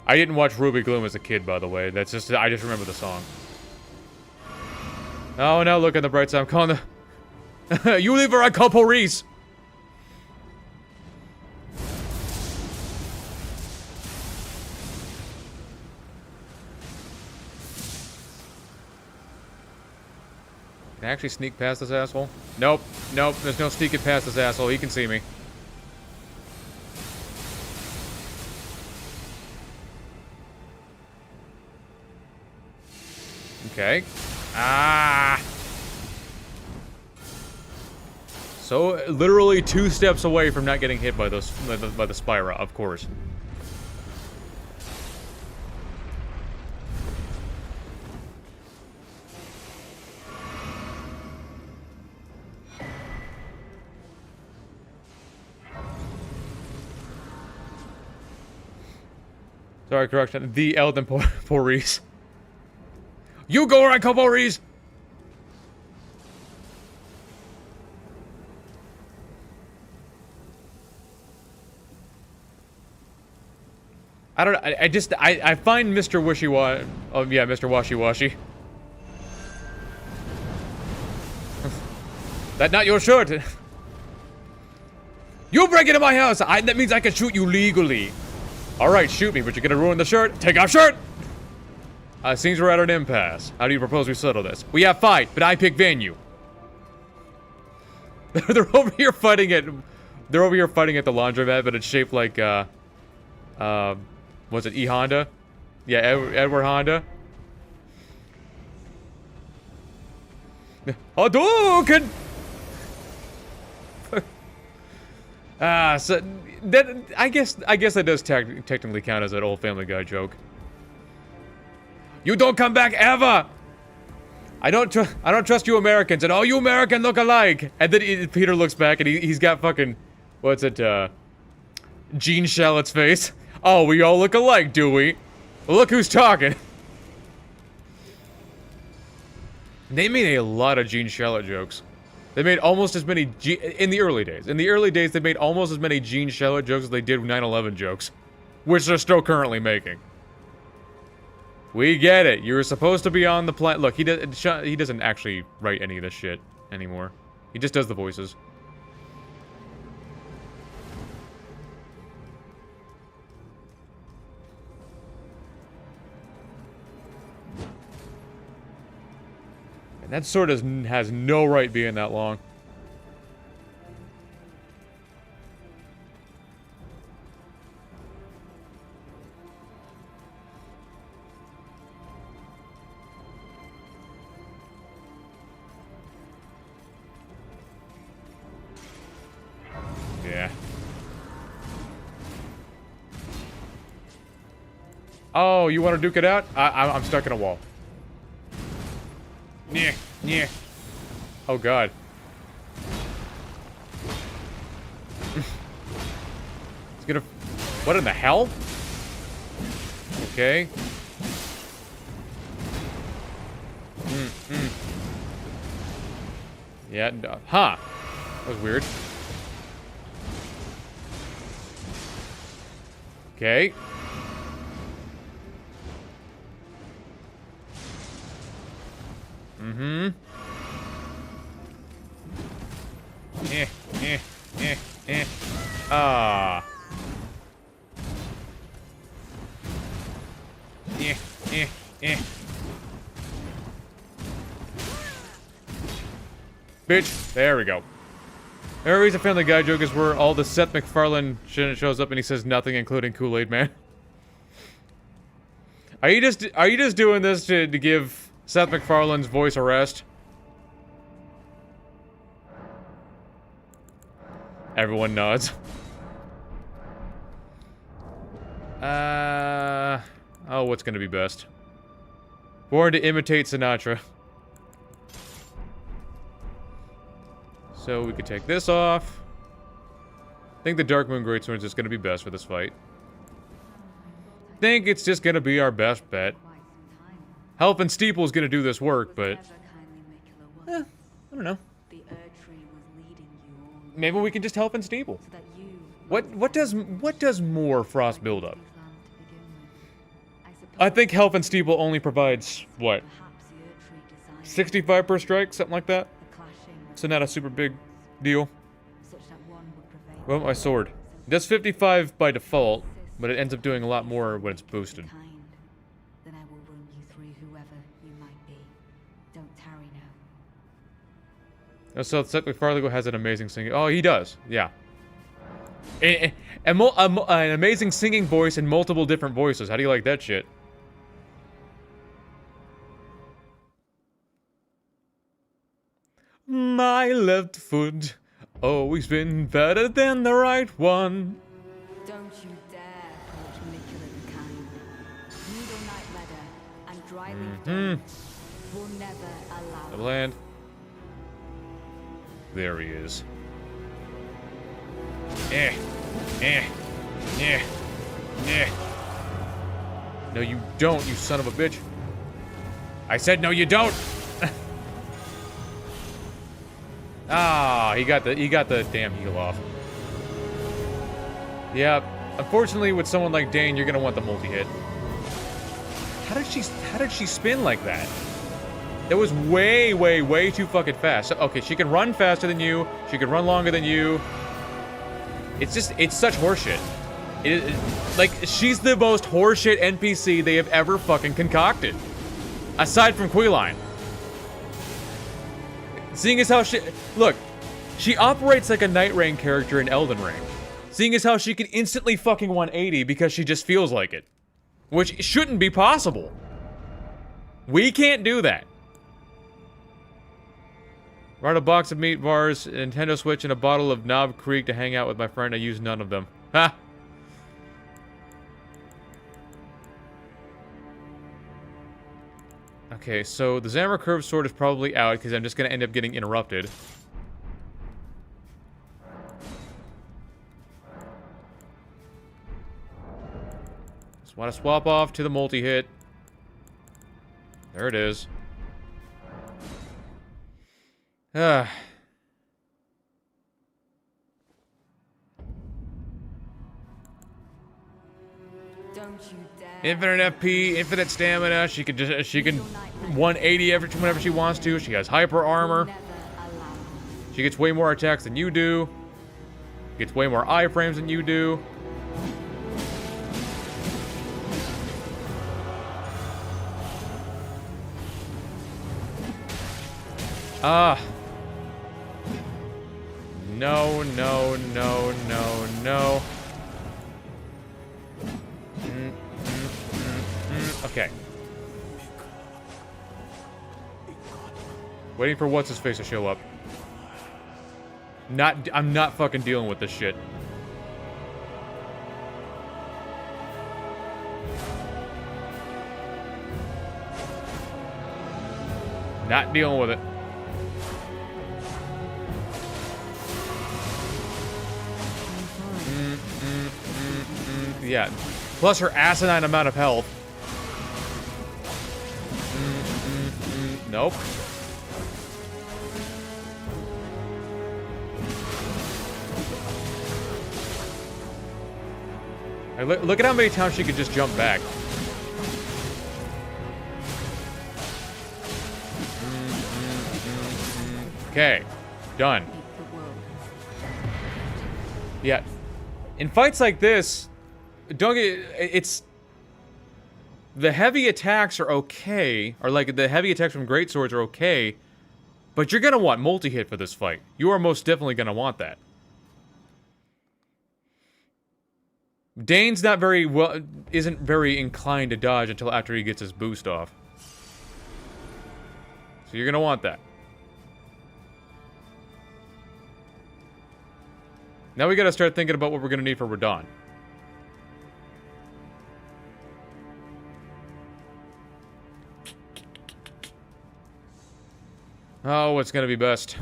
I didn't watch Ruby Gloom as a kid, by the way. That's just, I just remember the song. Oh, now look on the bright side. I'm calling the... You leave her a couple Reese. Can I actually sneak past this asshole? Nope. Nope. There's no sneaking past this asshole. He can see me. Okay. Ah! So, literally 2 steps away from not getting hit by those by the Spyra, of course. Sorry, correction. The Elden Pories. You go right, Pories! I don't know, I find Mr. Wishy-Washy, oh yeah, Mr. Washy-Washy. That not your shirt! You break into my house! That means I can shoot you legally. Alright, shoot me, but you're gonna ruin the shirt. Take off shirt! Seems we're at an impasse. How do you propose we settle this? We have fight, but I pick venue. They're over here fighting at the laundromat, but it's shaped like, Was it E. Honda? Yeah, Edward Honda. Hadouken! So that I guess that does technically count as an old Family Guy joke. You don't come back ever. I don't trust you Americans, and all you Americans look alike. And then Peter looks back, and he's got fucking, what's it, Gene Shallot's face. Oh, we all look alike, do we? Well, look who's talking. They made a lot of Gene Shalit jokes. They made almost as many in the early days. In the early days, they made almost as many Gene Shalit jokes as they did 9/11 jokes, which they're still currently making. We get it. You were supposed to be on the planet. Look, he doesn't actually write any of this shit anymore. He just does the voices. And that sword has no right being that long. Yeah. Oh, you want to duke it out? I'm stuck in a wall. Yeah, yeah. Oh god. It's gonna. What in the hell? Okay. Yeah. Huh. That was weird. Okay. Mm-hmm. Ah. Bitch. There we go. Every reason Family Guy joke is where all the Seth MacFarlane shit shows up and he says nothing, including Kool-Aid Man. Are you just doing this to give Seth MacFarlane's voice a rest? Everyone nods. Oh, what's gonna be best? Born to imitate Sinatra. So we could take this off. I think the Dark Moon Greatsword is just gonna be best for this fight. Think it's just gonna be our best bet. Helping Steeple's gonna do this work, but I don't know. Maybe we can just help in Steeple. What does more Frost build up? I think Help and Steeple only provides what? 65 per strike, something like that. So not a super big deal. Well, my sword. It does 55 by default, but it ends up doing a lot more when it's boosted. Then I will run you through whoever you might be. Don't tarry now. So Seth MacFarlane has an amazing singing. Oh, he does. Yeah. An amazing singing voice in multiple different voices. How do you like that shit? My left foot always been better than the right one. Don't you dare approach Nicola the Kind. Needle Knight Leather and Dryleaf Dawn will never allow The land. There he is. No, you don't, you son of a bitch. I said no, you don't. Ah, he got the damn heal off. Yeah, unfortunately, with someone like Dane, you're gonna want the multi-hit. How did she spin like that? That was way, way, way too fucking fast. So, okay, she can run faster than you. She can run longer than you. It's such horseshit. Like, she's the most horseshit NPC they have ever fucking concocted. Aside from Queeline. Seeing as how look, she operates like a Night Rain character in Elden Ring. Seeing as how she can instantly fucking 180 because she just feels like it. Which shouldn't be possible. We can't do that. Brought a box of meat bars, a Nintendo Switch, and a bottle of Knob Creek to hang out with my friend. I used none of them. Ha! Okay, so the Zammer Curved Sword is probably out because I'm just going to end up getting interrupted. Just want to swap off to the multi-hit. There it is. Ah. Don't you dare. Infinite FP, infinite stamina. She can 180 whenever she wants to. She has hyper armor. Never allow. She gets way more attacks than you do. Gets way more iframes than you do. Ah. No, no, no, no, no. Okay. Waiting for what's-his-face to show up. I'm not fucking dealing with this shit. Not dealing with it. Yeah. Plus her asinine amount of health. Nope. Look at how many times she could just jump back. Okay. Done. Yeah. In fights like this, don't get... It's... The heavy attacks are okay, or like the heavy attacks from greatswords are okay, but you're gonna want multi-hit for this fight. You are most definitely gonna want that. Dane's not very well, isn't very inclined to dodge until after he gets his boost off. So you're gonna want that. Now we gotta start thinking about what we're gonna need for Radahn. Oh, what's gonna be best?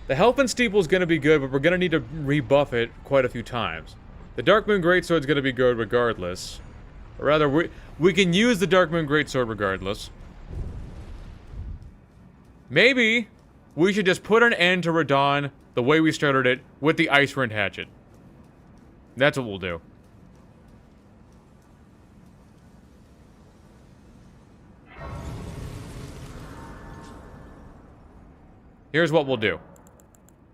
The Helping Steeple is gonna be good, but we're gonna need to rebuff it quite a few times. The Darkmoon Greatsword's gonna be good regardless. Or rather, we can use the Darkmoon Greatsword regardless. Maybe we should just put an end to Radahn the way we started it with the Ice-Rend Hatchet. That's what we'll do. Here's what we'll do.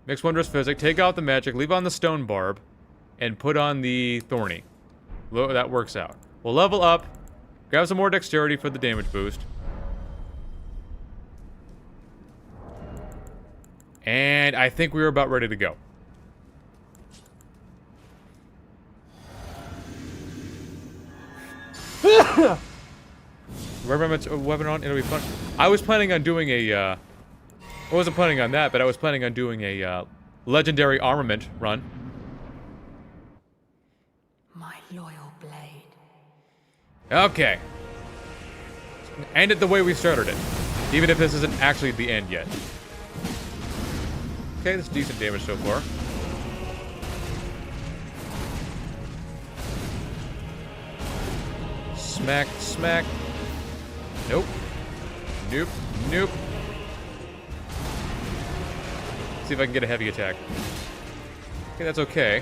Mix Wondrous Physic, take out the magic, leave on the Stone Barb, and put on the Thorny. That works out. We'll level up, grab some more dexterity for the damage boost. And I think we're about ready to go. Remember a weapon on? It'll be fun. I was planning on doing a, I wasn't planning on that, but I was planning on doing a, legendary armament run. My loyal blade. Okay. End it the way we started it. Even if this isn't actually the end yet. Okay, that's decent damage so far. Smack, smack. Nope. Nope, nope. See if I can get a heavy attack. Okay, that's okay.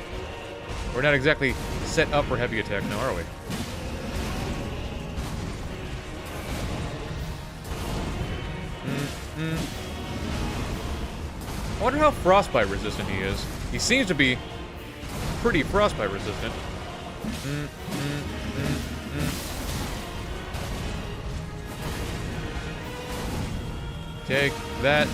We're not exactly set up for heavy attack now, are we? I wonder how Frostbite resistant he is. He seems to be pretty Frostbite resistant. Take that.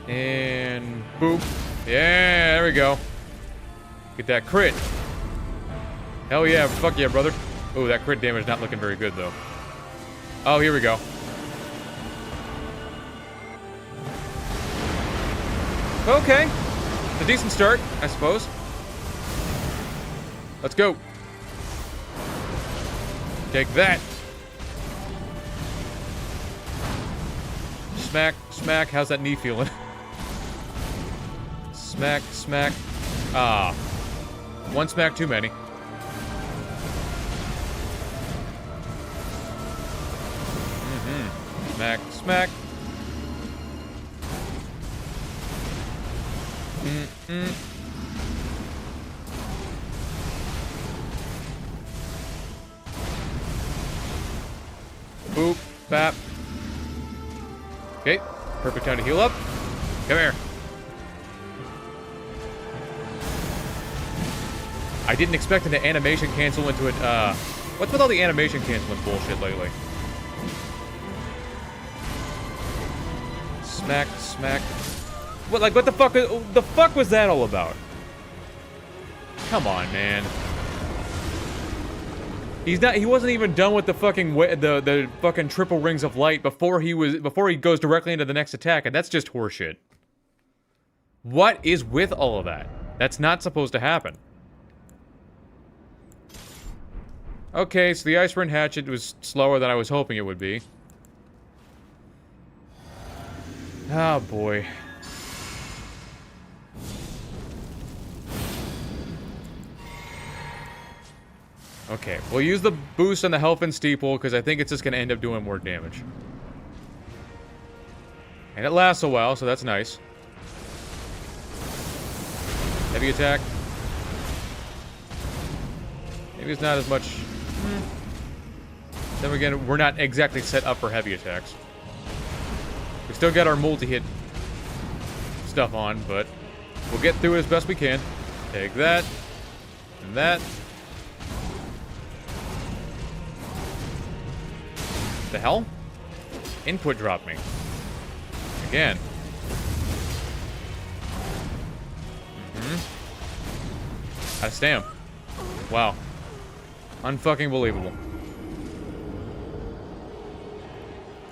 And And boop. Yeah, there we go. Get that crit. Hell yeah, fuck yeah, brother. Oh, that crit damage not looking very good, though. Oh, here we go. Okay. It's a decent start, I suppose. Let's go. Take that. Smack, smack. How's that knee feeling? Smack, smack. Ah. One smack too many. Smack, smack. Boop, bap. Okay, perfect time to heal up. Come here. I didn't expect an animation cancel into it. What's with all the animation canceling bullshit lately? Smack, smack. What, like, what the fuck was that all about? Come on, man. He wasn't even done with the fucking the fucking triple rings of light before he goes directly into the next attack, and that's just horseshit. What is with all of that? That's not supposed to happen. Okay, so the Iceburn Hatchet was slower than I was hoping it would be. Oh boy. Okay, we'll use the boost on the health and steeple because I think it's just going to end up doing more damage. And it lasts a while, so that's nice. Heavy attack. Maybe it's not as much. Then again, we're not exactly set up for heavy attacks. We still got our multi-hit stuff on, but we'll get through it as best we can. Take that. And that. The hell? Input dropped me. Again. Out of stamp. Wow. Unfucking believable.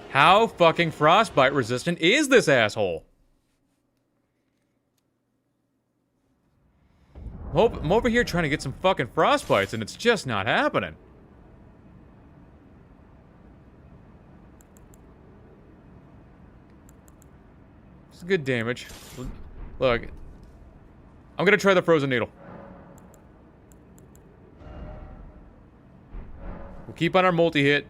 How fucking frostbite resistant is this asshole? I'm over here trying to get some fucking frostbites and it's just not happening. It's good damage. Look. I'm gonna try the frozen needle. We'll keep on our multi-hit.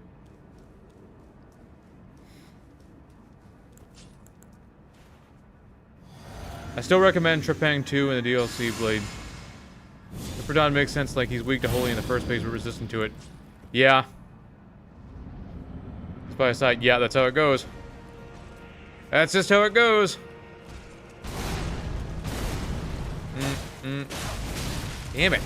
I still recommend Trepang 2 and the DLC blade. The Pradon makes sense, like he's weak to holy in the first place, but resistant to it. Yeah. It's by side. Yeah, that's how it goes. That's just how it goes. Damn it.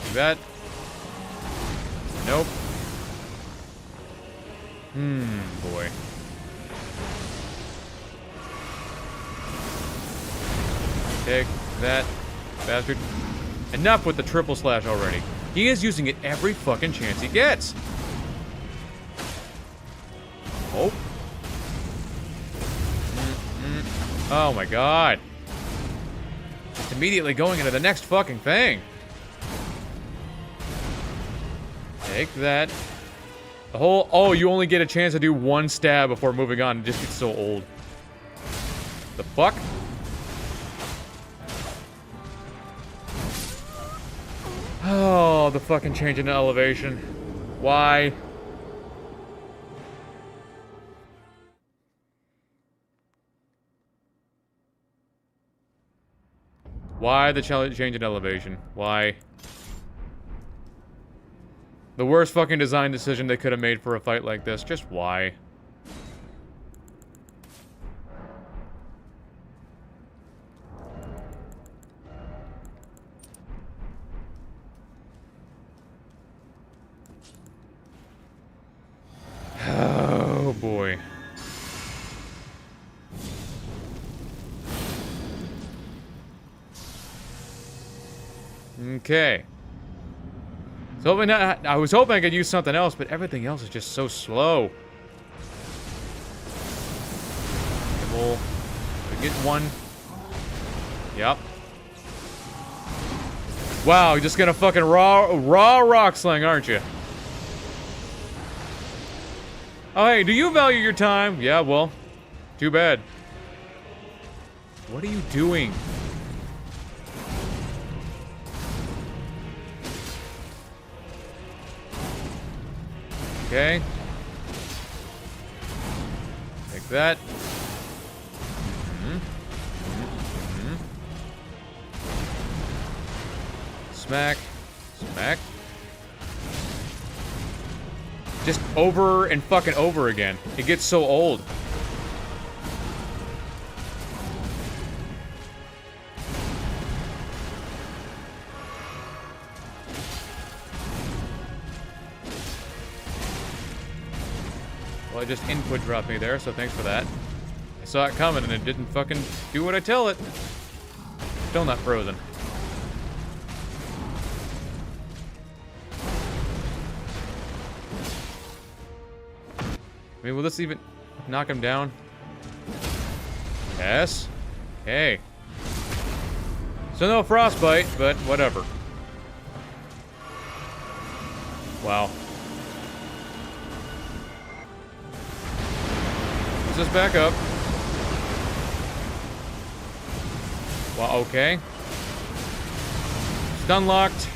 Do that. Nope. Boy. Take that, bastard. Enough with the triple slash already. He is using it every fucking chance he gets. Oh. Oh my god. Just immediately going into the next fucking thing. Take that. The whole, oh, you only get a chance to do one stab before moving on. It just gets so old. The fuck? Oh, the fucking change in elevation. Why? Why the change in elevation? Why? The worst fucking design decision they could have made for a fight like this. Just why? Okay. So I was hoping I could use something else, but everything else is just so slow. Okay, we'll get one. Yep. Wow, you're just gonna fucking raw rock sling, aren't you? Oh, hey, do you value your time? Yeah, well, too bad. What are you doing? Okay. Take that. Smack. Smack. Just over and fucking over again. It gets so old. Well, it just input dropped me there, so thanks for that. I saw it coming and it didn't fucking do what I tell it. Still not frozen. I mean, will this even knock him down? Yes. Hey. So no frostbite, but whatever. Wow. Let's just back up. Wow, okay. Stun locked.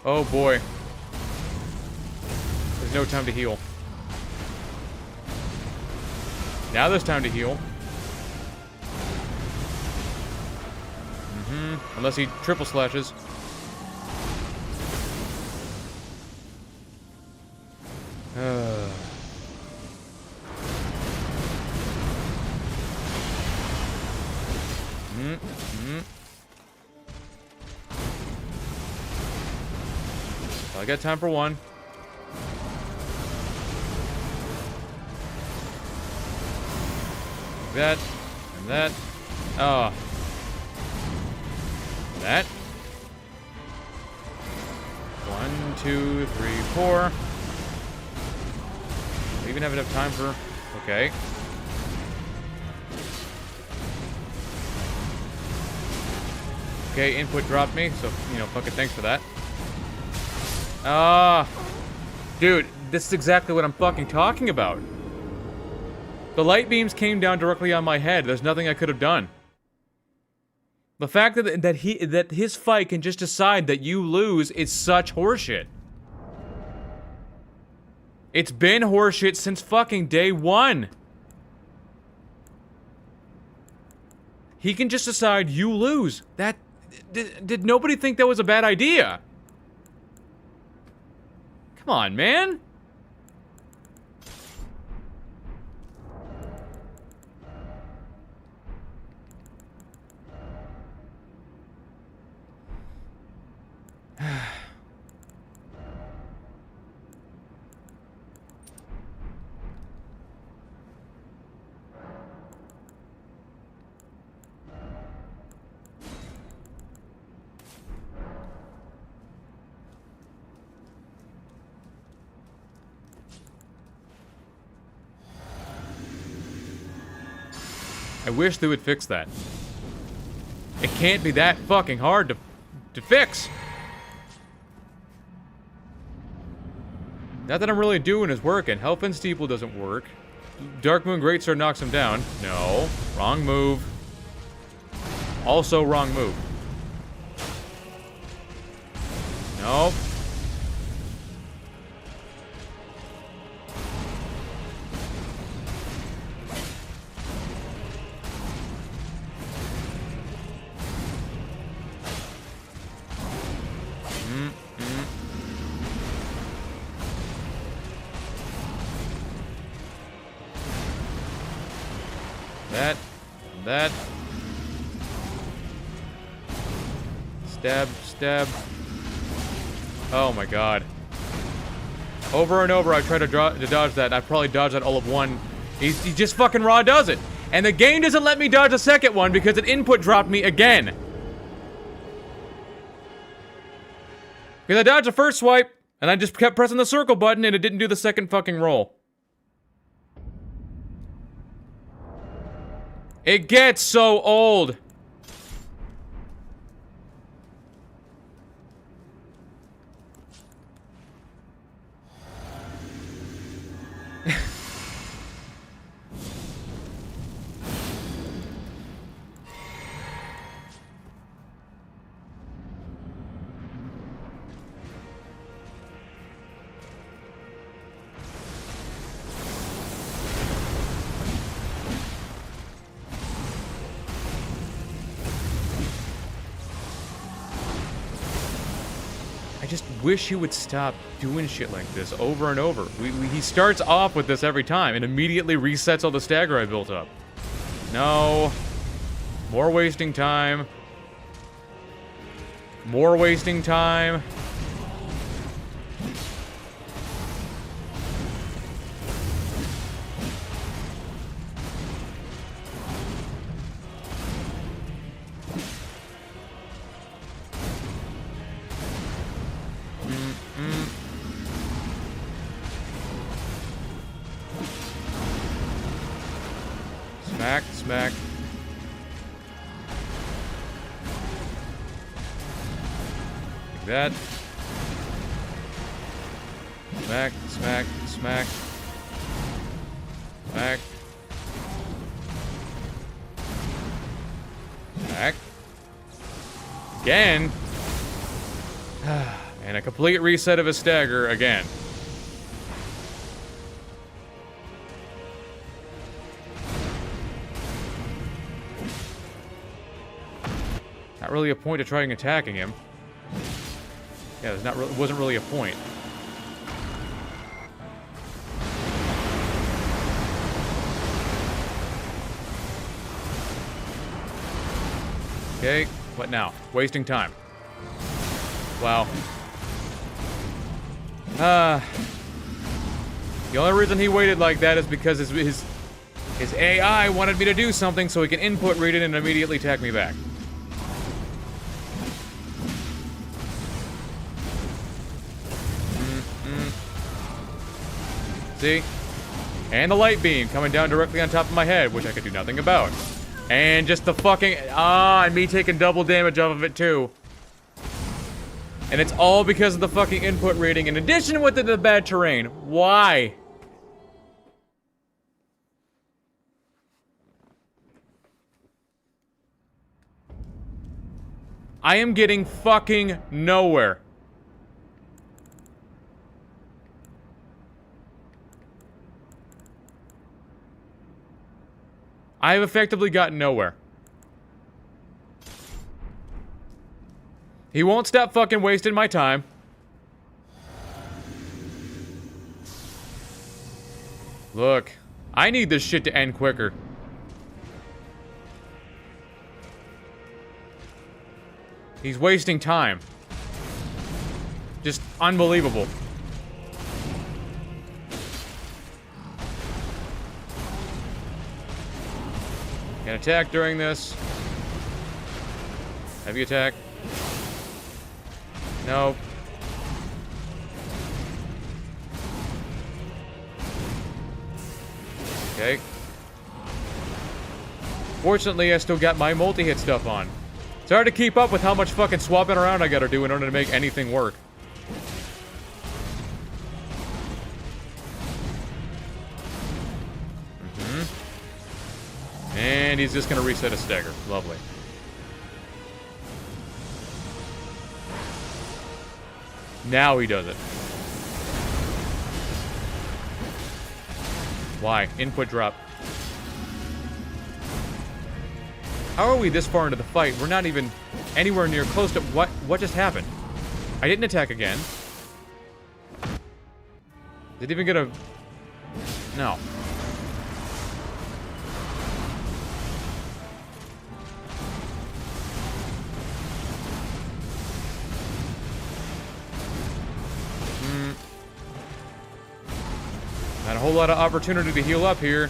Oh boy. There's no time to heal. Now there's time to heal. Unless he triple slashes. I got time for one. That and that. Oh. That. 1, 2, 3, 4. I even have enough time for. Okay. Okay, input dropped me, so you know, fucking thanks for that. Dude, this is exactly what I'm fucking talking about. The light beams came down directly on my head. There's nothing I could have done. The fact that his fight can just decide that you lose is such horseshit. It's been horseshit since fucking day one. He can just decide you lose. That did nobody think that was a bad idea? Come on, man. I wish they would fix that. It can't be that fucking hard to fix. Not that I'm really doing is working. Hellfin Steeple doesn't work. Dark Moon Greatsword knocks him down. No. Wrong move. Also wrong move. Nope. That. Stab, stab. Oh my god. Over and over I try to dodge that, and I probably dodged that all of one. He just fucking raw does it. And the game doesn't let me dodge a second one because it input dropped me again. Because I dodged the first swipe, and I just kept pressing the circle button, and it didn't do the second fucking roll. It gets so old. I just wish he would stop doing shit like this over and over. He starts off with this every time and immediately resets all the stagger I built up. No. More wasting time. More wasting time. Smack, smack. Like that. Smack, smack, smack. Smack. Smack. Again. And a complete reset of his stagger again. Not really a point to trying attacking him. Yeah, there's not really, wasn't really a point. Okay, what now? Wasting time. Wow. The only reason he waited like that is because his AI wanted me to do something so he can input read it and immediately attack me back. See? And the light beam coming down directly on top of my head, which I could do nothing about. And just the fucking... and me taking double damage off of it, too. And it's all because of the fucking input reading, in addition with the bad terrain. Why? I am getting fucking nowhere. I have effectively gotten nowhere. He won't stop fucking wasting my time. Look, I need this shit to end quicker. He's wasting time. Just unbelievable. Can attack during this. Heavy attack. No. Okay. Fortunately, I still got my multi-hit stuff on. It's hard to keep up with how much fucking swapping around I gotta do in order to make anything work. And he's just gonna reset his stagger. Lovely. Now he does it. Why? Input drop. How are we this far into the fight? We're not even anywhere near close to... What just happened? I didn't attack again. Is it even gonna... No. Not a whole lot of opportunity to heal up here.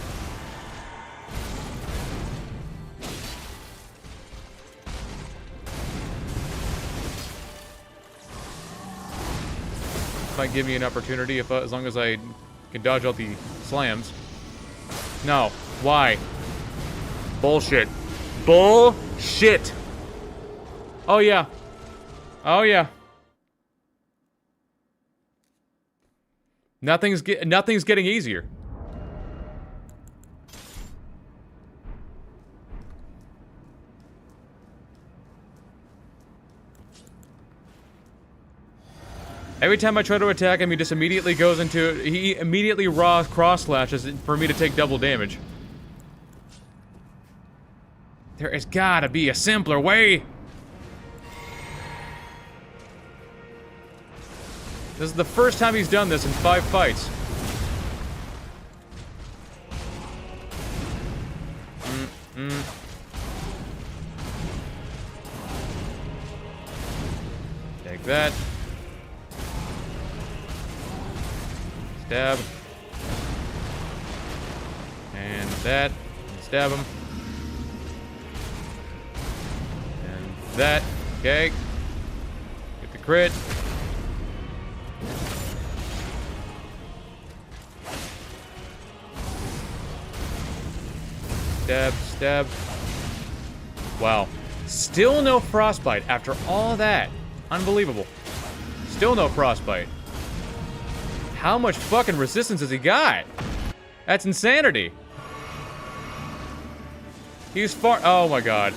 Might give me an opportunity if as long as I can dodge all the slams. No. Why? Bullshit. Bullshit. Oh yeah. Oh yeah. Nothing's getting easier. Every time I try to attack him, he just immediately goes into... He immediately raw cross-slashes for me to take double damage. There has gotta be a simpler way! This is the first time he's done this in 5 fights. Take that. Stab. And that. And stab him. And that. Okay. Get the crit. Stab, stab. Wow. Still no Frostbite after all that. Unbelievable. Still no Frostbite. How much fucking resistance has he got? That's insanity. He's far- oh my god.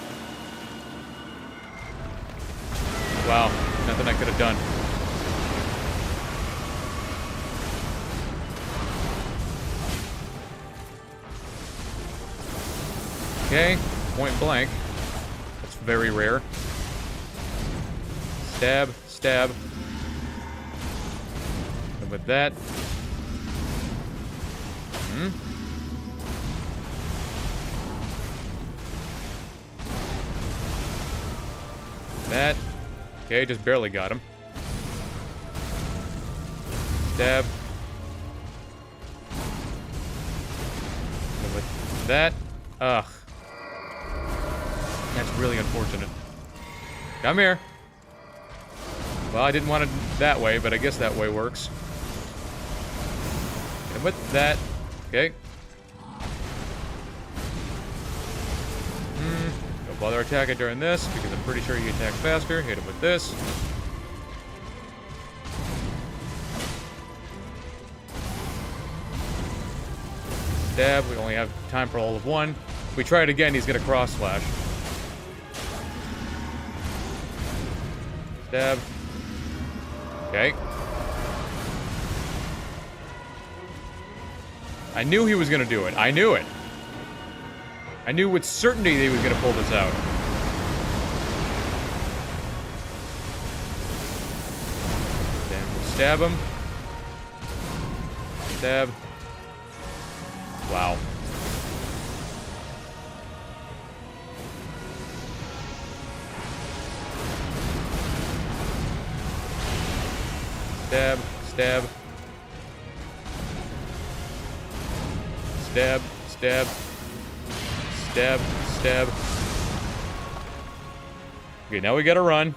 Wow. Nothing I could have done. Okay, point blank. That's very rare. Stab, stab. And with that. That. Okay, just barely got him. Stab. And with that. Ugh. That's really unfortunate. Come here. Well, I didn't want it that way, but I guess that way works. And with that, okay. Don't bother attacking during this, because I'm pretty sure he attacks faster. Hit him with this. Stab, we only have time for all of one. If we try it again, he's gonna cross slash. Stab. Okay. I knew he was gonna do it. I knew it. I knew with certainty that he was gonna pull this out. Then we'll stab him. Stab. Wow. Stab, stab. Stab, stab. Stab, stab. Okay, now we gotta run.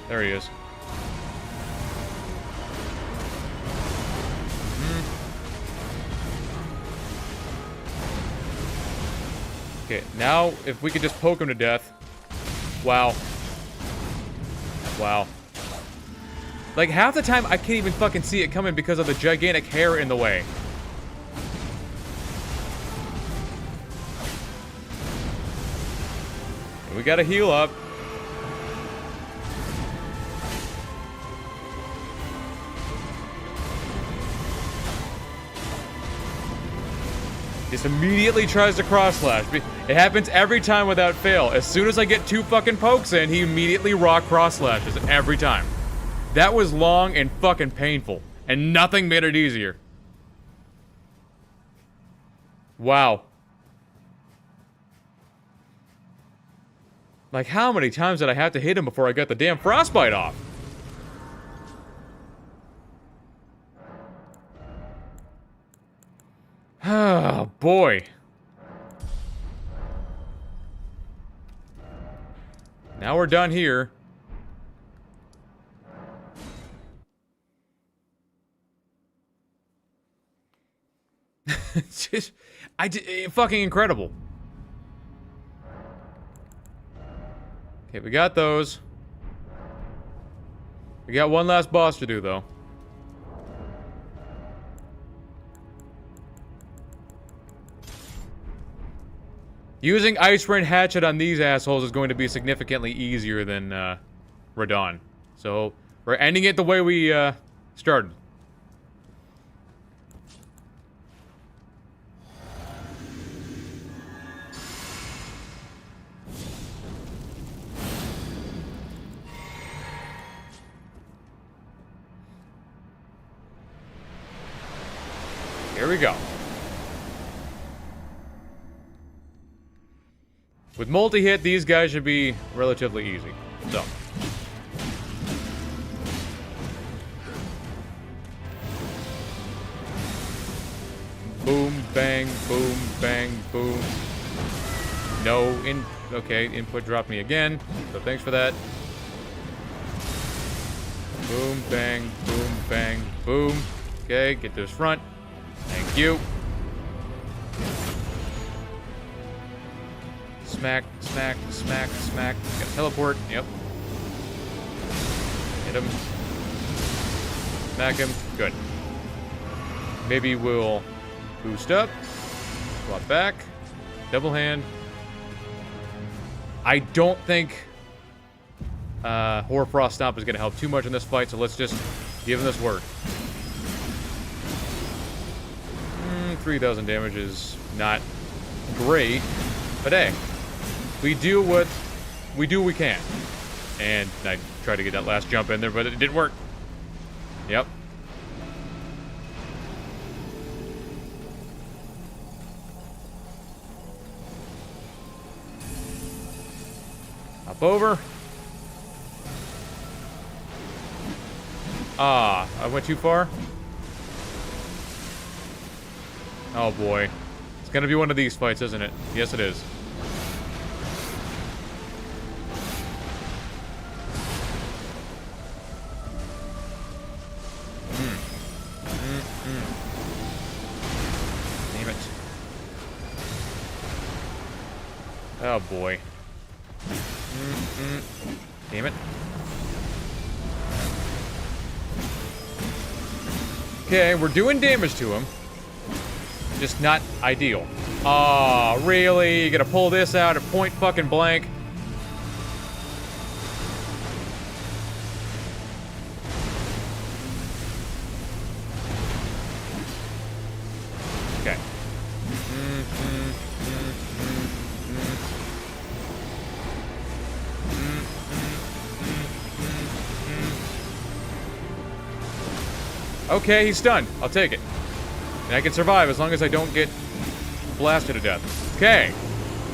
There he is. Okay, now if we could just poke him to death. Wow. Wow. Like, half the time I can't even fucking see it coming because of the gigantic hair in the way. We gotta heal up. Just immediately tries to cross slash. It happens every time without fail. As soon as I get 2 fucking pokes in, he immediately raw cross slashes every time. That was long and fucking painful, and nothing made it easier. Wow. Like, how many times did I have to hit him before I got the damn frostbite off? Oh, boy. Now we're done here. It's just, fucking incredible. Okay, we got those. We got one last boss to do, though. Using Icewind Hatchet on these assholes is going to be significantly easier than, Radon. So, we're ending it the way we, started. Here we go. With multi-hit, these guys should be relatively easy. So. Boom, bang, boom, bang, boom. No, okay, input dropped me again, so thanks for that. Boom, bang, boom. Okay, get to his front. Thank you. Smack, smack, smack, smack. Gotta teleport. Yep. Hit him. Smack him. Good. Maybe we'll boost up. Swap back. Double hand. I don't think Hoarfrost Stomp is going to help too much in this fight, so let's just give him this work. 3,000 damage is not great, but hey, we do what we can. And I tried to get that last jump in there, but it didn't work. Yep. Hop over. Ah, I went too far. Oh boy. It's gonna be one of these fights, isn't it? Yes, it is. Damn it. Oh boy. Damn it. Okay, we're doing damage to him. Just not ideal. Aw, really? You gotta pull this out at point fucking blank? Okay. Okay, he's stunned. I'll take it. And I can survive as long as I don't get blasted to death. Okay.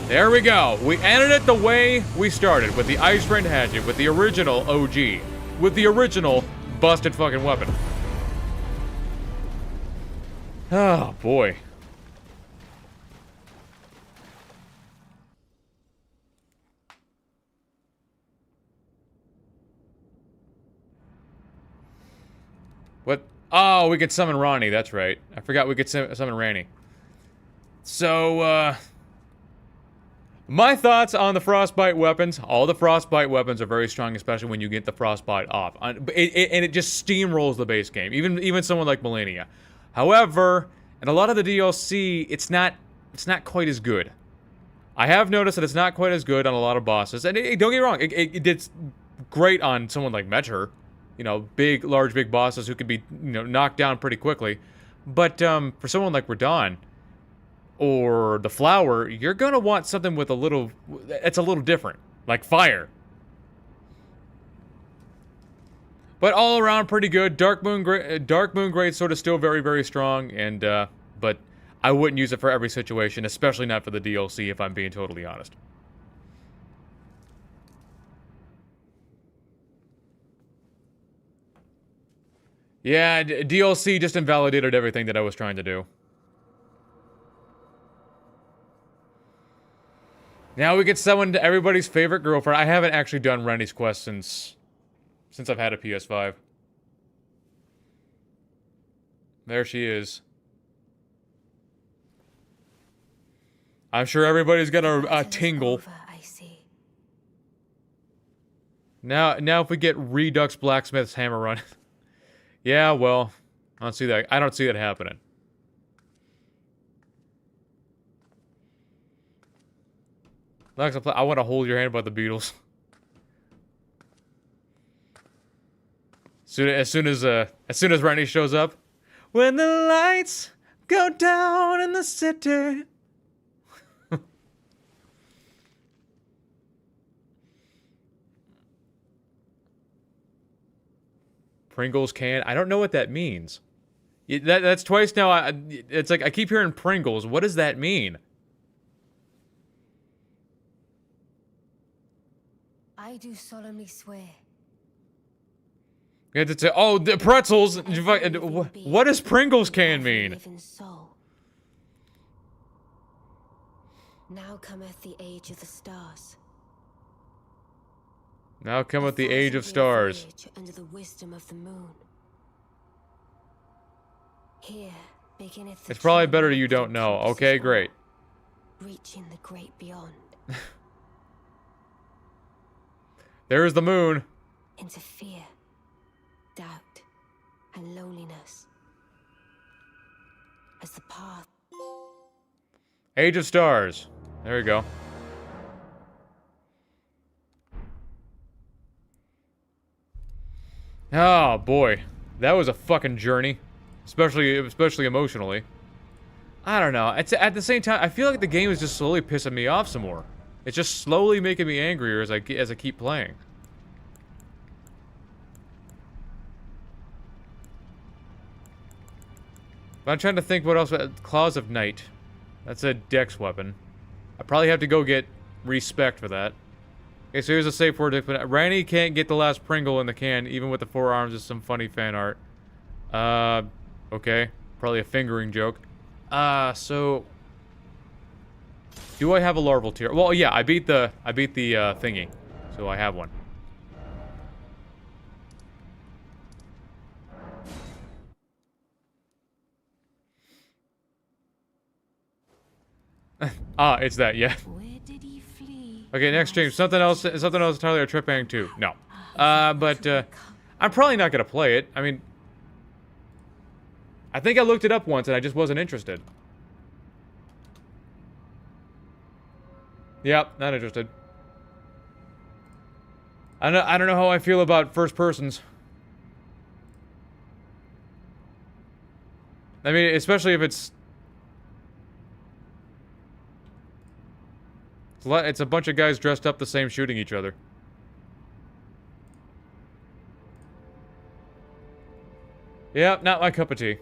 There we go. We ended it the way we started, with the Icewind Hatchet, with the original OG. With the original busted fucking weapon. Oh, boy. What? Oh, we could summon Ronnie, that's right. I forgot we could summon Ranny. So, my thoughts on the Frostbite weapons. All the Frostbite weapons are very strong, especially when you get the Frostbite off. And it just steamrolls the base game, even someone like Millennia. However, in a lot of the DLC, it's not quite as good. I have noticed that it's not quite as good on a lot of bosses. And don't get me wrong, it did great on someone like Meteor. You know, large, big bosses who can be, you know, knocked down pretty quickly. But, for someone like Radon, or the Flower, you're gonna want something with it's a little different. Like fire. But all around pretty good. Dark Moon Great Sword is still very, very strong, and, but I wouldn't use it for every situation, especially not for the DLC, if I'm being totally honest. Yeah, DLC just invalidated everything that I was trying to do. Now we get someone to everybody's favorite girlfriend. I haven't actually done Rennie's quest since I've had a PS5. There she is. I'm sure everybody's gonna tingle. Over, I see. Now if we get Redux Blacksmith's hammer run. Yeah, well, I don't see that happening. Alexa, I want to hold your hand about the Beatles. As soon as Rennie shows up. When the lights go down in the city. Pringles can. I don't know what that means. That's twice now. It's like I keep hearing Pringles. What does that mean? I do solemnly swear. You have to say, oh, the pretzels. What does Pringles can mean? Now cometh the age of the stars. Now cometh the age of stars. Under the wisdom of the moon. Here beginneth the It's probably true better work you don't that know. keeps Okay, us great. all, reaching the great beyond. There is the moon. Into fear, doubt, and loneliness. As the path. Age of stars. There we go. Oh boy, that was a fucking journey, especially emotionally. I don't know. It's at the same time, I feel like the game is just slowly pissing me off some more. It's just slowly making me angrier as I keep playing. But I'm trying to think what else. Claws of Night. That's a dex weapon. I probably have to go get respect for that. Okay, so here's a safe word. Randy can't get the last Pringle in the can, even with the 4 arms. Is some funny fan art. Okay. Probably a fingering joke. So... Do I have a larval tier? Well, yeah, I beat the thingy. So I have one. It's that, yeah. Where did he flee? Okay, next stream. Something else entirely, or Trip Hang 2. No. But I'm probably not gonna play it. I mean, I think I looked it up once and I just wasn't interested. Yep, not interested. I don't know how I feel about first persons. I mean, especially if it's a bunch of guys dressed up the same shooting each other. Yep, not my cup of tea.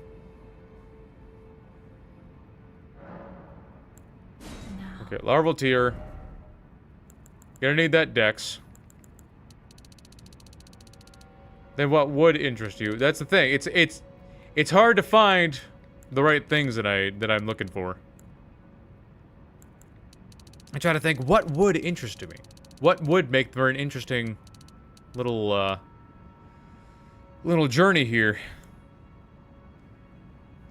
No. Okay, larval tier. Gonna need that dex. Then what would interest you? That's the thing. It's hard to find the right things that I'm looking for. I try to think what would interest me. What would make for an interesting little journey here.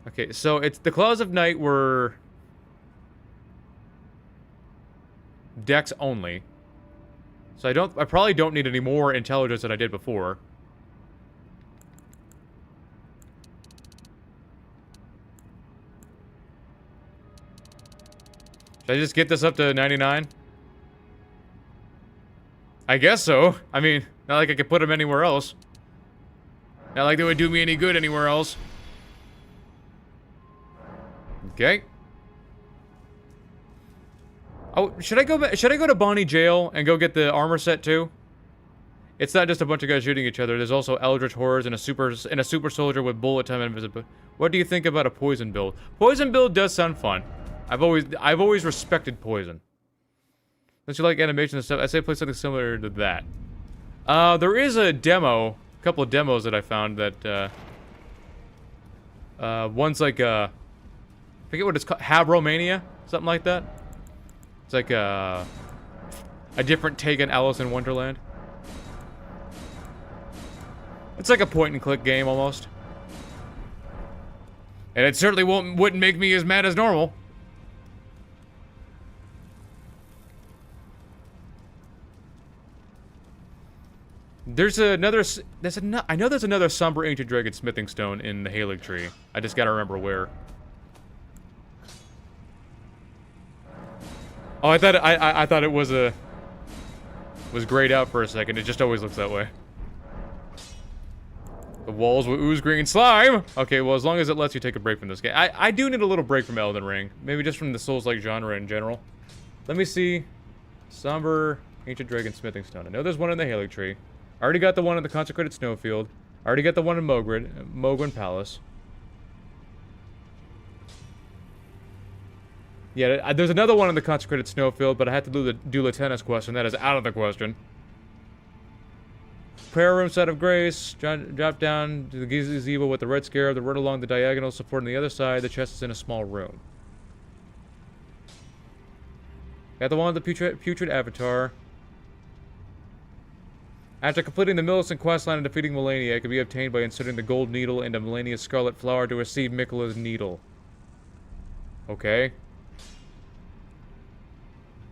Okay, so it's the Claws of Night were dex only. So I probably don't need any more intelligence than I did before. Should I just get this up to 99? I guess so. I mean, not like I could put them anywhere else. Not like they would do me any good anywhere else. Okay. Oh, should I go to Bonnie Jail and go get the armor set too? It's not just a bunch of guys shooting each other. There's also Eldritch Horrors and a super soldier with bullet time and invisibility. What do you think about a poison build? Poison build does sound fun. I've always respected poison. Don't you like animation and stuff? I say play something similar to that. There is a couple of demos that I found that one's like I forget what it's called, Habromania, something like that. It's like A different take on Alice in Wonderland. It's like a point-and-click game, almost. And it certainly wouldn't make me as mad as normal. I know there's another somber ancient dragon smithing stone in the Halig tree. I just gotta remember where. Oh, I thought it was grayed out for a second. It just always looks that way. The walls will ooze green slime! Okay, well, as long as it lets you take a break from this game. I do need a little break from Elden Ring. Maybe just from the Souls-like genre in general. Let me see. Somber ancient dragon smithing stone. I know there's one in the Halig tree. I already got the one in the consecrated snowfield. I already got the one in Mogwin Palace. Yeah, there's another one in the consecrated snowfield, but I had to do Lieutenant's quest, and that is out of the question. Prayer room set of grace. Drop down to the gazebo with the red scarab. The road along the diagonal supporting the other side. The chest is in a small room. Got the one with the putrid avatar. After completing the Millicent questline and defeating Melania, it can be obtained by inserting the gold needle into Melania's scarlet flower to receive Mikola's needle. Okay.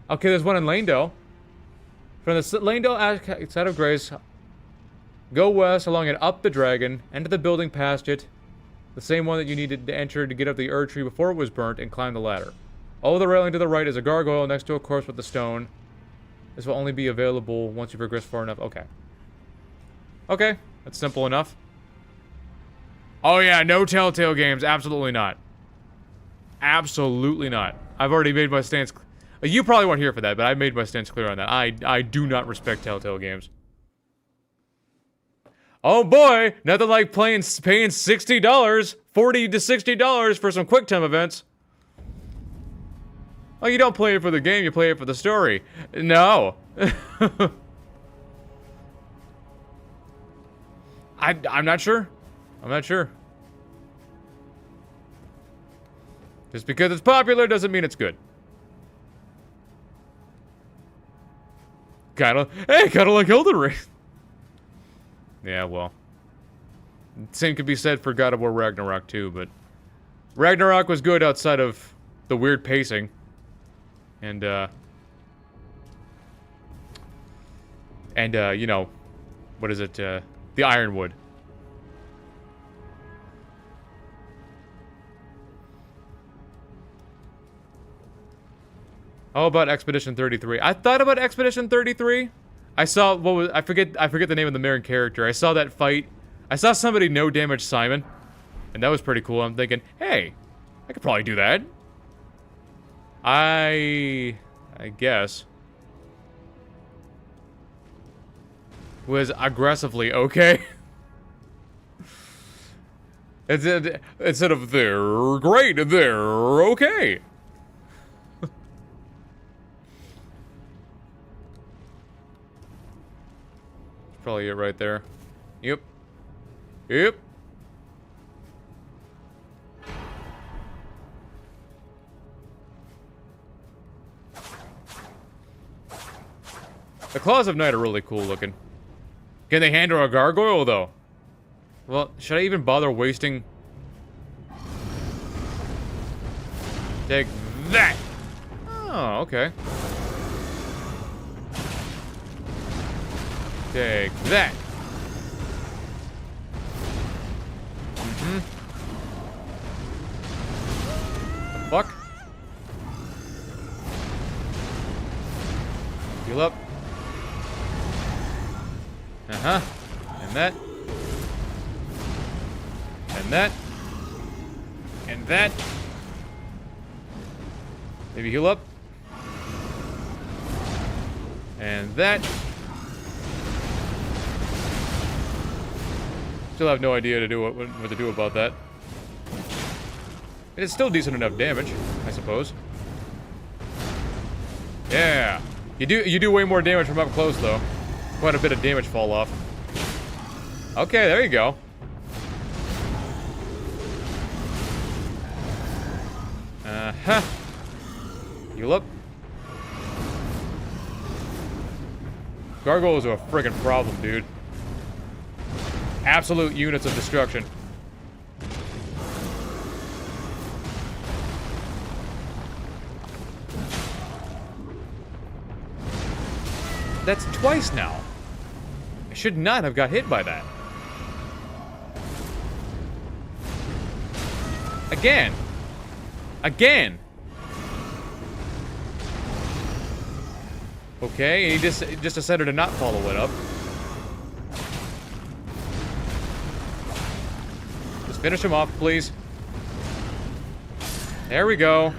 Okay, there's one in Lanedale. From the Lanedale side of grace, go west along and up the dragon, enter the building past it, the same one that you needed to enter to get up the Erd tree before it was burnt, and climb the ladder. Over the railing to the right is a gargoyle next to a corpse with the stone. This will only be available once you progress far enough. Okay. Okay, that's simple enough. Oh yeah, no Telltale games. Absolutely not. Absolutely not. I've already made my stance. You probably weren't here for that, but I made my stance clear on that. I do not respect Telltale games. Oh boy, nothing like paying $60, $40 to $60 for some QuickTime events. Oh, you don't play it for the game, you play it for the story. No. I'm not sure. I'm not sure. Just because it's popular doesn't mean it's good. Kinda like Elden Ring. Yeah, well. Same could be said for God of War Ragnarok too, but Ragnarok was good outside of the weird pacing. And, you know, what is it, the Ironwood. How about Expedition 33? I thought about Expedition 33. I saw, I forget the name of the main character. I saw that fight. I saw somebody no damage Simon. And that was pretty cool. I'm thinking, hey, I could probably do that. I guess. Was aggressively okay. Instead of they're great, they're okay. Probably it right there. Yep. Yep. The Claws of Night are really cool looking. Can they handle a gargoyle, though? Well, should I even bother wasting... Take that! Oh, okay. Take that! Mm-hmm. The fuck? Heal up. Uh-huh. And that. And that. And that. Maybe heal up. And that. Still have no idea what to do about that. It's still decent enough damage, I suppose. Yeah. You do way more damage from up close though. Quite a bit of damage fall off. Okay, there you go. Uh-huh. Heal up. Gargoyles are a friggin' problem, dude. Absolute units of destruction. That's twice now. I should not have got hit by that. Again. Again. Okay, and he just decided to not follow it up. Just finish him off, please. There we go.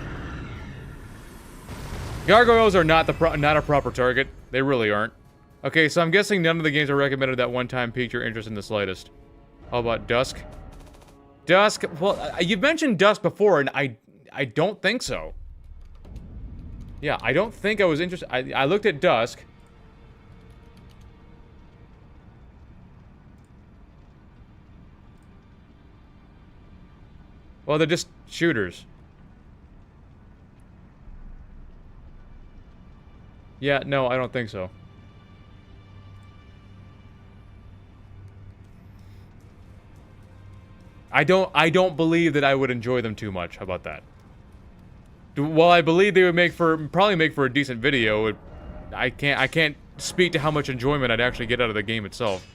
Gargoyles are not a proper target. They really aren't. Okay, so I'm guessing none of the games I recommended that one time piqued your interest in the slightest. How about Dusk? Dusk? Well, you've mentioned Dusk before, and I don't think so. Yeah, I don't think I was interested. I looked at Dusk. Well, they're just shooters. Yeah, no, I don't think so. I don't believe that I would enjoy them too much. How about that? While I believe they would probably make for a decent video, I can't speak to how much enjoyment I'd actually get out of the game itself.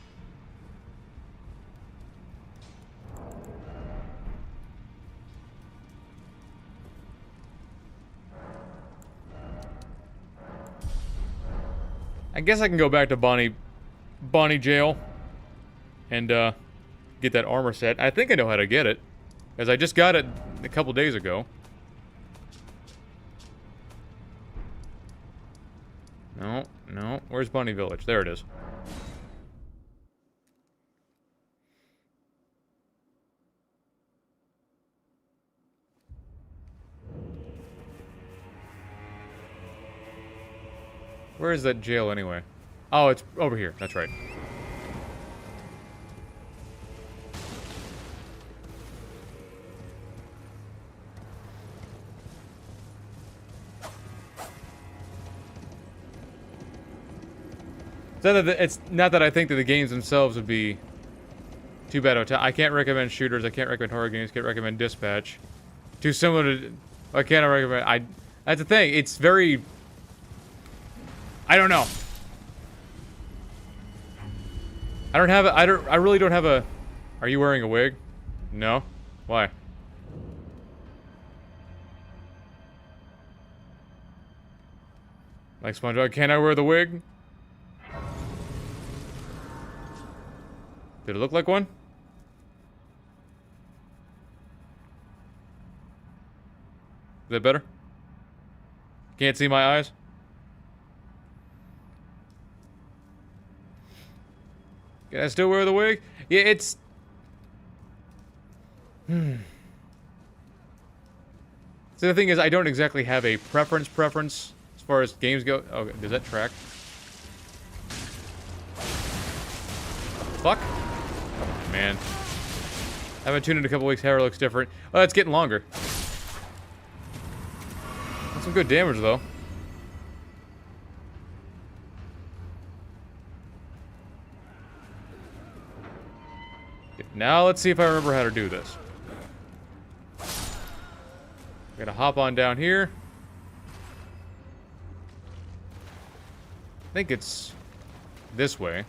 I guess I can go back to Bonnie Jail and get that armor set. I think I know how to get it, as I just got it a couple days ago. No, no. Where's Bunny Village? There it is. Where is that jail anyway? Oh, it's over here. That's right. It's not that I think that the games themselves would be too bad. I can't recommend shooters. I can't recommend horror games. Can't recommend Dispatch. Too similar to. I can't recommend. That's the thing. It's very. I don't know. I don't have a. I really don't have a. Are you wearing a wig? No. Why? Like SpongeBob, can I wear the wig? Did it look like one? Is that better? Can't see my eyes? Can I still wear the wig? Yeah, it's... So the thing is, I don't exactly have a preference as far as games go. Oh, does that track? Fuck. Oh, man. I haven't tuned in a couple weeks. Hair looks different. Oh, it's getting longer. That's some good damage, though. Now let's see if I remember how to do this. I'm gonna hop on down here. I think it's this way.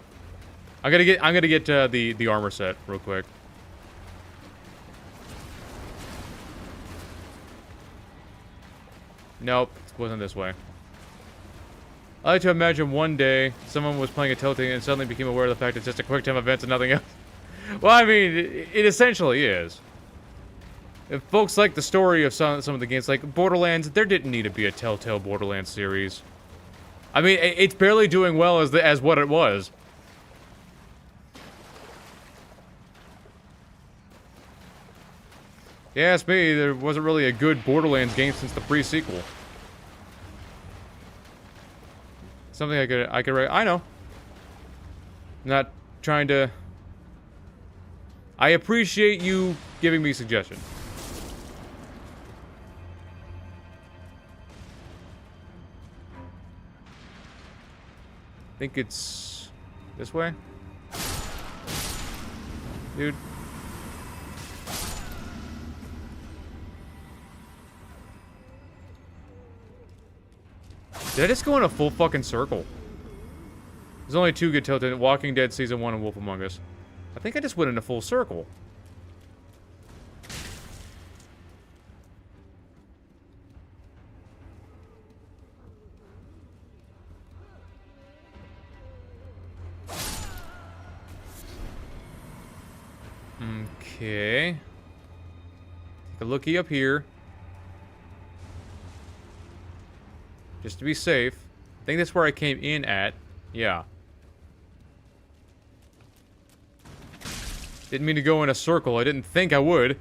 I'm gonna get the armor set real quick. Nope, it wasn't this way. I like to imagine one day someone was playing a Telltale and suddenly became aware of the fact it's just a quick time event and nothing else. Well, I mean, it essentially is. If folks like the story of some of the games, like Borderlands, there didn't need to be a Telltale Borderlands series. I mean, it's barely doing well as what it was. Yeah, ask me, there wasn't really a good Borderlands game since the pre-sequel. Something I could write. I know. Not trying to. I appreciate you giving me suggestions. think it's this way. Dude. Did I just go in a full fucking circle? There's only two good Telltale: Walking Dead Season 1 and Wolf Among Us. I think I just went in a full circle. Okay. Take a lookie up here. Just to be safe. I think that's where I came in at. Yeah. Didn't mean to go in a circle. I didn't think I would.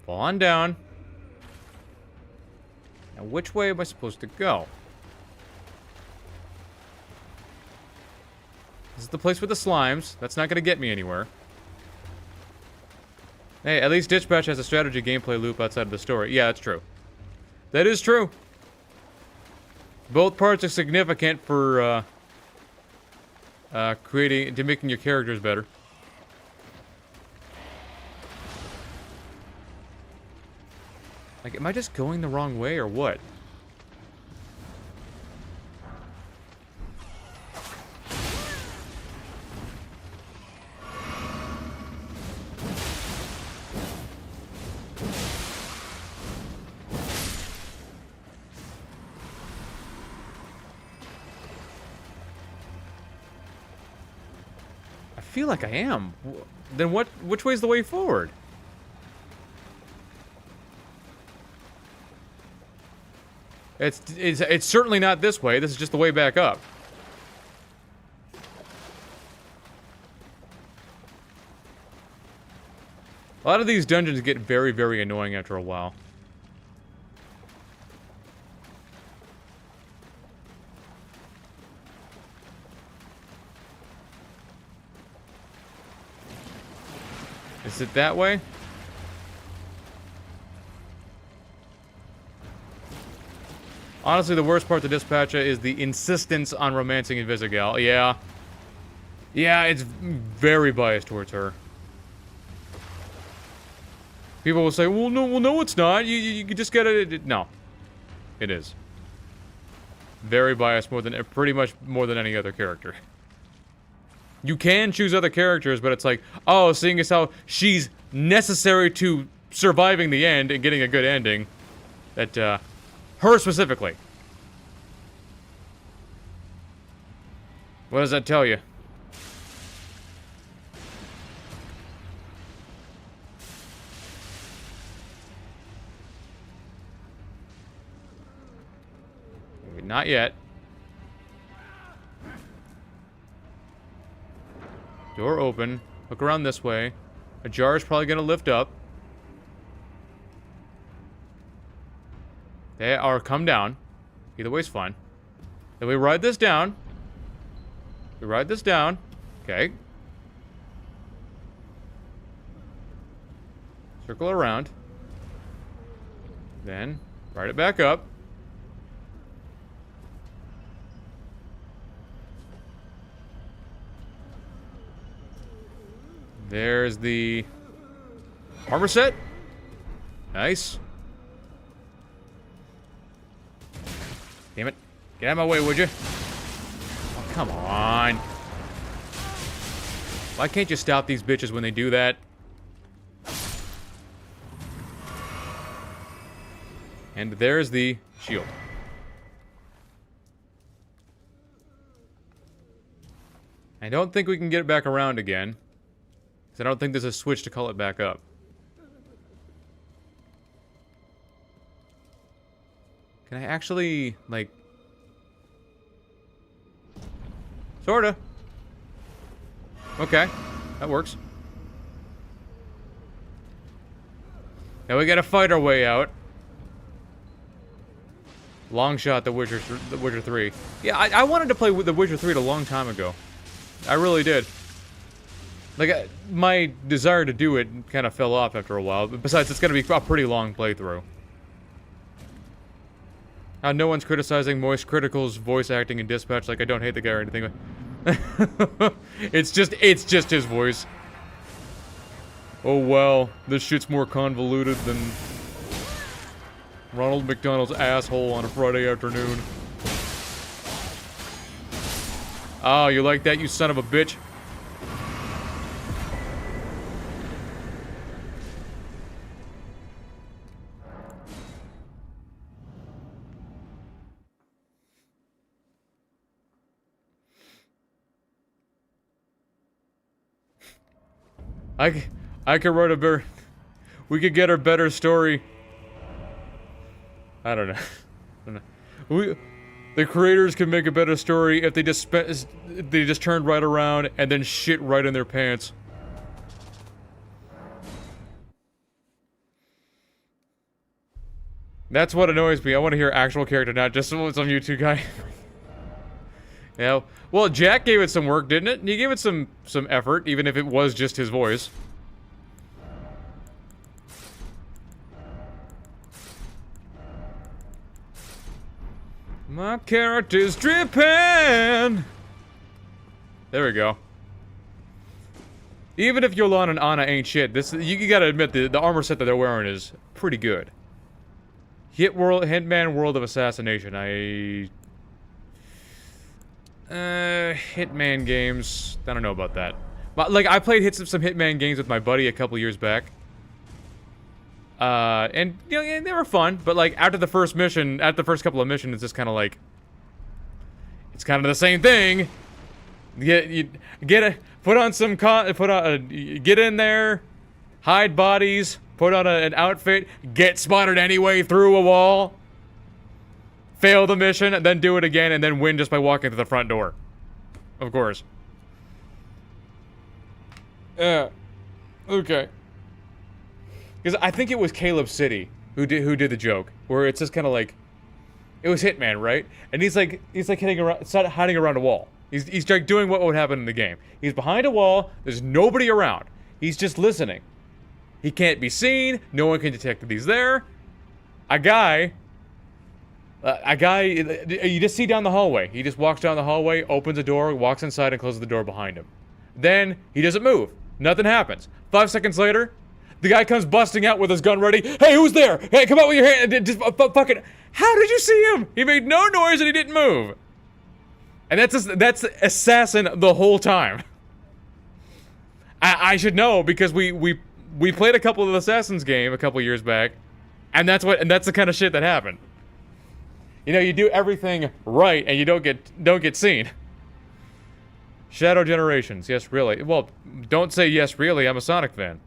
Fall on down. Now, which way am I supposed to go? This is the place with the slimes. That's not going to get me anywhere. Hey, at least Dispatch has a strategy gameplay loop outside of the story. Yeah, that's true. That is true. Both parts are significant for making your characters better. Like, am I just going the wrong way or what? I feel like I am. Then what? Which way is the way forward? It's certainly not this way. This is just the way back up. A lot of these dungeons get very, very annoying after a while. Is it that way? Honestly, the worst part to Dispatcha is the insistence on romancing Invisigal. Yeah. Yeah, it's very biased towards her. People will say, well, no, it's not. You just gotta... No. It is. Very biased pretty much more than any other character. You can choose other characters, but it's like, oh, seeing as how she's necessary to surviving the end and getting a good ending, that, her specifically. What does that tell you? Not yet. Door open. Look around this way. A jar is probably gonna lift up. They are come down. Either way's fine. Then we ride this down. We ride this down. Okay. Circle around. Then ride it back up. There's the armor set. Nice. Damn it. Get out of my way, would you? Oh, come on. Why can't you stop these bitches when they do that? And there's the shield. I don't think we can get it back around again. I don't think there's a switch to call it back up. Can I actually, like... Sorta. Okay. That works. Now we gotta fight our way out. Long shot, The Witcher 3. Yeah, I wanted to play with The Witcher 3 a long time ago. I really did. Like, my desire to do it kind of fell off after a while. But besides, it's going to be a pretty long playthrough. No one's criticizing Moist Critical's voice acting in Dispatch. Like, I don't hate the guy or anything. It's just his voice. Oh, well. This shit's more convoluted than Ronald McDonald's asshole on a Friday afternoon. Oh, you like that, you son of a bitch? I could write a better... We could get a better story. I don't know. The creators can make a better story if they just turned right around and then shit right in their pants. That's what annoys me. I want to hear actual character, not just some YouTube guy. Yeah. Well, Jack gave it some work, didn't it? He gave it some effort, even if it was just his voice. My character's dripping! There we go. Even if Yolan and Anna ain't shit, you gotta admit the armor set that they're wearing is pretty good. Hitman World of Assassination. Hitman games. I don't know about that. But, like, I played some Hitman games with my buddy a couple years back. And, you know, yeah, they were fun, but, like, after the first couple of missions, it's just kind of like... It's kind of the same thing. Get in there, hide bodies, put on an outfit, get spotted anyway through a wall, fail the mission, and then do it again, and then win just by walking to the front door. Of course. Yeah. Okay. Because I think it was Caleb City who did the joke, where it's just kind of like, it was Hitman, right? And he's like hiding around a wall. He's like doing what would happen in the game. He's behind a wall. There's nobody around. He's just listening. He can't be seen. No one can detect that he's there. A guy, you just see down the hallway. He just walks down the hallway, opens a door, walks inside, and closes the door behind him. Then he doesn't move. Nothing happens. 5 seconds later, the guy comes busting out with his gun ready. Hey, who's there? Hey, come out with your hand. Just fucking. How did you see him? He made no noise and he didn't move. And that's assassin the whole time. I should know because we played a couple of Assassin's game a couple years back, and that's the kind of shit that happened. You know, you do everything right and you don't get seen. Shadow Generations, yes, really. Well, don't say yes, really. I'm a Sonic fan.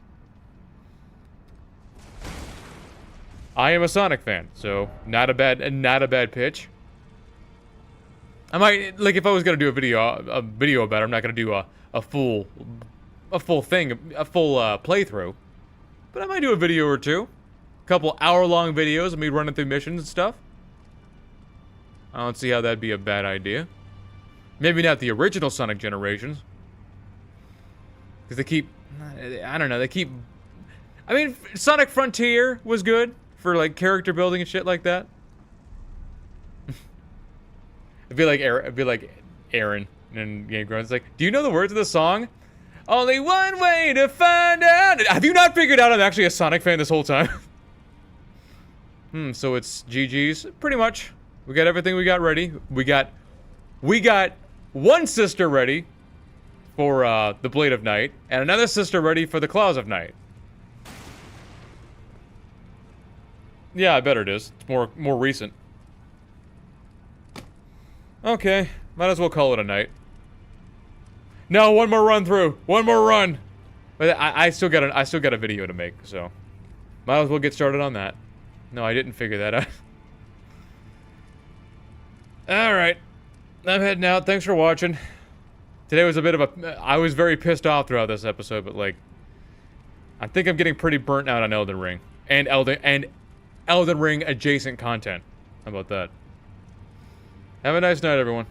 I am a Sonic fan, so not a bad pitch. I might, like, if I was gonna do a video about it, I'm not gonna do a full playthrough, but I might do a video or two, a couple hour-long videos of me running through missions and stuff. I don't see how that'd be a bad idea. Maybe not the original Sonic Generations, because they keep, I don't know, I mean, Sonic Frontier was good for like character building and shit like that. It'd be like Aaron in Game Grumps. It's like, do you know the words of the song? Only one way to find out. Have you not figured out I'm actually a Sonic fan this whole time? So it's GG's. Pretty much. We got everything we got ready. We got one sister ready for the Blade of Night, and another sister ready for the Claws of Night. Yeah, I bet it is. It's more recent. Okay, might as well call it a night. No, one more run through. One more run. But I still got a video to make, so might as well get started on that. No, I didn't figure that out. All right, I'm heading out. Thanks for watching. Today was a bit of a. I was very pissed off throughout this episode, but like, I think I'm getting pretty burnt out on Elden Ring and Elden Ring adjacent content. How about that? Have a nice night, everyone.